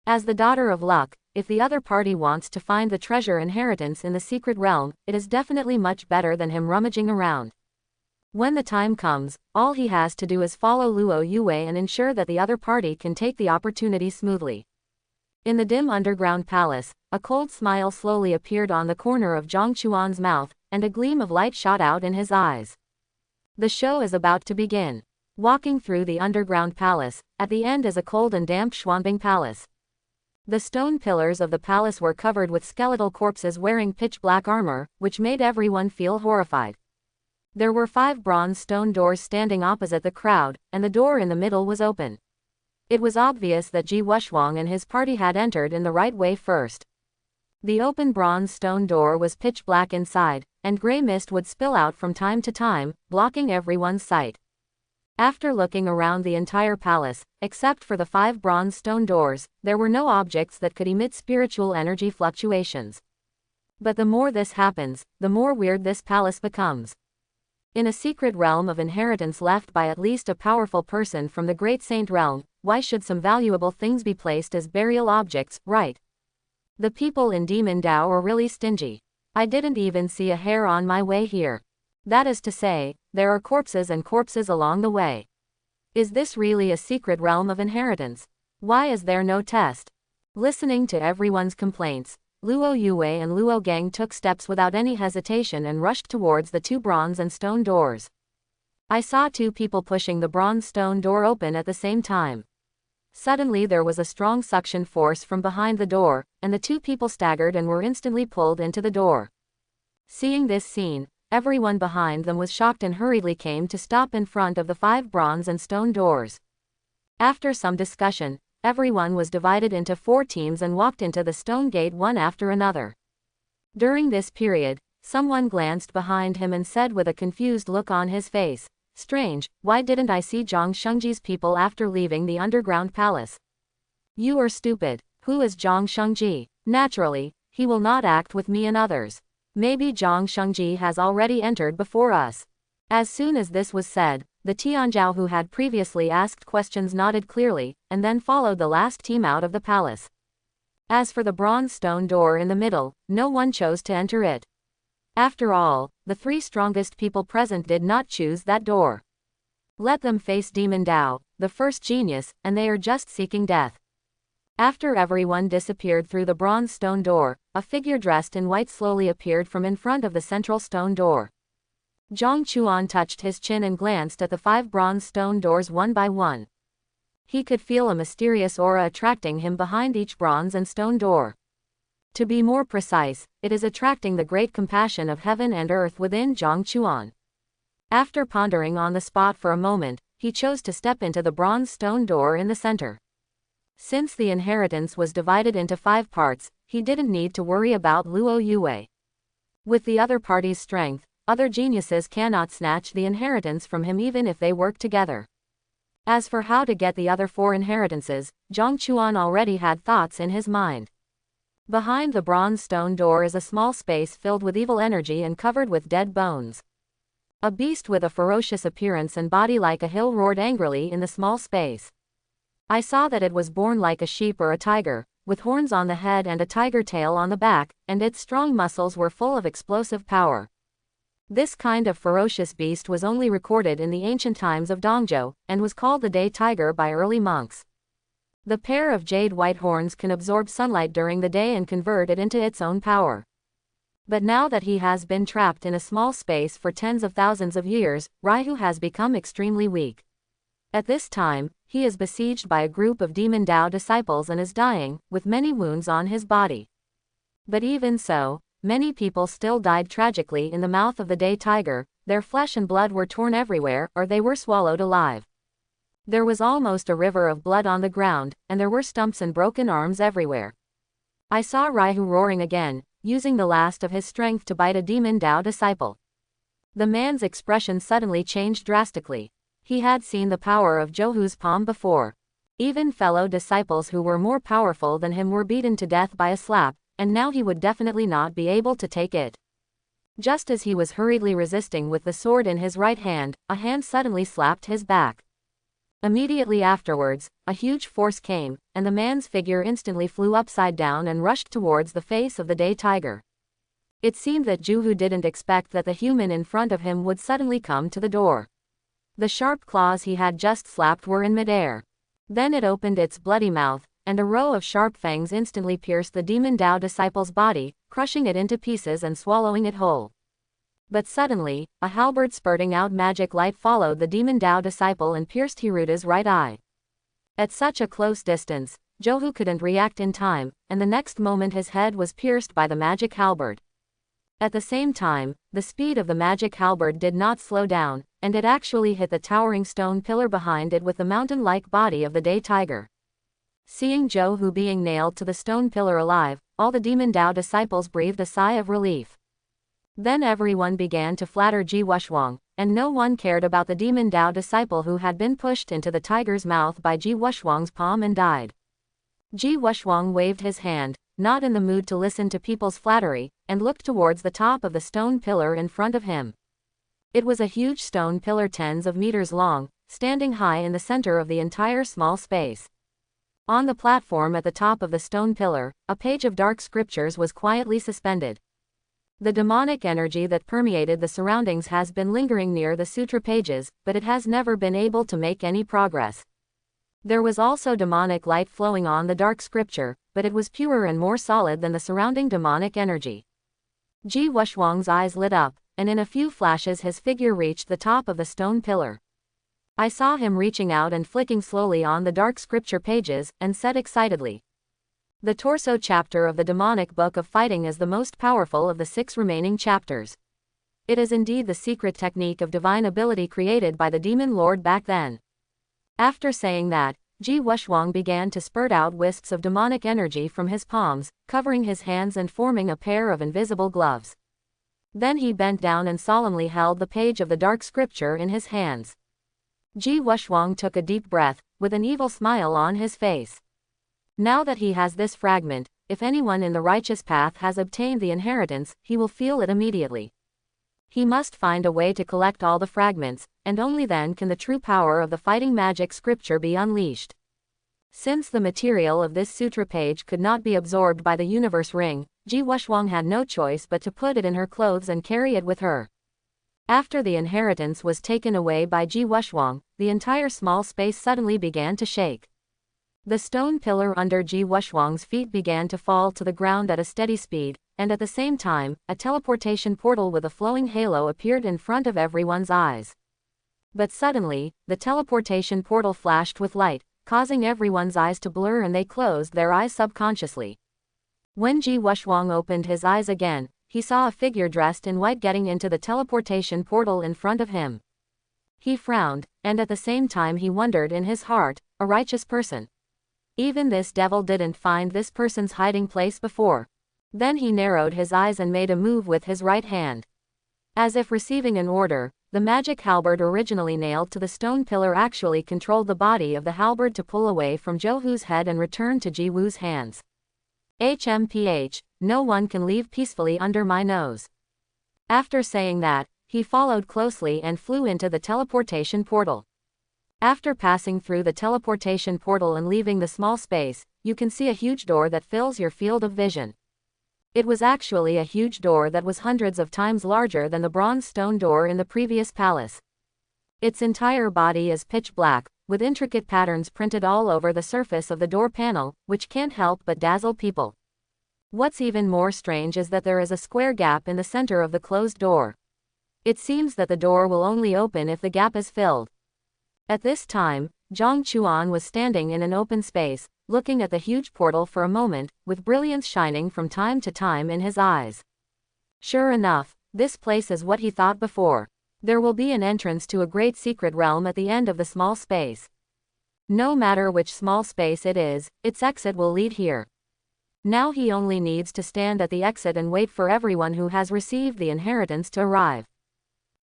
As the daughter of luck, if the other party wants to find the treasure inheritance in the secret realm, it is definitely much better than him rummaging around. When the time comes, all he has to do is follow Luo Yue and ensure that the other party can take the opportunity smoothly. In the dim underground palace, a cold smile slowly appeared on the corner of Zhang Chuan's mouth, and a gleam of light shot out in his eyes. The show is about to begin. Walking through the underground palace, at the end is a cold and damp Xuanbing palace. The stone pillars of the palace were covered with skeletal corpses wearing pitch-black armor, which made everyone feel horrified. There were 5 bronze stone doors standing opposite the crowd, and the door in the middle was open. It was obvious that Ji Wushuang and his party had entered in the right way first. The open bronze stone door was pitch black inside, and gray mist would spill out from time to time, blocking everyone's sight. After looking around the entire palace, except for the 5 bronze stone doors, there were no objects that could emit spiritual energy fluctuations. But the more this happens, the more weird this palace becomes. In a secret realm of inheritance left by at least a powerful person from the Great Saint realm, why should some valuable things be placed as burial objects, right? The people in Demon Dao are really stingy. I didn't even see a hair on my way here. That is to say, there are corpses and corpses along the way. Is this really a secret realm of inheritance? Why is there no test? Listening to everyone's complaints, Luo Yue and Luo Gang took steps without any hesitation and rushed towards the 2 bronze and stone doors. I saw 2 people pushing the bronze stone door open at the same time. Suddenly there was a strong suction force from behind the door, and the 2 people staggered and were instantly pulled into the door. Seeing this scene, everyone behind them was shocked and hurriedly came to stop in front of the 5 bronze and stone doors. After some discussion, everyone was divided into 4 teams and walked into the stone gate one after another. During this period, someone glanced behind him and said with a confused look on his face, "Strange, why didn't I see Zhang Shengji's people after leaving the underground palace?" "You are stupid. Who is Zhang Shengji?" Naturally, he will not act with me and others. Maybe Zhang Shengji has already entered before us. As soon as this was said, the Tianzhao who had previously asked questions nodded clearly, and then followed the last team out of the palace. As for the bronze stone door in the middle, no one chose to enter it. After all, the 3 strongest people present did not choose that door. Let them face Demon Dao, the first genius, and they are just seeking death. After everyone disappeared through the bronze stone door, a figure dressed in white slowly appeared from in front of the central stone door. Zhang Chuan touched his chin and glanced at the 5 bronze stone doors one by one. He could feel a mysterious aura attracting him behind each bronze and stone door. To be more precise, it is attracting the great compassion of heaven and earth within Zhang Chuan. After pondering on the spot for a moment, he chose to step into the bronze stone door in the center. Since the inheritance was divided into 5 parts, he didn't need to worry about Luo Yue. With the other party's strength, other geniuses cannot snatch the inheritance from him even if they work together. As for how to get the other 4 inheritances, Zhang Chuan already had thoughts in his mind. Behind the bronze stone door is a small space filled with evil energy and covered with dead bones. A beast with a ferocious appearance and body like a hill roared angrily in the small space. I saw that it was born like a sheep or a tiger, with horns on the head and a tiger tail on the back, and its strong muscles were full of explosive power. This kind of ferocious beast was only recorded in the ancient times of Dongzhou, and was called the day tiger by early monks. The pair of jade white horns can absorb sunlight during the day and convert it into its own power. But now that he has been trapped in a small space for tens of thousands of years, Raihu has become extremely weak. At this time, he is besieged by a group of Demon Dao disciples and is dying, with many wounds on his body. But even so, many people still died tragically in the mouth of the day tiger, their flesh and blood were torn everywhere or they were swallowed alive. There was almost a river of blood on the ground, and there were stumps and broken arms everywhere. I saw Raihu roaring again, using the last of his strength to bite a Demon Dao disciple. The man's expression suddenly changed drastically. He had seen the power of Zhouhu's palm before. Even fellow disciples who were more powerful than him were beaten to death by a slap, and now he would definitely not be able to take it. Just as he was hurriedly resisting with the sword in his right hand, a hand suddenly slapped his back. Immediately afterwards, a huge force came, and the man's figure instantly flew upside down and rushed towards the face of the day tiger. It seemed that Zhouhu didn't expect that the human in front of him would suddenly come to the door. The sharp claws he had just slapped were in midair. Then it opened its bloody mouth, and a row of sharp fangs instantly pierced the Demon Dao disciple's body, crushing it into pieces and swallowing it whole. But suddenly, a halberd spurting out magic light followed the Demon Dao disciple and pierced Hiruta's right eye. At such a close distance, Zhouhu couldn't react in time, and the next moment his head was pierced by the magic halberd. At the same time, the speed of the magic halberd did not slow down, and it actually hit the towering stone pillar behind it with the mountain-like body of the day tiger. Seeing Zhouhu being nailed to the stone pillar alive, all the Demon Dao disciples breathed a sigh of relief. Then everyone began to flatter Ji Wushwang, and no one cared about the Demon Dao disciple who had been pushed into the tiger's mouth by Ji Wushwang's palm and died. Ji Wushwang waved his hand, not in the mood to listen to people's flattery, and looked towards the top of the stone pillar in front of him. It was a huge stone pillar tens of meters long, standing high in the center of the entire small space. On the platform at the top of the stone pillar, a page of dark scriptures was quietly suspended. The demonic energy that permeated the surroundings has been lingering near the sutra pages, but it has never been able to make any progress. There was also demonic light flowing on the dark scripture, but it was purer and more solid than the surrounding demonic energy. Ji Wushwang's eyes lit up, and in a few flashes his figure reached the top of the stone pillar. I saw him reaching out and flicking slowly on the dark scripture pages, and said excitedly, "The torso chapter of the demonic book of fighting is the most powerful of the 6 remaining chapters. It is indeed the secret technique of divine ability created by the demon lord back then." After saying that, Ji Wushwang began to spurt out wisps of demonic energy from his palms, covering his hands and forming a pair of invisible gloves. Then he bent down and solemnly held the page of the dark scripture in his hands. Ji Wushwang took a deep breath, with an evil smile on his face. Now that he has this fragment, if anyone in the righteous path has obtained the inheritance, he will feel it immediately. He must find a way to collect all the fragments, and only then can the true power of the fighting magic scripture be unleashed. Since the material of this sutra page could not be absorbed by the universe ring, Ji Wuxiang had no choice but to put it in her clothes and carry it with her. After the inheritance was taken away by Ji Wuxiang, the entire small space suddenly began to shake. The stone pillar under Ji Wuxiang's feet began to fall to the ground at a steady speed, and at the same time, a teleportation portal with a flowing halo appeared in front of everyone's eyes. But suddenly, the teleportation portal flashed with light, causing everyone's eyes to blur, and they closed their eyes subconsciously. When Ji Wuxiang opened his eyes again, he saw a figure dressed in white getting into the teleportation portal in front of him. He frowned, and at the same time he wondered in his heart, a righteous person. Even this devil didn't find this person's hiding place before. Then he narrowed his eyes and made a move with his right hand. As if receiving an order, the magic halberd originally nailed to the stone pillar actually controlled the body of the halberd to pull away from Zhou Hu's head and return to Ji Wu's hands. HMPH, no one can leave peacefully under my nose. After saying that, he followed closely and flew into the teleportation portal. After passing through the teleportation portal and leaving the small space, you can see a huge door that fills your field of vision. It was actually a huge door that was hundreds of times larger than the bronze stone door in the previous palace. Its entire body is pitch black, with intricate patterns printed all over the surface of the door panel, which can't help but dazzle people. What's even more strange is that there is a square gap in the center of the closed door. It seems that the door will only open if the gap is filled. At this time, Zhang Chuan was standing in an open space, looking at the huge portal for a moment, with brilliance shining from time to time in his eyes. Sure enough, this place is what he thought before. There will be an entrance to a great secret realm at the end of the small space. No matter which small space it is, its exit will lead here. Now he only needs to stand at the exit and wait for everyone who has received the inheritance to arrive.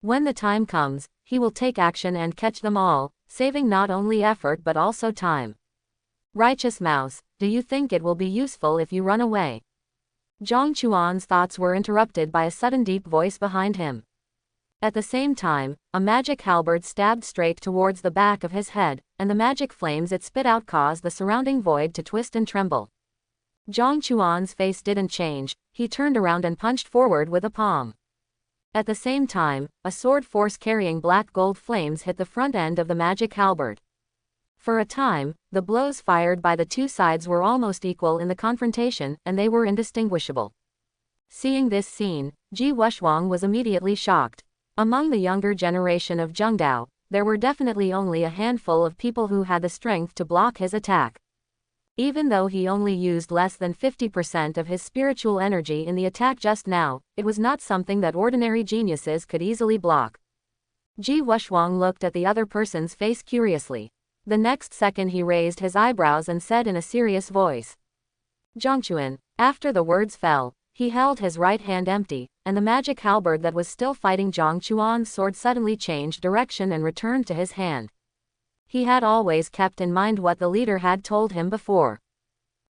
When the time comes, he will take action and catch them all, saving not only effort but also time. Righteous mouse, do you think it will be useful if you run away? Zhang Chuan's thoughts were interrupted by a sudden deep voice behind him. At the same time, a magic halberd stabbed straight towards the back of his head, and the magic flames it spit out caused the surrounding void to twist and tremble. Zhang Chuan's face didn't change, he turned around and punched forward with a palm. At the same time, a sword force carrying black gold flames hit the front end of the magic halberd. For a time, the blows fired by the two sides were almost equal in the confrontation, and they were indistinguishable. Seeing this scene, Ji Wuxiang was immediately shocked. Among the younger generation of Zhengdao, there were definitely only a handful of people who had the strength to block his attack. Even though he only used less than 50% of his spiritual energy in the attack just now, it was not something that ordinary geniuses could easily block. Ji Wuxiang looked at the other person's face curiously. The next second he raised his eyebrows and said in a serious voice, "Zhangchuan." After the words fell, he held his right hand empty, and the magic halberd that was still fighting Zhang Chuan's sword suddenly changed direction and returned to his hand. He had always kept in mind what the leader had told him before.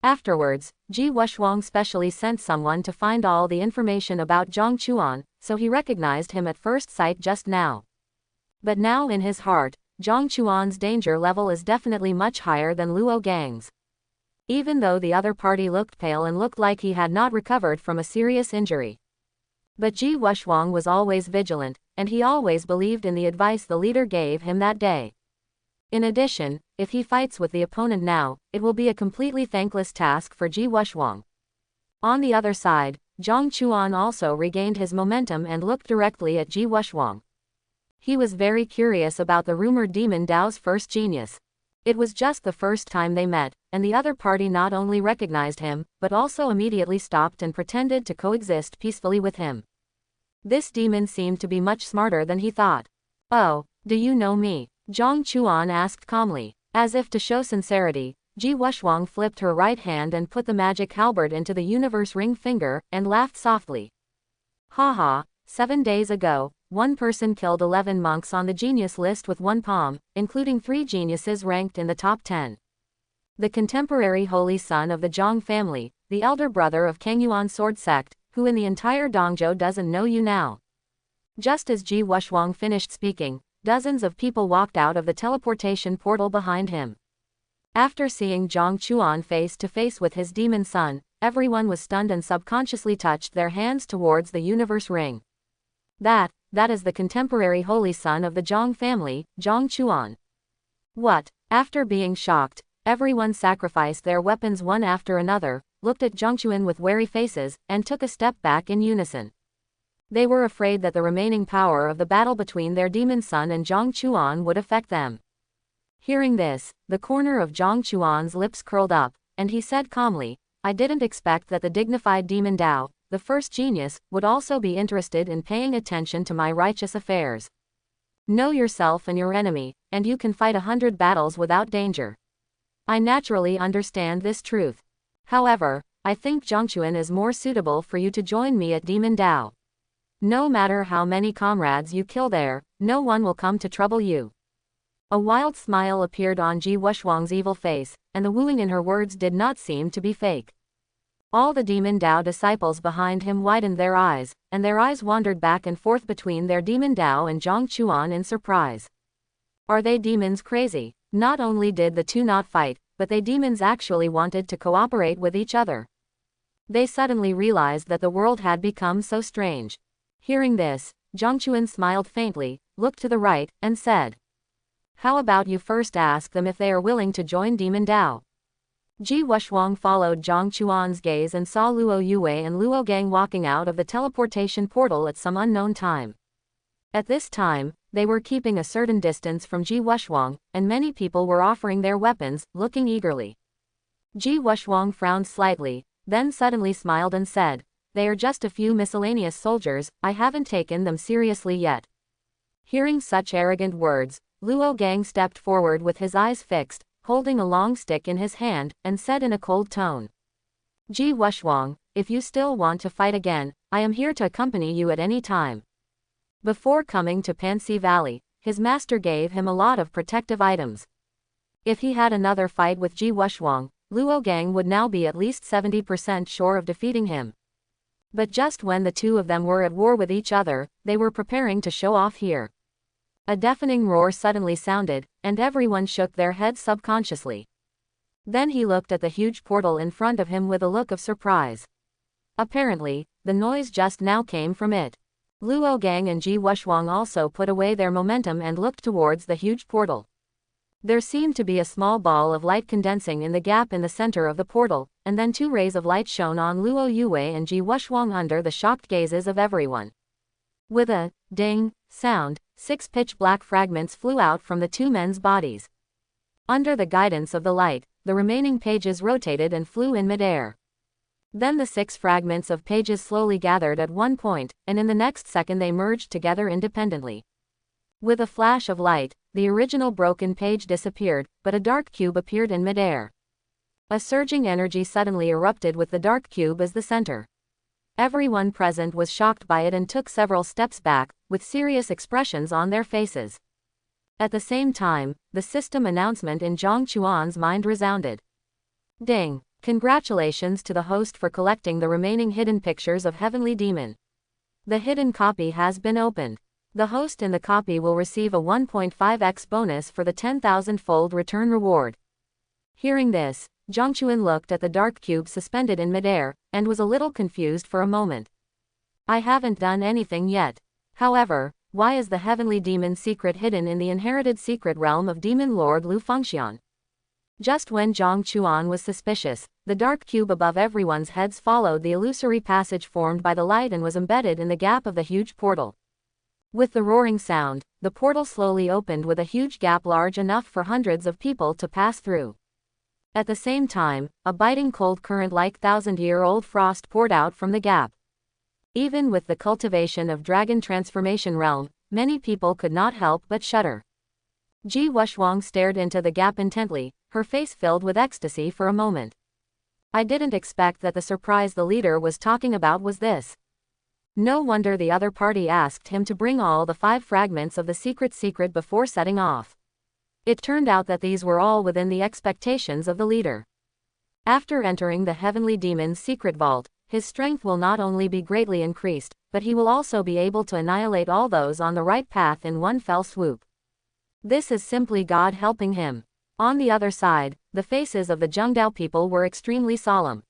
Afterwards, Ji Wuxiang specially sent someone to find all the information about Zhang Chuan, so he recognized him at first sight just now. But now in his heart, Zhang Chuan's danger level is definitely much higher than Luo Gang's. Even though the other party looked pale and looked like he had not recovered from a serious injury. But Ji Wuxiang was always vigilant, and he always believed in the advice the leader gave him that day. In addition, if he fights with the opponent now, it will be a completely thankless task for Ji Wuxiang. On the other side, Zhang Chuan also regained his momentum and looked directly at Ji Wuxiang. He was very curious about the rumored demon Dao's first genius. It was just the first time they met, and the other party not only recognized him, but also immediately stopped and pretended to coexist peacefully with him. This demon seemed to be much smarter than he thought. "Oh, do you know me?" Zhang Chuan asked calmly. As if to show sincerity, Ji Wuxiang flipped her right hand and put the magic halberd into the universe ring finger, and laughed softly. "Haha, 7 days ago, one person killed 11 monks on the genius list with one palm, including 3 geniuses ranked in the top 10. the contemporary holy son of the Zhang family, the elder brother of Kangyuan sword sect, who in the entire Dongzhou doesn't know you now. Just as Ji Wushuang finished speaking, dozens of people walked out of the teleportation portal behind him. After seeing Zhang Chuan face to face with his demon son, everyone was stunned and subconsciously touched their hands towards the universe ring. That is the contemporary holy son of the Zhang family, Zhang Chuan. What? After being shocked, everyone sacrificed their weapons one after another, looked at Zhang Chuan with wary faces, and took a step back in unison. They were afraid that the remaining power of the battle between their demon son and Zhang Chuan would affect them. Hearing this, the corner of Zhang Chuan's lips curled up, and he said calmly, I didn't expect that the dignified demon Dao, the first genius, would also be interested in paying attention to my righteous affairs. Know yourself and your enemy, and you can fight 100 battles without danger. I naturally understand this truth. However, I think Zhang Chuan is more suitable for you to join me at Demon Dao. No matter how many comrades you kill there, no one will come to trouble you. A wild smile appeared on Ji Wushwang's evil face, and the wooing in her words did not seem to be fake. All the Demon Dao disciples behind him widened their eyes, and their eyes wandered back and forth between their Demon Dao and Zhang Chuan in surprise. Are they demons crazy? Not only did the two not fight, but they demons actually wanted to cooperate with each other. They suddenly realized that the world had become so strange. Hearing this, Zhang Chuan smiled faintly, looked to the right, and said, How about you first ask them if they are willing to join Demon Dao? Ji Wushwang followed Zhang Chuan's gaze and saw Luo Yue and Luo Gang walking out of the teleportation portal at some unknown time. At this time, they were keeping a certain distance from Ji Wushwang, and many people were offering their weapons, looking eagerly. Ji Wushwang frowned slightly, then suddenly smiled and said, They are just a few miscellaneous soldiers, I haven't taken them seriously yet. Hearing such arrogant words, Luo Gang stepped forward with his eyes fixed, holding a long stick in his hand, and said in a cold tone, Ji Wushwang, if you still want to fight again, I am here to accompany you at any time. Before coming to Panxi Valley, his master gave him a lot of protective items. If he had another fight with Ji Wushwang, Luo Gang would now be at least 70% sure of defeating him. But just when the two of them were at war with each other, they were preparing to show off here. A deafening roar suddenly sounded, and everyone shook their heads subconsciously. Then he looked at the huge portal in front of him with a look of surprise. Apparently, the noise just now came from it. Luo Gang and Ji Wushwang also put away their momentum and looked towards the huge portal. There seemed to be a small ball of light condensing in the gap in the center of the portal, and then two rays of light shone on Luo Yue and Ji Wushwang under the shocked gazes of everyone. With a ding sound, 6 pitch-black fragments flew out from the two men's bodies. Under the guidance of the light, the remaining pages rotated and flew in midair. Then the 6 fragments of pages slowly gathered at one point, and in the next second they merged together independently. With a flash of light, the original broken page disappeared, but a dark cube appeared in midair. A surging energy suddenly erupted with the dark cube as the center. Everyone present was shocked by it and took several steps back, with serious expressions on their faces. At the same time, the system announcement in Zhang Chuan's mind resounded. Ding! Congratulations to the host for collecting the remaining hidden pictures of Heavenly Demon. The hidden copy has been opened. The host in the copy will receive a 1.5x bonus for the 10,000-fold return reward. Hearing this, Zhang Chuan looked at the dark cube suspended in midair, and was a little confused for a moment. I haven't done anything yet. However, why is the Heavenly Demon secret hidden in the inherited secret realm of Demon Lord Lu Fengxian? Just when Zhang Chuan was suspicious, the dark cube above everyone's heads followed the illusory passage formed by the light and was embedded in the gap of the huge portal. With the roaring sound, the portal slowly opened with a huge gap large enough for hundreds of people to pass through. At the same time, a biting cold current like thousand-year-old frost poured out from the gap. Even with the cultivation of Dragon Transformation Realm, many people could not help but shudder. Ji Wushwang stared into the gap intently, her face filled with ecstasy for a moment. I didn't expect that the surprise the leader was talking about was this. No wonder the other party asked him to bring all the 5 fragments of the secret before setting off. It turned out that these were all within the expectations of the leader. After entering the heavenly demon's secret vault, his strength will not only be greatly increased, but he will also be able to annihilate all those on the right path in one fell swoop. This is simply God helping him. On the other side, the faces of the Zhengdao people were extremely solemn.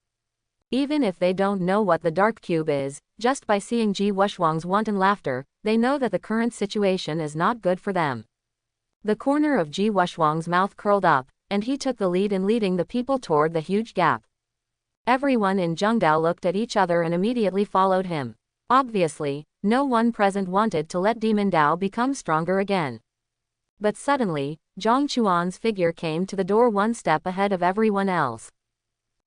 Even if they don't know what the dark cube is, just by seeing Ji Wushuang's wanton laughter, they know that the current situation is not good for them. The corner of Ji Wushuang's mouth curled up, and he took the lead in leading the people toward the huge gap. Everyone in Zhengdao looked at each other and immediately followed him. Obviously, no one present wanted to let Demon Dao become stronger again. But suddenly, Zhang Chuan's figure came to the door one step ahead of everyone else.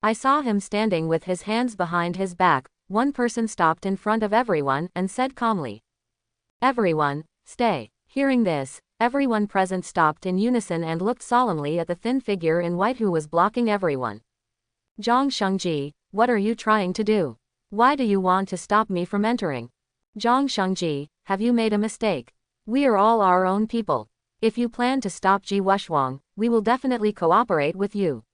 I saw him standing with his hands behind his back. One person stopped in front of everyone and said calmly, "Everyone, stay." Hearing this, everyone present stopped in unison and looked solemnly at the thin figure in white who was blocking everyone. "Zhang Shengji, what are you trying to do? Why do you want to stop me from entering? Zhang Shengji, have you made a mistake? We are all our own people. If you plan to stop Ji Wushuang, we will definitely cooperate with you.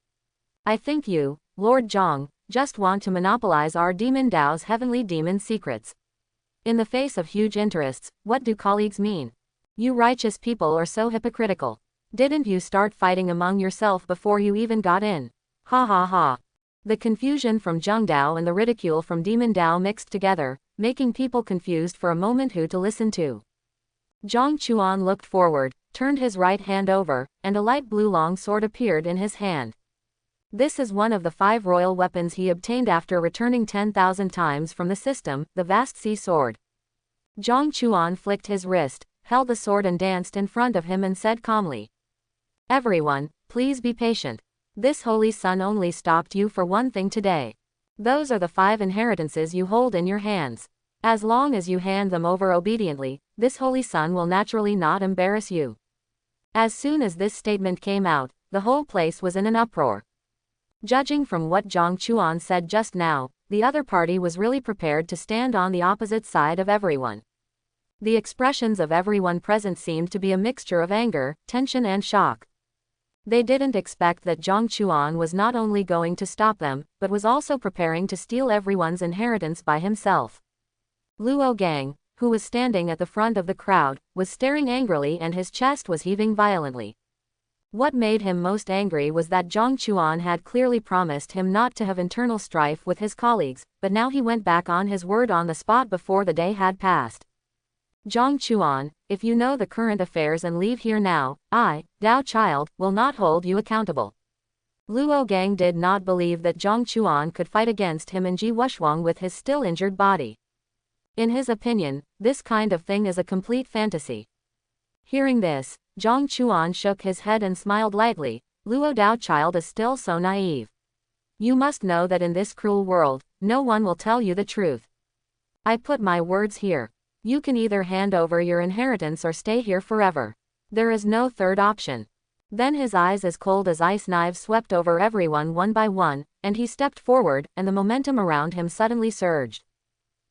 I think you, Lord Zhang, just want to monopolize our Demon Dao's heavenly demon secrets. In the face of huge interests, what do colleagues mean? You righteous people are so hypocritical. Didn't you start fighting among yourself before you even got in? Ha ha ha." The confusion from Zhengdao and the ridicule from Demon Dao mixed together, making people confused for a moment who to listen to. Zhang Chuan looked forward, turned his right hand over, and a light blue long sword appeared in his hand. This is one of the 5 royal weapons he obtained after returning 10,000 times from the system, the vast sea sword. Zhang Chuan flicked his wrist, held the sword and danced in front of him and said calmly, "Everyone, please be patient. This holy sun only stopped you for one thing today. Those are the 5 inheritances you hold in your hands. As long as you hand them over obediently, this holy sun will naturally not embarrass you." As soon as this statement came out, the whole place was in an uproar. Judging from what Zhang Chuan said just now, the other party was really prepared to stand on the opposite side of everyone. The expressions of everyone present seemed to be a mixture of anger, tension and shock. They didn't expect that Zhang Chuan was not only going to stop them, but was also preparing to steal everyone's inheritance by himself. Luo Gang, who was standing at the front of the crowd, was staring angrily and his chest was heaving violently. What made him most angry was that Zhang Chuan had clearly promised him not to have internal strife with his colleagues, but now he went back on his word on the spot before the day had passed. "Zhang Chuan, if you know the current affairs and leave here now, I, Dao Child, will not hold you accountable." Luo Gang did not believe that Zhang Chuan could fight against him and Ji Wushuang with his still injured body. In his opinion, this kind of thing is a complete fantasy. Hearing this, Zhang Chuan shook his head and smiled lightly. "Luo Dao Child is still so naive. You must know that in this cruel world, no one will tell you the truth. I put my words here. You can either hand over your inheritance or stay here forever. There is no third option." Then his eyes as cold as ice knives swept over everyone one by one, and he stepped forward, and the momentum around him suddenly surged.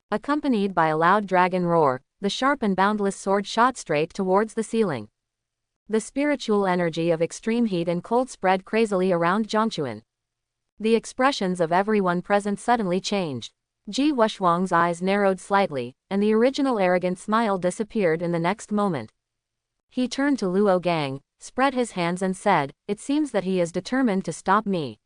Accompanied by a loud dragon roar, the sharp and boundless sword shot straight towards the ceiling. The spiritual energy of extreme heat and cold spread crazily around Zhangchuan. The expressions of everyone present suddenly changed. Ji Wushuang's eyes narrowed slightly, and the original arrogant smile disappeared in the next moment. He turned to Luo Gang, spread his hands and said, "It seems that he is determined to stop me.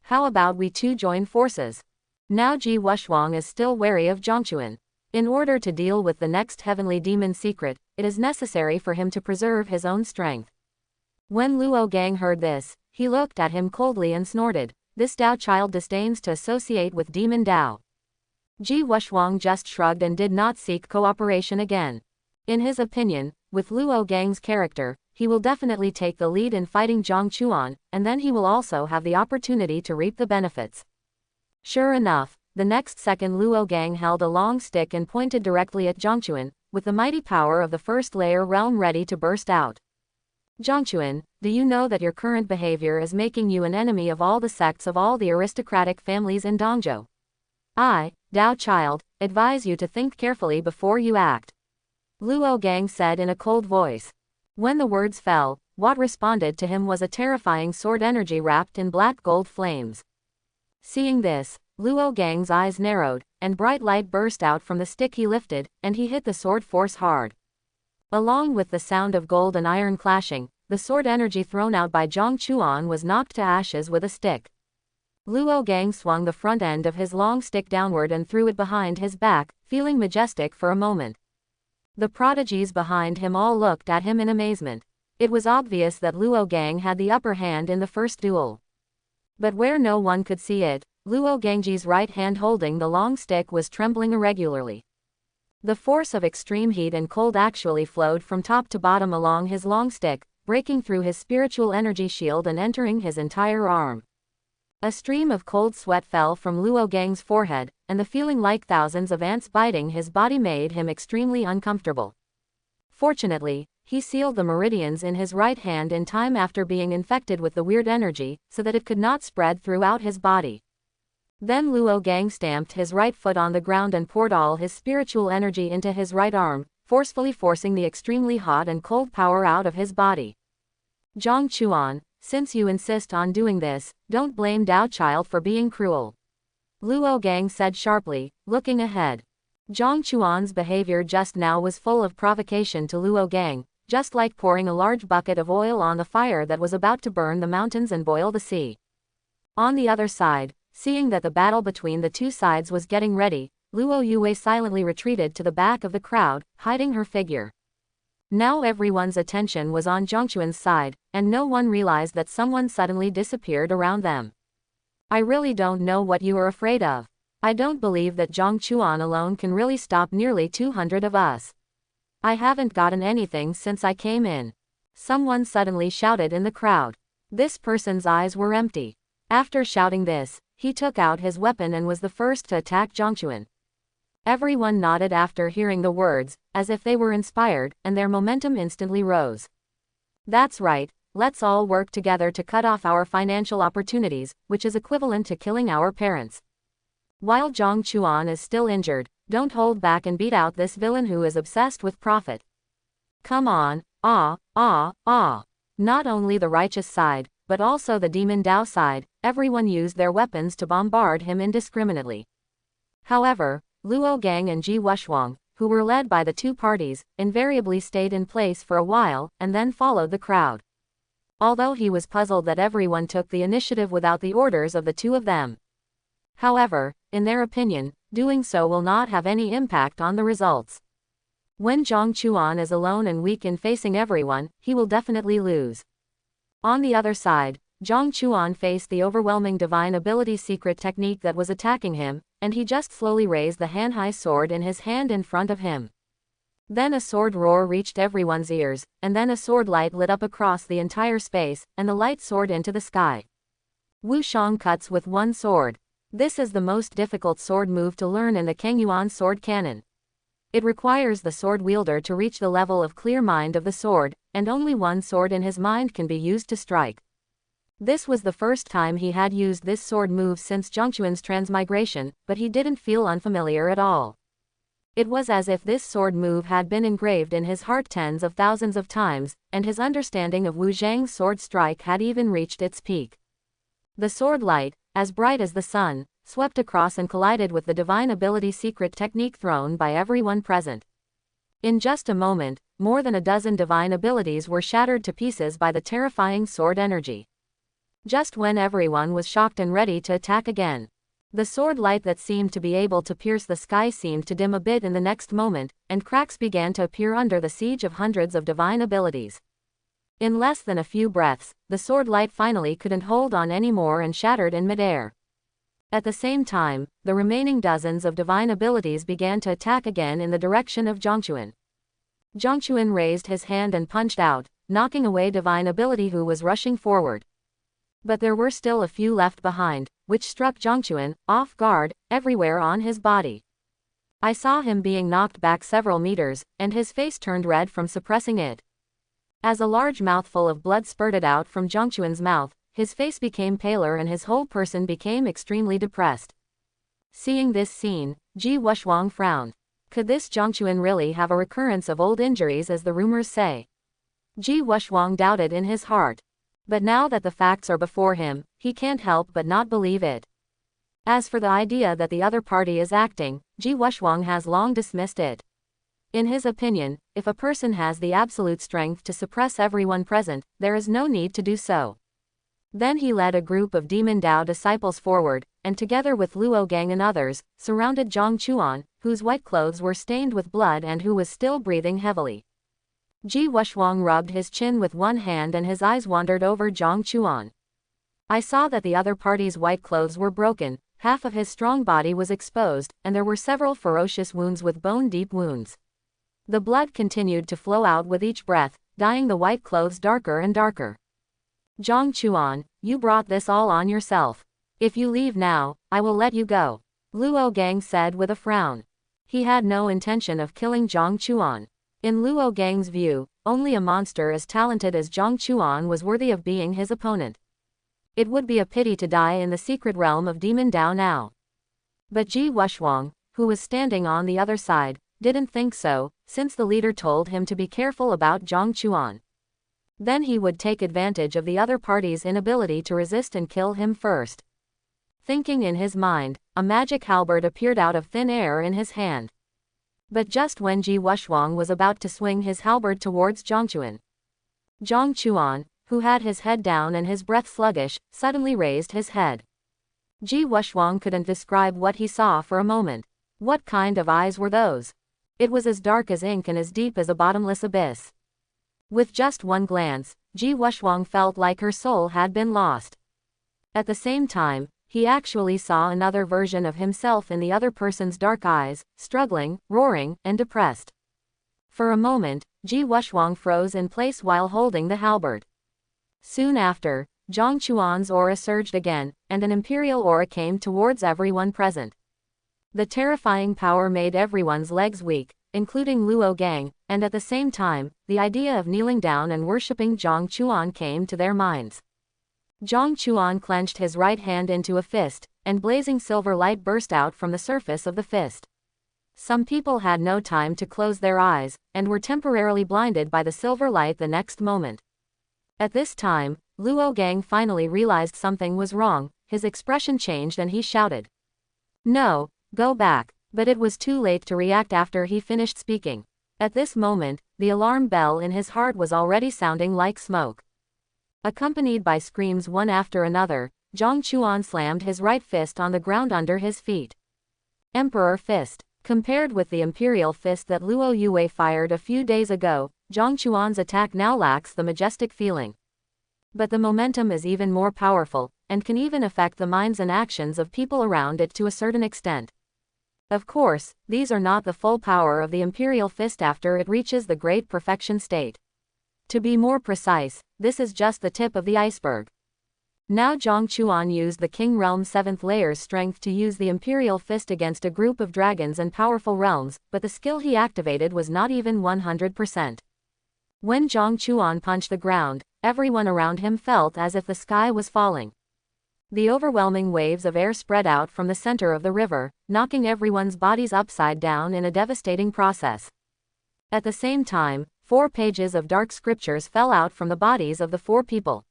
How about we two join forces?" Now Ji Wushuang is still wary of Zhangchuan. In order to deal with the next heavenly demon secret, it is necessary for him to preserve his own strength. When Luo Gang heard this, he looked at him coldly and snorted, "This Dao Child disdains to associate with Demon Dao." Ji Wushuang just shrugged and did not seek cooperation again. In his opinion, with Luo Gang's character, he will definitely take the lead in fighting Zhang Chuan, and then he will also have the opportunity to reap the benefits. Sure enough, the next second Luo Gang held a long stick and pointed directly at Zhangchuan, with the mighty power of the first layer realm ready to burst out. "Zhangchuan, do you know that your current behavior is making you an enemy of all the sects of all the aristocratic families in Dongzhou? I, Dao Child, advise you to think carefully before you act," Luo Gang said in a cold voice. When the words fell, what responded to him was a terrifying sword energy wrapped in black gold flames. Seeing this, Luo Gang's eyes narrowed, and bright light burst out from the stick he lifted, and he hit the sword force hard. Along with the sound of gold and iron clashing, the sword energy thrown out by Zhang Chuan was knocked to ashes with a stick. Luo Gang swung the front end of his long stick downward and threw it behind his back, feeling majestic for a moment. The prodigies behind him all looked at him in amazement. It was obvious that Luo Gang had the upper hand in the first duel. But where no one could see it, Luo Gangji's right hand holding the long stick was trembling irregularly. The force of extreme heat and cold actually flowed from top to bottom along his long stick, breaking through his spiritual energy shield and entering his entire arm. A stream of cold sweat fell from Luo Gang's forehead, and the feeling like thousands of ants biting his body made him extremely uncomfortable. Fortunately, he sealed the meridians in his right hand in time after being infected with the weird energy, so that it could not spread throughout his body. Then Luo Gang stamped his right foot on the ground and poured all his spiritual energy into his right arm, forcefully forcing the extremely hot and cold power out of his body. Zhang Chuan, since you insist on doing this, don't blame Dao Child for being cruel. Luo Gang said sharply, looking ahead. Zhang Chuan's behavior just now was full of provocation to Luo Gang, just like pouring a large bucket of oil on the fire that was about to burn the mountains and boil the sea. On the other side, seeing that the battle between the two sides was getting ready, Luo Yue silently retreated to the back of the crowd, hiding her figure. Now everyone's attention was on Zhangchuan's side, and no one realized that someone suddenly disappeared around them. I really don't know what you are afraid of. I don't believe that Zhang Chuan alone can really stop nearly 200 of us. I haven't gotten anything since I came in. Someone suddenly shouted in the crowd. This person's eyes were empty. After shouting this, he took out his weapon and was the first to attack Zhangchuan. Everyone nodded after hearing the words, as if they were inspired, and their momentum instantly rose. That's right, let's all work together to cut off our financial opportunities, which is equivalent to killing our parents. While Zhang Chuan is still injured, don't hold back and beat out this villain who is obsessed with profit. Come on, Not only the righteous side, but also the demon Dao side, everyone used their weapons to bombard him indiscriminately. However, Luo Gang and Ji Wushuang, who were led by the two parties, invariably stayed in place for a while, and then followed the crowd. Although he was puzzled that everyone took the initiative without the orders of the two of them. However, in their opinion, doing so will not have any impact on the results. When Zhang Chuan is alone and weak in facing everyone, he will definitely lose. On the other side, Zhang Chuan faced the overwhelming divine ability secret technique that was attacking him, and he just slowly raised the Hanhai sword in his hand in front of him. Then a sword roar reached everyone's ears, and then a sword light lit up across the entire space, and the light soared into the sky. Wu Shang cuts with one sword. This is the most difficult sword move to learn in the Kengyuan sword canon. It requires the sword wielder to reach the level of clear mind of the sword, and only one sword in his mind can be used to strike. This was the first time he had used this sword move since Zhangchuan's transmigration, but he didn't feel unfamiliar at all. It was as if this sword move had been engraved in his heart tens of thousands of times, and his understanding of Wu Zhang's sword strike had even reached its peak. The sword light, as bright as the sun, swept across and collided with the divine ability secret technique thrown by everyone present. In just a moment, more than a dozen divine abilities were shattered to pieces by the terrifying sword energy. Just when everyone was shocked and ready to attack again, the sword light that seemed to be able to pierce the sky seemed to dim a bit in the next moment, and cracks began to appear under the siege of hundreds of divine abilities. In less than a few breaths, the sword light finally couldn't hold on anymore and shattered in midair. At the same time, the remaining dozens of divine abilities began to attack again in the direction of Zhangchuan. Zhangchuan raised his hand and punched out, knocking away divine ability who was rushing forward. But there were still a few left behind, which struck Zhangchuan, off guard, everywhere on his body. I saw him being knocked back several meters, and his face turned red from suppressing it. As a large mouthful of blood spurted out from Zhangchuan's mouth, his face became paler and his whole person became extremely depressed. Seeing this scene, Ji Wushuang frowned. Could this Zhangchuan really have a recurrence of old injuries as the rumors say? Ji Wushwang doubted in his heart. But now that the facts are before him, he can't help but not believe it. As for the idea that the other party is acting, Ji Wushwang has long dismissed it. In his opinion, if a person has the absolute strength to suppress everyone present, there is no need to do so. Then he led a group of Demon Dao disciples forward, and together with Luo Gang and others, surrounded Zhang Chuan, whose white clothes were stained with blood and who was still breathing heavily. Ji Wushwang rubbed his chin with one hand and his eyes wandered over Zhang Chuan. I saw that the other party's white clothes were broken, half of his strong body was exposed, and there were several ferocious wounds with bone-deep wounds. The blood continued to flow out with each breath, dyeing the white clothes darker and darker. Zhang Chuan, you brought this all on yourself. If you leave now, I will let you go, Luo Gang said with a frown. He had no intention of killing Zhang Chuan. In Luo Gang's view, only a monster as talented as Zhang Chuan was worthy of being his opponent. It would be a pity to die in the secret realm of Demon Dao now. But Ji Wushwang, who was standing on the other side, didn't think so, since the leader told him to be careful about Zhang Chuan. Then he would take advantage of the other party's inability to resist and kill him first. Thinking in his mind, a magic halberd appeared out of thin air in his hand. But just when Ji Wushwang was about to swing his halberd towards Zhang Chuan, who had his head down and his breath sluggish, suddenly raised his head. Ji Wushwang couldn't describe what he saw for a moment. What kind of eyes were those? It was as dark as ink and as deep as a bottomless abyss. With just one glance, Ji Wushwang felt like her soul had been lost. At the same time, he actually saw another version of himself in the other person's dark eyes, struggling, roaring, and depressed. For a moment, Ji Wushwang froze in place while holding the halberd. Soon after, Zhang Chuan's aura surged again, and an imperial aura came towards everyone present. The terrifying power made everyone's legs weak, including Luo Gang, and at the same time, the idea of kneeling down and worshipping Zhang Chuan came to their minds. Zhang Chuan clenched his right hand into a fist, and blazing silver light burst out from the surface of the fist. Some people had no time to close their eyes, and were temporarily blinded by the silver light the next moment. At this time, Luo Gang finally realized something was wrong, his expression changed and he shouted, "No, go back," but it was too late to react after he finished speaking. At this moment, the alarm bell in his heart was already sounding like smoke. Accompanied by screams one after another, Zhang Chuan slammed his right fist on the ground under his feet. Emperor Fist. Compared with the imperial fist that Luo Yue fired a few days ago, Zhang Chuan's attack now lacks the majestic feeling. But the momentum is even more powerful, and can even affect the minds and actions of people around it to a certain extent. Of course, these are not the full power of the imperial fist after it reaches the great perfection state. To be more precise, this is just the tip of the iceberg. Now Zhang Chuan used the King Realm 7th layer's strength to use the Imperial Fist against a group of dragons and powerful realms, but the skill he activated was not even 100%. When Zhang Chuan punched the ground, everyone around him felt as if the sky was falling. The overwhelming waves of air spread out from the center of the river, knocking everyone's bodies upside down in a devastating process. At the same time, 4 pages of dark scriptures fell out from the bodies of the 4 people.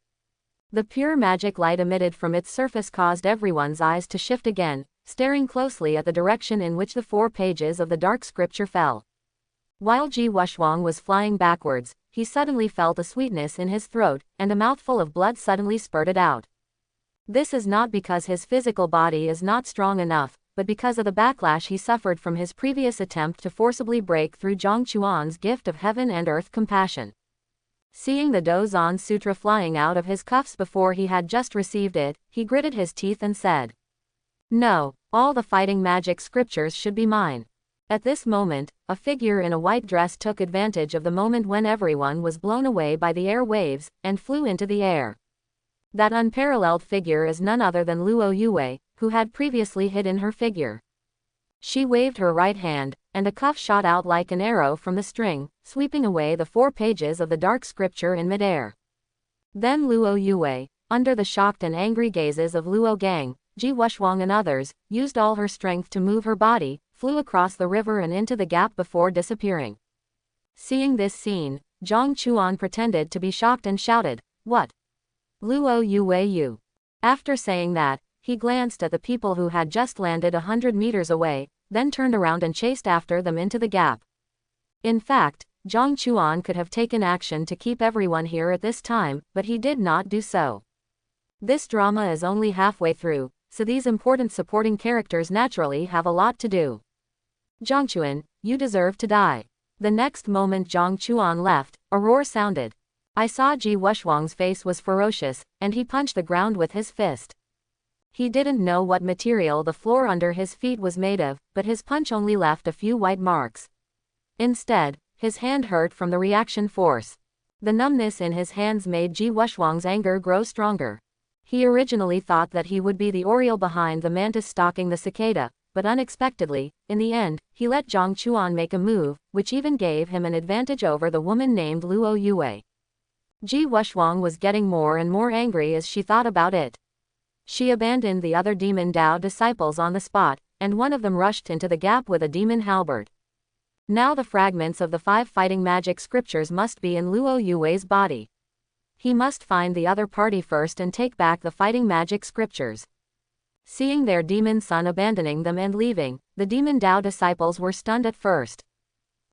The pure magic light emitted from its surface caused everyone's eyes to shift again, staring closely at the direction in which the 4 pages of the dark scripture fell. While Ji Wushwang was flying backwards, he suddenly felt a sweetness in his throat, and a mouthful of blood suddenly spurted out. This is not because his physical body is not strong enough, but because of the backlash he suffered from his previous attempt to forcibly break through Zhang Chuan's gift of heaven and earth compassion. Seeing the Dozan Sutra flying out of his cuffs before he had just received it, he gritted his teeth and said, "No, all the fighting magic scriptures should be mine." At this moment, a figure in a white dress took advantage of the moment when everyone was blown away by the air waves, and flew into the air. That unparalleled figure is none other than Luo Yue, who had previously hidden her figure. She waved her right hand, and a cuff shot out like an arrow from the string, sweeping away the 4 pages of the dark scripture in midair. Then Luo Yue, under the shocked and angry gazes of Luo Gang, Ji Wushwang and others, used all her strength to move her body, flew across the river and into the gap before disappearing. Seeing this scene, Zhang Chuan pretended to be shocked and shouted, "What? Luo Yue you?" After saying that, he glanced at the people who had just landed 100 meters away, then turned around and chased after them into the gap. In fact, Zhang Chuan could have taken action to keep everyone here at this time, but he did not do so. This drama is only halfway through, so these important supporting characters naturally have a lot to do. "Zhang Chuan, you deserve to die." The next moment Zhang Chuan left, a roar sounded. I saw Ji Wushwang's face was ferocious, and he punched the ground with his fist. He didn't know what material the floor under his feet was made of, but his punch only left a few white marks. Instead, his hand hurt from the reaction force. The numbness in his hands made Ji Wushwang's anger grow stronger. He originally thought that he would be the oriole behind the mantis stalking the cicada, but unexpectedly, in the end, he let Zhang Chuan make a move, which even gave him an advantage over the woman named Luo Yue. Ji Wushwang was getting more and more angry as she thought about it. She abandoned the other demon Dao disciples on the spot, and one of them rushed into the gap with a demon halberd. Now the fragments of the 5 fighting magic scriptures must be in Luo Yue's body. He must find the other party first and take back the fighting magic scriptures. Seeing their demon son abandoning them and leaving, the demon Dao disciples were stunned at first.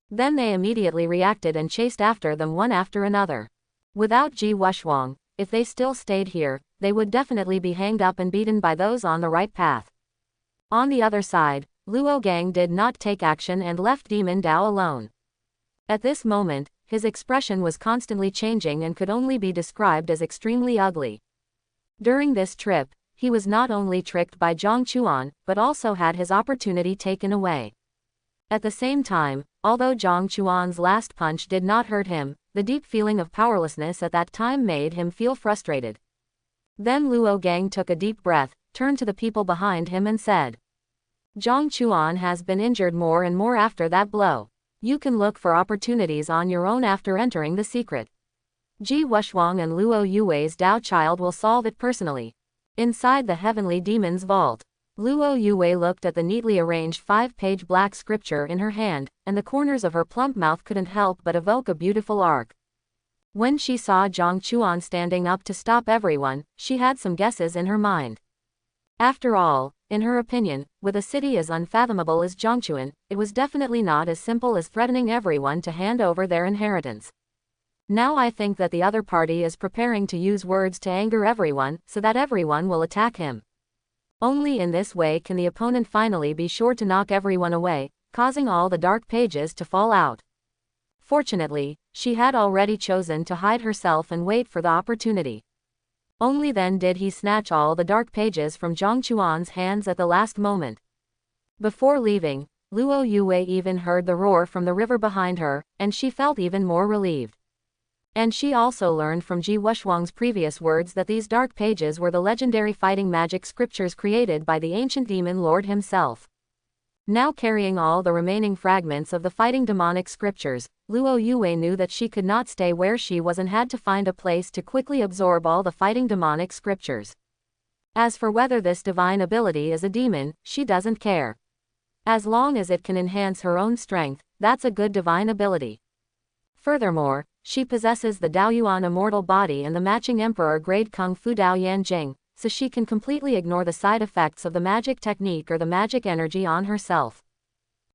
Then they immediately reacted and chased after them one after another. Without Ji Wushwang, if they still stayed here, they would definitely be hanged up and beaten by those on the right path. On the other side, Luo Gang did not take action and left Demon Dao alone. At this moment, his expression was constantly changing and could only be described as extremely ugly. During this trip, he was not only tricked by Zhang Chuan, but also had his opportunity taken away. At the same time, although Zhang Chuan's last punch did not hurt him, the deep feeling of powerlessness at that time made him feel frustrated. Then Luo Gang took a deep breath, turned to the people behind him and said, "Zhang Chuan has been injured more and more after that blow. You can look for opportunities on your own after entering the secret. Ji Wushwang and Luo Yue's Dao child will solve it personally." Inside the heavenly demon's vault, Luo Yue looked at the neatly arranged 5-page black scripture in her hand, and the corners of her plump mouth couldn't help but evoke a beautiful arc. When she saw Zhang Chuan standing up to stop everyone, she had some guesses in her mind. After all, in her opinion, with a city as unfathomable as Zhangchuan, it was definitely not as simple as threatening everyone to hand over their inheritance. Now I think that the other party is preparing to use words to anger everyone, so that everyone will attack him. Only in this way can the opponent finally be sure to knock everyone away, causing all the dark pages to fall out. Fortunately, she had already chosen to hide herself and wait for the opportunity. Only then did he snatch all the dark pages from Zhang Chuan's hands at the last moment. Before leaving, Luo Yue even heard the roar from the river behind her, and she felt even more relieved. And she also learned from Ji Wushwang's previous words that these dark pages were the legendary fighting magic scriptures created by the ancient demon lord himself. Now carrying all the remaining fragments of the fighting demonic scriptures, Luo Yue knew that she could not stay where she was and had to find a place to quickly absorb all the fighting demonic scriptures. As for whether this divine ability is a demon, she doesn't care. As long as it can enhance her own strength, that's a good divine ability. Furthermore, she possesses the Daoyuan immortal body and the matching emperor grade Kung Fu Daoyan Jing, so she can completely ignore the side effects of the magic technique or the magic energy on herself.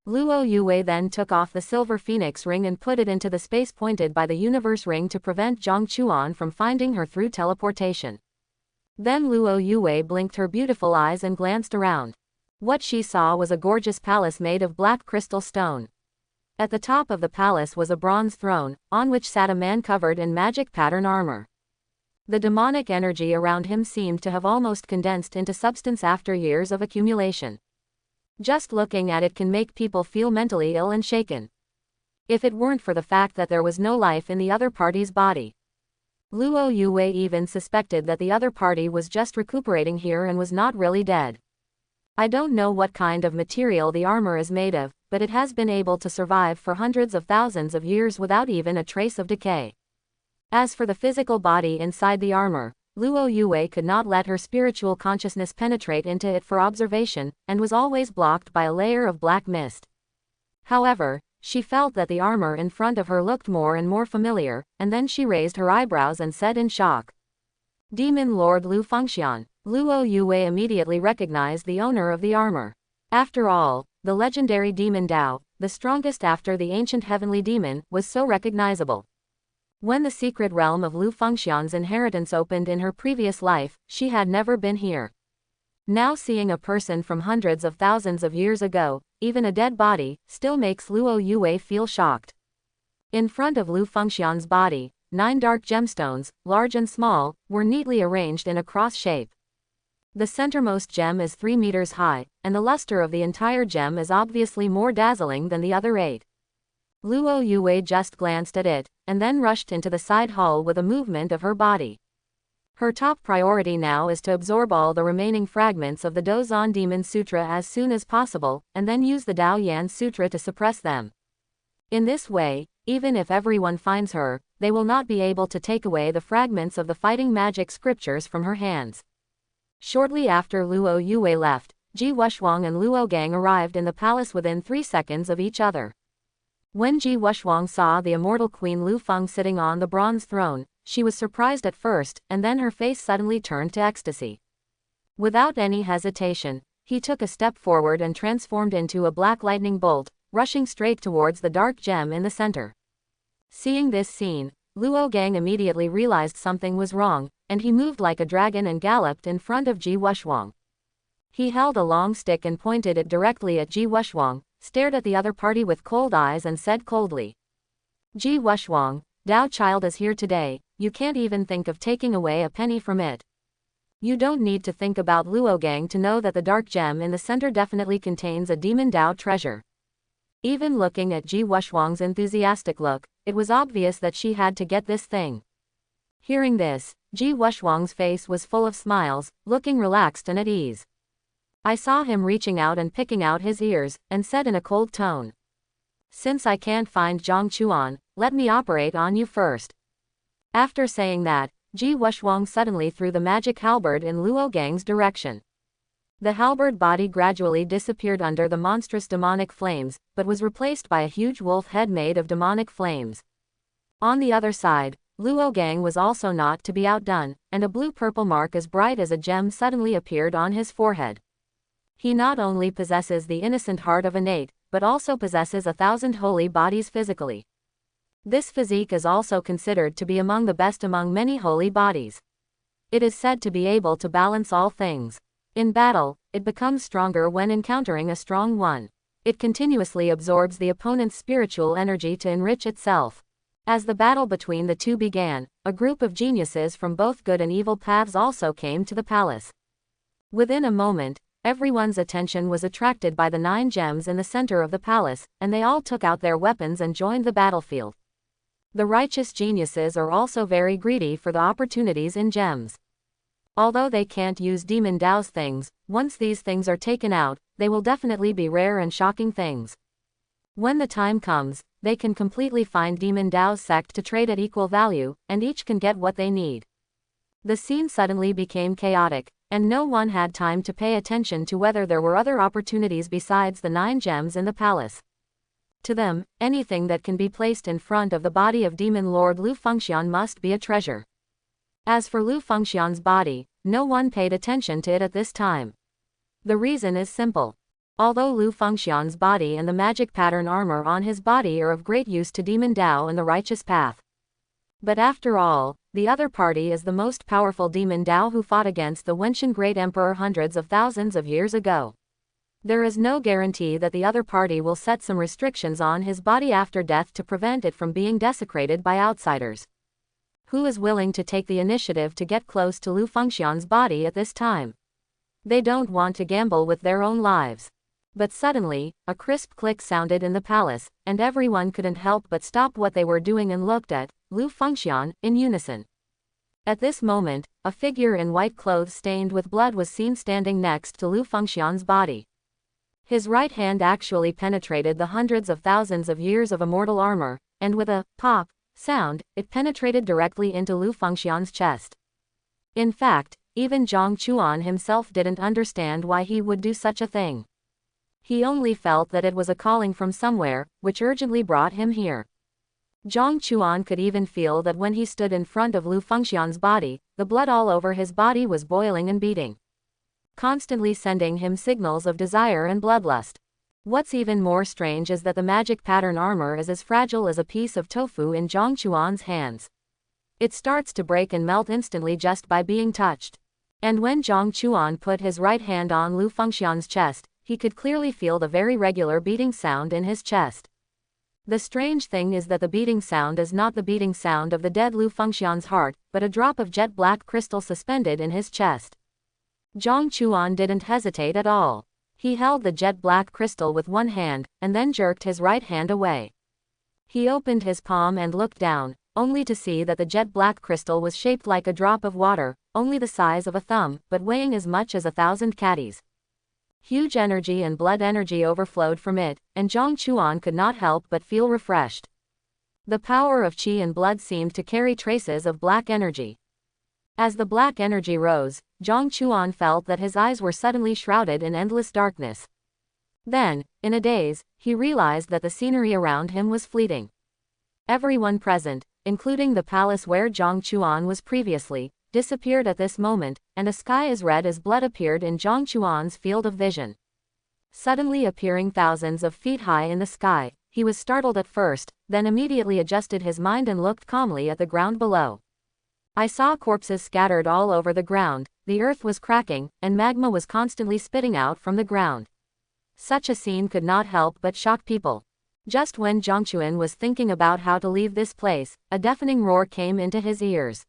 Luo Yue then took off the silver phoenix ring and put it into the space pointed by the universe ring to prevent Zhang Chuan from finding her through teleportation. Then Luo Yue blinked her beautiful eyes and glanced around. What she saw was a gorgeous palace made of black crystal stone. At the top of the palace was a bronze throne, on which sat a man covered in magic pattern armor. The demonic energy around him seemed to have almost condensed into substance after years of accumulation. Just looking at it can make people feel mentally ill and shaken. If it weren't for the fact that there was no life in the other party's body. Luo Yue even suspected that the other party was just recuperating here and was not really dead. I don't know what kind of material the armor is made of, but it has been able to survive for hundreds of thousands of years without even a trace of decay. As for the physical body inside the armor, Luo Yue could not let her spiritual consciousness penetrate into it for observation, and was always blocked by a layer of black mist. However, She felt that the armor in front of her looked more and more familiar, and then she raised her eyebrows and said in shock, "Demon Lord Lu Fengxian." Luo Yue immediately recognized the owner of the armor. After all, the legendary demon Dao, the strongest after the ancient heavenly demon, was so recognizable. When the secret realm of Lu Fengxian's inheritance opened in her previous life, she had never been here. Now seeing a person from hundreds of thousands of years ago, even a dead body, still makes Luo Yue feel shocked. In front of Lu Fengxian's body, 9 dark gemstones, large and small, were neatly arranged in a cross shape. The centermost gem is 3 meters high, and the luster of the entire gem is obviously more dazzling than the other 8. Luo Yue just glanced at it, and then rushed into the side hall with a movement of her body. Her top priority now is to absorb all the remaining fragments of the Dozan Demon Sutra as soon as possible, and then use the Dao Yan Sutra to suppress them. In this way, even if everyone finds her, they will not be able to take away the fragments of the fighting magic scriptures from her hands. Shortly after Luo Yue left, Ji Wuxuang and Luo Gang arrived in the palace within 3 seconds of each other. When Ji Wuxuang saw the immortal Queen Lu Feng sitting on the bronze throne, she was surprised at first, and then her face suddenly turned to ecstasy. Without any hesitation, he took a step forward and transformed into a black lightning bolt, rushing straight towards the dark gem in the center. Seeing this scene, Luo Gang immediately realized something was wrong, and he moved like a dragon and galloped in front of Ji Wuxuang. He held a long stick and pointed it directly at Ji Wuxuang, stared at the other party with cold eyes and said coldly, "Ji Wuxuang, Dao Child is here today, you can't even think of taking away a penny from it. You don't need to think about Luo Gang to know that the dark gem in the center definitely contains a demon Dao treasure." Even looking at Ji Wuxuang's enthusiastic look, it was obvious that she had to get this thing. Hearing this, Ji Wuxuang's face was full of smiles, looking relaxed and at ease. I saw him reaching out and picking out his ears, and said in a cold tone, "Since I can't find Zhang Chuan, let me operate on you first." After saying that, Ji Wuxuang suddenly threw the magic halberd in Luo Gang's direction. The halberd body gradually disappeared under the monstrous demonic flames, but was replaced by a huge wolf head made of demonic flames. On the other side, Luo Gang was also not to be outdone, and a blue-purple mark as bright as a gem suddenly appeared on his forehead. He not only possesses the innocent heart of an 8, but also possesses 1,000 holy bodies physically. This physique is also considered to be among the best among many holy bodies. It is said to be able to balance all things. In battle, it becomes stronger when encountering a strong one. It continuously absorbs the opponent's spiritual energy to enrich itself. As the battle between the two began, a group of geniuses from both good and evil paths also came to the palace. Within a moment, everyone's attention was attracted by the 9 gems in the center of the palace, and they all took out their weapons and joined the battlefield. The righteous geniuses are also very greedy for the opportunities in gems. Although they can't use Demon Dao's things, once these things are taken out, they will definitely be rare and shocking things. When the time comes, they can completely find Demon Dao's sect to trade at equal value, and each can get what they need. The scene suddenly became chaotic, and no one had time to pay attention to whether there were other opportunities besides the 9 gems in the palace. To them, anything that can be placed in front of the body of Demon Lord Lu Fengxian must be a treasure. As for Lu Fengxian's body, no one paid attention to it at this time. The reason is simple. Although Lu Fengxian's body and the magic pattern armor on his body are of great use to Demon Dao and the righteous path. But after all, the other party is the most powerful Demon Dao who fought against the Wenshan Great Emperor hundreds of thousands of years ago. There is no guarantee that the other party will set some restrictions on his body after death to prevent it from being desecrated by outsiders. Who is willing to take the initiative to get close to Lu Fengxian's body at this time? They don't want to gamble with their own lives. But suddenly, a crisp click sounded in the palace, and everyone couldn't help but stop what they were doing and looked at Lu Fengxian in unison. At this moment, a figure in white clothes stained with blood was seen standing next to Lu Fengxian's body. His right hand actually penetrated the hundreds of thousands of years of immortal armor, and with a pop sound, it penetrated directly into Lu Fengxian's chest. In fact, even Zhang Chuan himself didn't understand why he would do such a thing. He only felt that it was a calling from somewhere, which urgently brought him here. Zhang Chuan could even feel that when he stood in front of Lu Fengxian's body, the blood all over his body was boiling and beating, constantly sending him signals of desire and bloodlust. What's even more strange is that the magic pattern armor is as fragile as a piece of tofu in Zhang Chuan's hands. It starts to break and melt instantly just by being touched. And when Zhang Chuan put his right hand on Lu Fengxian's chest, he could clearly feel the very regular beating sound in his chest. The strange thing is that the beating sound is not the beating sound of the dead Lu Fengxian's heart, but a drop of jet black crystal suspended in his chest. Zhang Chuan didn't hesitate at all. He held the jet black crystal with one hand, and then jerked his right hand away. He opened his palm and looked down, only to see that the jet black crystal was shaped like a drop of water, only the size of a thumb, but weighing as much as 1,000 catties. Huge energy and blood energy overflowed from it, and Zhang Chuan could not help but feel refreshed. The power of qi and blood seemed to carry traces of black energy. As the black energy rose, Zhang Chuan felt that his eyes were suddenly shrouded in endless darkness. Then, in a daze, he realized that the scenery around him was fleeting. Everyone present, including the palace where Zhang Chuan was previously, disappeared at this moment, and a sky as red as blood appeared in Zhang Chuan's field of vision. Suddenly appearing thousands of feet high in the sky, he was startled at first, then immediately adjusted his mind and looked calmly at the ground below. I saw corpses scattered all over the ground, the earth was cracking, and magma was constantly spitting out from the ground. Such a scene could not help but shock people. Just when Zhang Chuan was thinking about how to leave this place, a deafening roar came into his ears.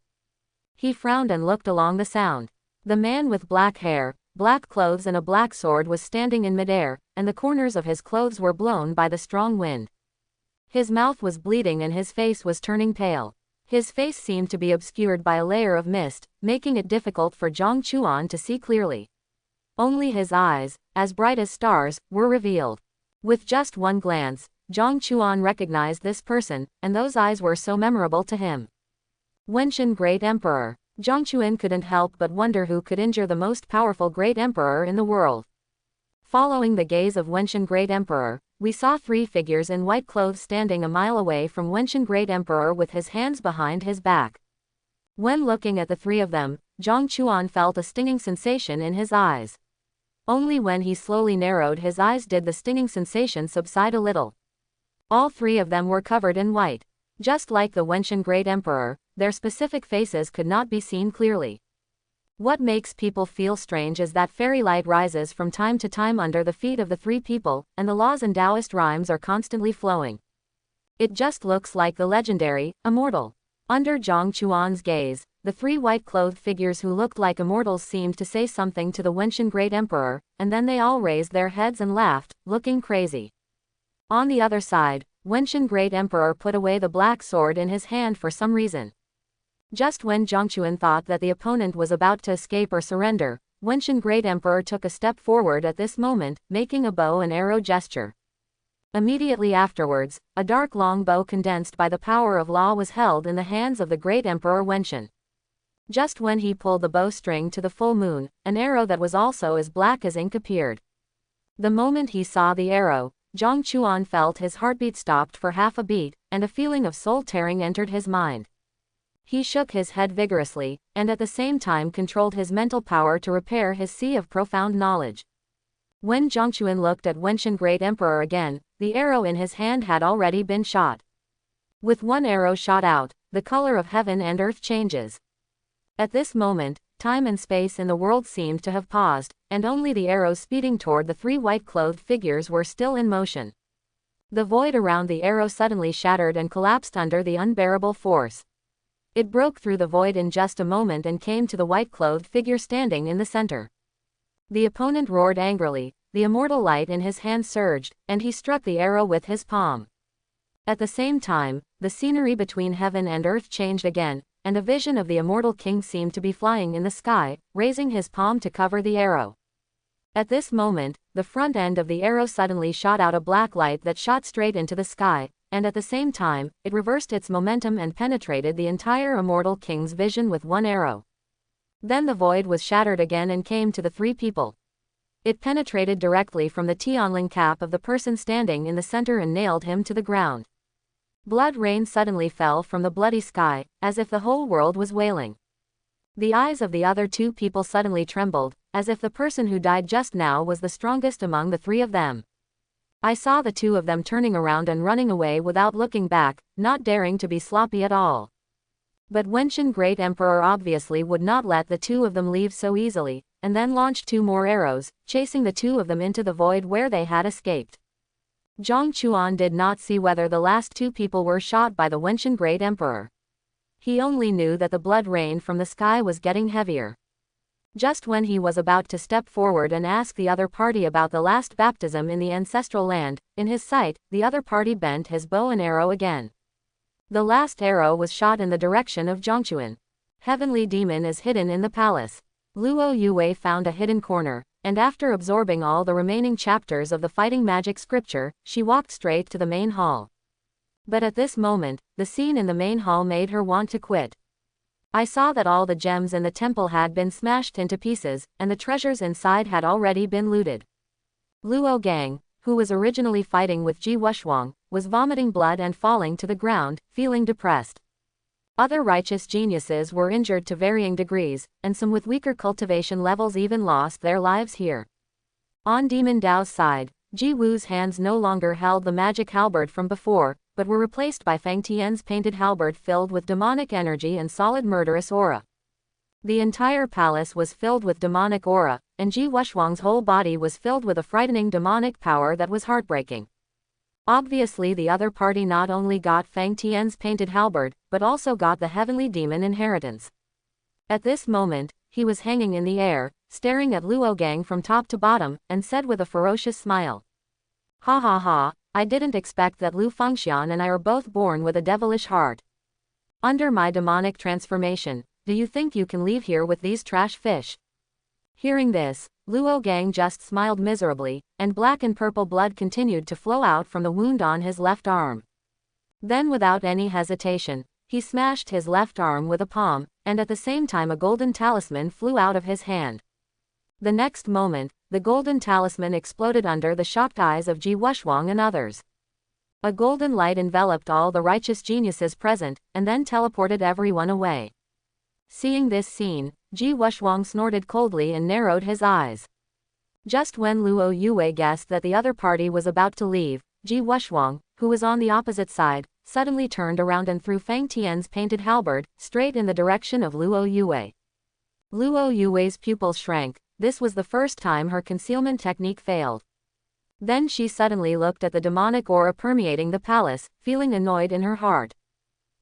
He frowned and looked along the sound. The man with black hair, black clothes and a black sword was standing in midair, and the corners of his clothes were blown by the strong wind. His mouth was bleeding and his face was turning pale. His face seemed to be obscured by a layer of mist, making it difficult for Zhang Chuan to see clearly. Only his eyes, as bright as stars, were revealed. With just one glance, Zhang Chuan recognized this person, and those eyes were so memorable to him. Wenshan Great Emperor. Zhang Chuan couldn't help but wonder who could injure the most powerful Great Emperor in the world. Following the gaze of Wenshan Great Emperor, we saw three figures in white clothes standing a mile away from Wenshan Great Emperor with his hands behind his back. When looking at the three of them, Zhang Chuan felt a stinging sensation in his eyes. Only when he slowly narrowed his eyes did the stinging sensation subside a little. All three of them were covered in white. Just like the Wenshan Great Emperor, their specific faces could not be seen clearly. What makes people feel strange is that fairy light rises from time to time under the feet of the three people, and the laws and Taoist rhymes are constantly flowing. It just looks like the legendary, immortal. Under Zhang Chuan's gaze, the three white-clothed figures who looked like immortals seemed to say something to the Wenshan Great Emperor, and then they all raised their heads and laughed, looking crazy. On the other side, Wenshan Great Emperor put away the black sword in his hand for some reason. Just when Zhang Chuan thought that the opponent was about to escape or surrender, Wenshan Great Emperor took a step forward at this moment, making a bow and arrow gesture. Immediately afterwards, a dark long bow condensed by the power of law was held in the hands of the Great Emperor Wenshan. Just when he pulled the bowstring to the full moon, an arrow that was also as black as ink appeared. The moment he saw the arrow, Zhang Chuan felt his heartbeat stopped for half a beat, and a feeling of soul-tearing entered his mind. He shook his head vigorously, and at the same time controlled his mental power to repair his sea of profound knowledge. When Zhang Chuan looked at Wenshan Great Emperor again, the arrow in his hand had already been shot. With one arrow shot out, the color of heaven and earth changes. At this moment, time and space in the world seemed to have paused, and only the arrows speeding toward the three white-clothed figures were still in motion. The void around the arrow suddenly shattered and collapsed under the unbearable force. It broke through the void in just a moment and came to the white-clothed figure standing in the center. The opponent roared angrily, the immortal light in his hand surged, and he struck the arrow with his palm. At the same time, the scenery between heaven and earth changed again, and a vision of the immortal king seemed to be flying in the sky, raising his palm to cover the arrow. At this moment, the front end of the arrow suddenly shot out a black light that shot straight into the sky, and at the same time, it reversed its momentum and penetrated the entire immortal king's vision with one arrow. Then the void was shattered again and came to the three people. It penetrated directly from the Tianling cap of the person standing in the center and nailed him to the ground. Blood rain suddenly fell from the bloody sky, as if the whole world was wailing. The eyes of the other two people suddenly trembled, as if the person who died just now was the strongest among the three of them. I saw the two of them turning around and running away without looking back, not daring to be sloppy at all. But Wenshan Great Emperor obviously would not let the two of them leave so easily, and then launched 2 more arrows, chasing the two of them into the void where they had escaped. Zhang Chuan did not see whether the last 2 people were shot by the Wenshan Great Emperor. He only knew that the blood rain from the sky was getting heavier. Just when he was about to step forward and ask the other party about the last baptism in the ancestral land, in his sight, the other party bent his bow and arrow again. The last arrow was shot in the direction of Zhongchuan. Heavenly demon is hidden in the palace. Luo Yue found a hidden corner, and after absorbing all the remaining chapters of the fighting magic scripture, she walked straight to the main hall. But at this moment, the scene in the main hall made her want to quit. I saw that all the gems in the temple had been smashed into pieces, and the treasures inside had already been looted. Luo Gang, who was originally fighting with Ji Wushuang, was vomiting blood and falling to the ground, feeling depressed. Other righteous geniuses were injured to varying degrees, and some with weaker cultivation levels even lost their lives here. On Demon Dao's side, Ji Wu's hands no longer held the magic halberd from before, but were replaced by Fang Tian's painted halberd filled with demonic energy and solid murderous aura. The entire palace was filled with demonic aura, and Ji Wushuang's whole body was filled with a frightening demonic power that was heartbreaking. Obviously the other party not only got Fang Tian's painted halberd, but also got the heavenly demon inheritance. At this moment, he was hanging in the air, staring at Luo Gang from top to bottom, and said with a ferocious smile. "Ha ha ha, I didn't expect that Lu Fengxian and I are both born with a devilish heart. Under my demonic transformation, do you think you can leave here with these trash fish?" Hearing this, Luo Gang just smiled miserably, and black and purple blood continued to flow out from the wound on his left arm. Then without any hesitation, he smashed his left arm with a palm, and at the same time a golden talisman flew out of his hand. The next moment, the golden talisman exploded under the shocked eyes of Ji Wushuang and others. A golden light enveloped all the righteous geniuses present, and then teleported everyone away. Seeing this scene, Ji Wushuang snorted coldly and narrowed his eyes. Just when Luo Yue guessed that the other party was about to leave, Ji Wushuang, who was on the opposite side, suddenly turned around and threw Fang Tian's painted halberd straight in the direction of Luo Yue. Luo Yue's pupils shrank. This was the first time her concealment technique failed. Then she suddenly looked at the demonic aura permeating the palace, feeling annoyed in her heart.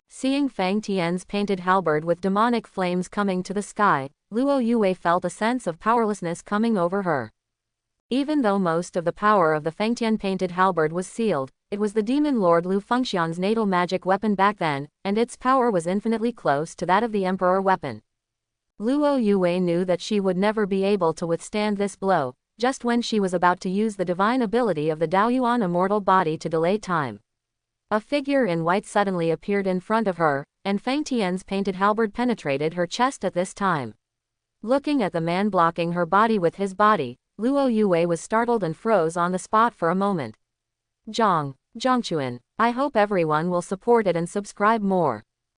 Seeing Fang Tian's painted halberd with demonic flames coming to the sky, Luo Yue felt a sense of powerlessness coming over her. Even though most of the power of the Fang Tian painted halberd was sealed, it was the demon lord Lu Fengxian's natal magic weapon back then, and its power was infinitely close to that of the emperor weapon. Luo Yue knew that she would never be able to withstand this blow, just when she was about to use the divine ability of the Daoyuan immortal body to delay time. A figure in white suddenly appeared in front of her, and Fang Tian's painted halberd penetrated her chest at this time. Looking at the man blocking her body with his body, Luo Yue was startled and froze on the spot for a moment. Zhongchuan, I hope everyone will support it and subscribe more.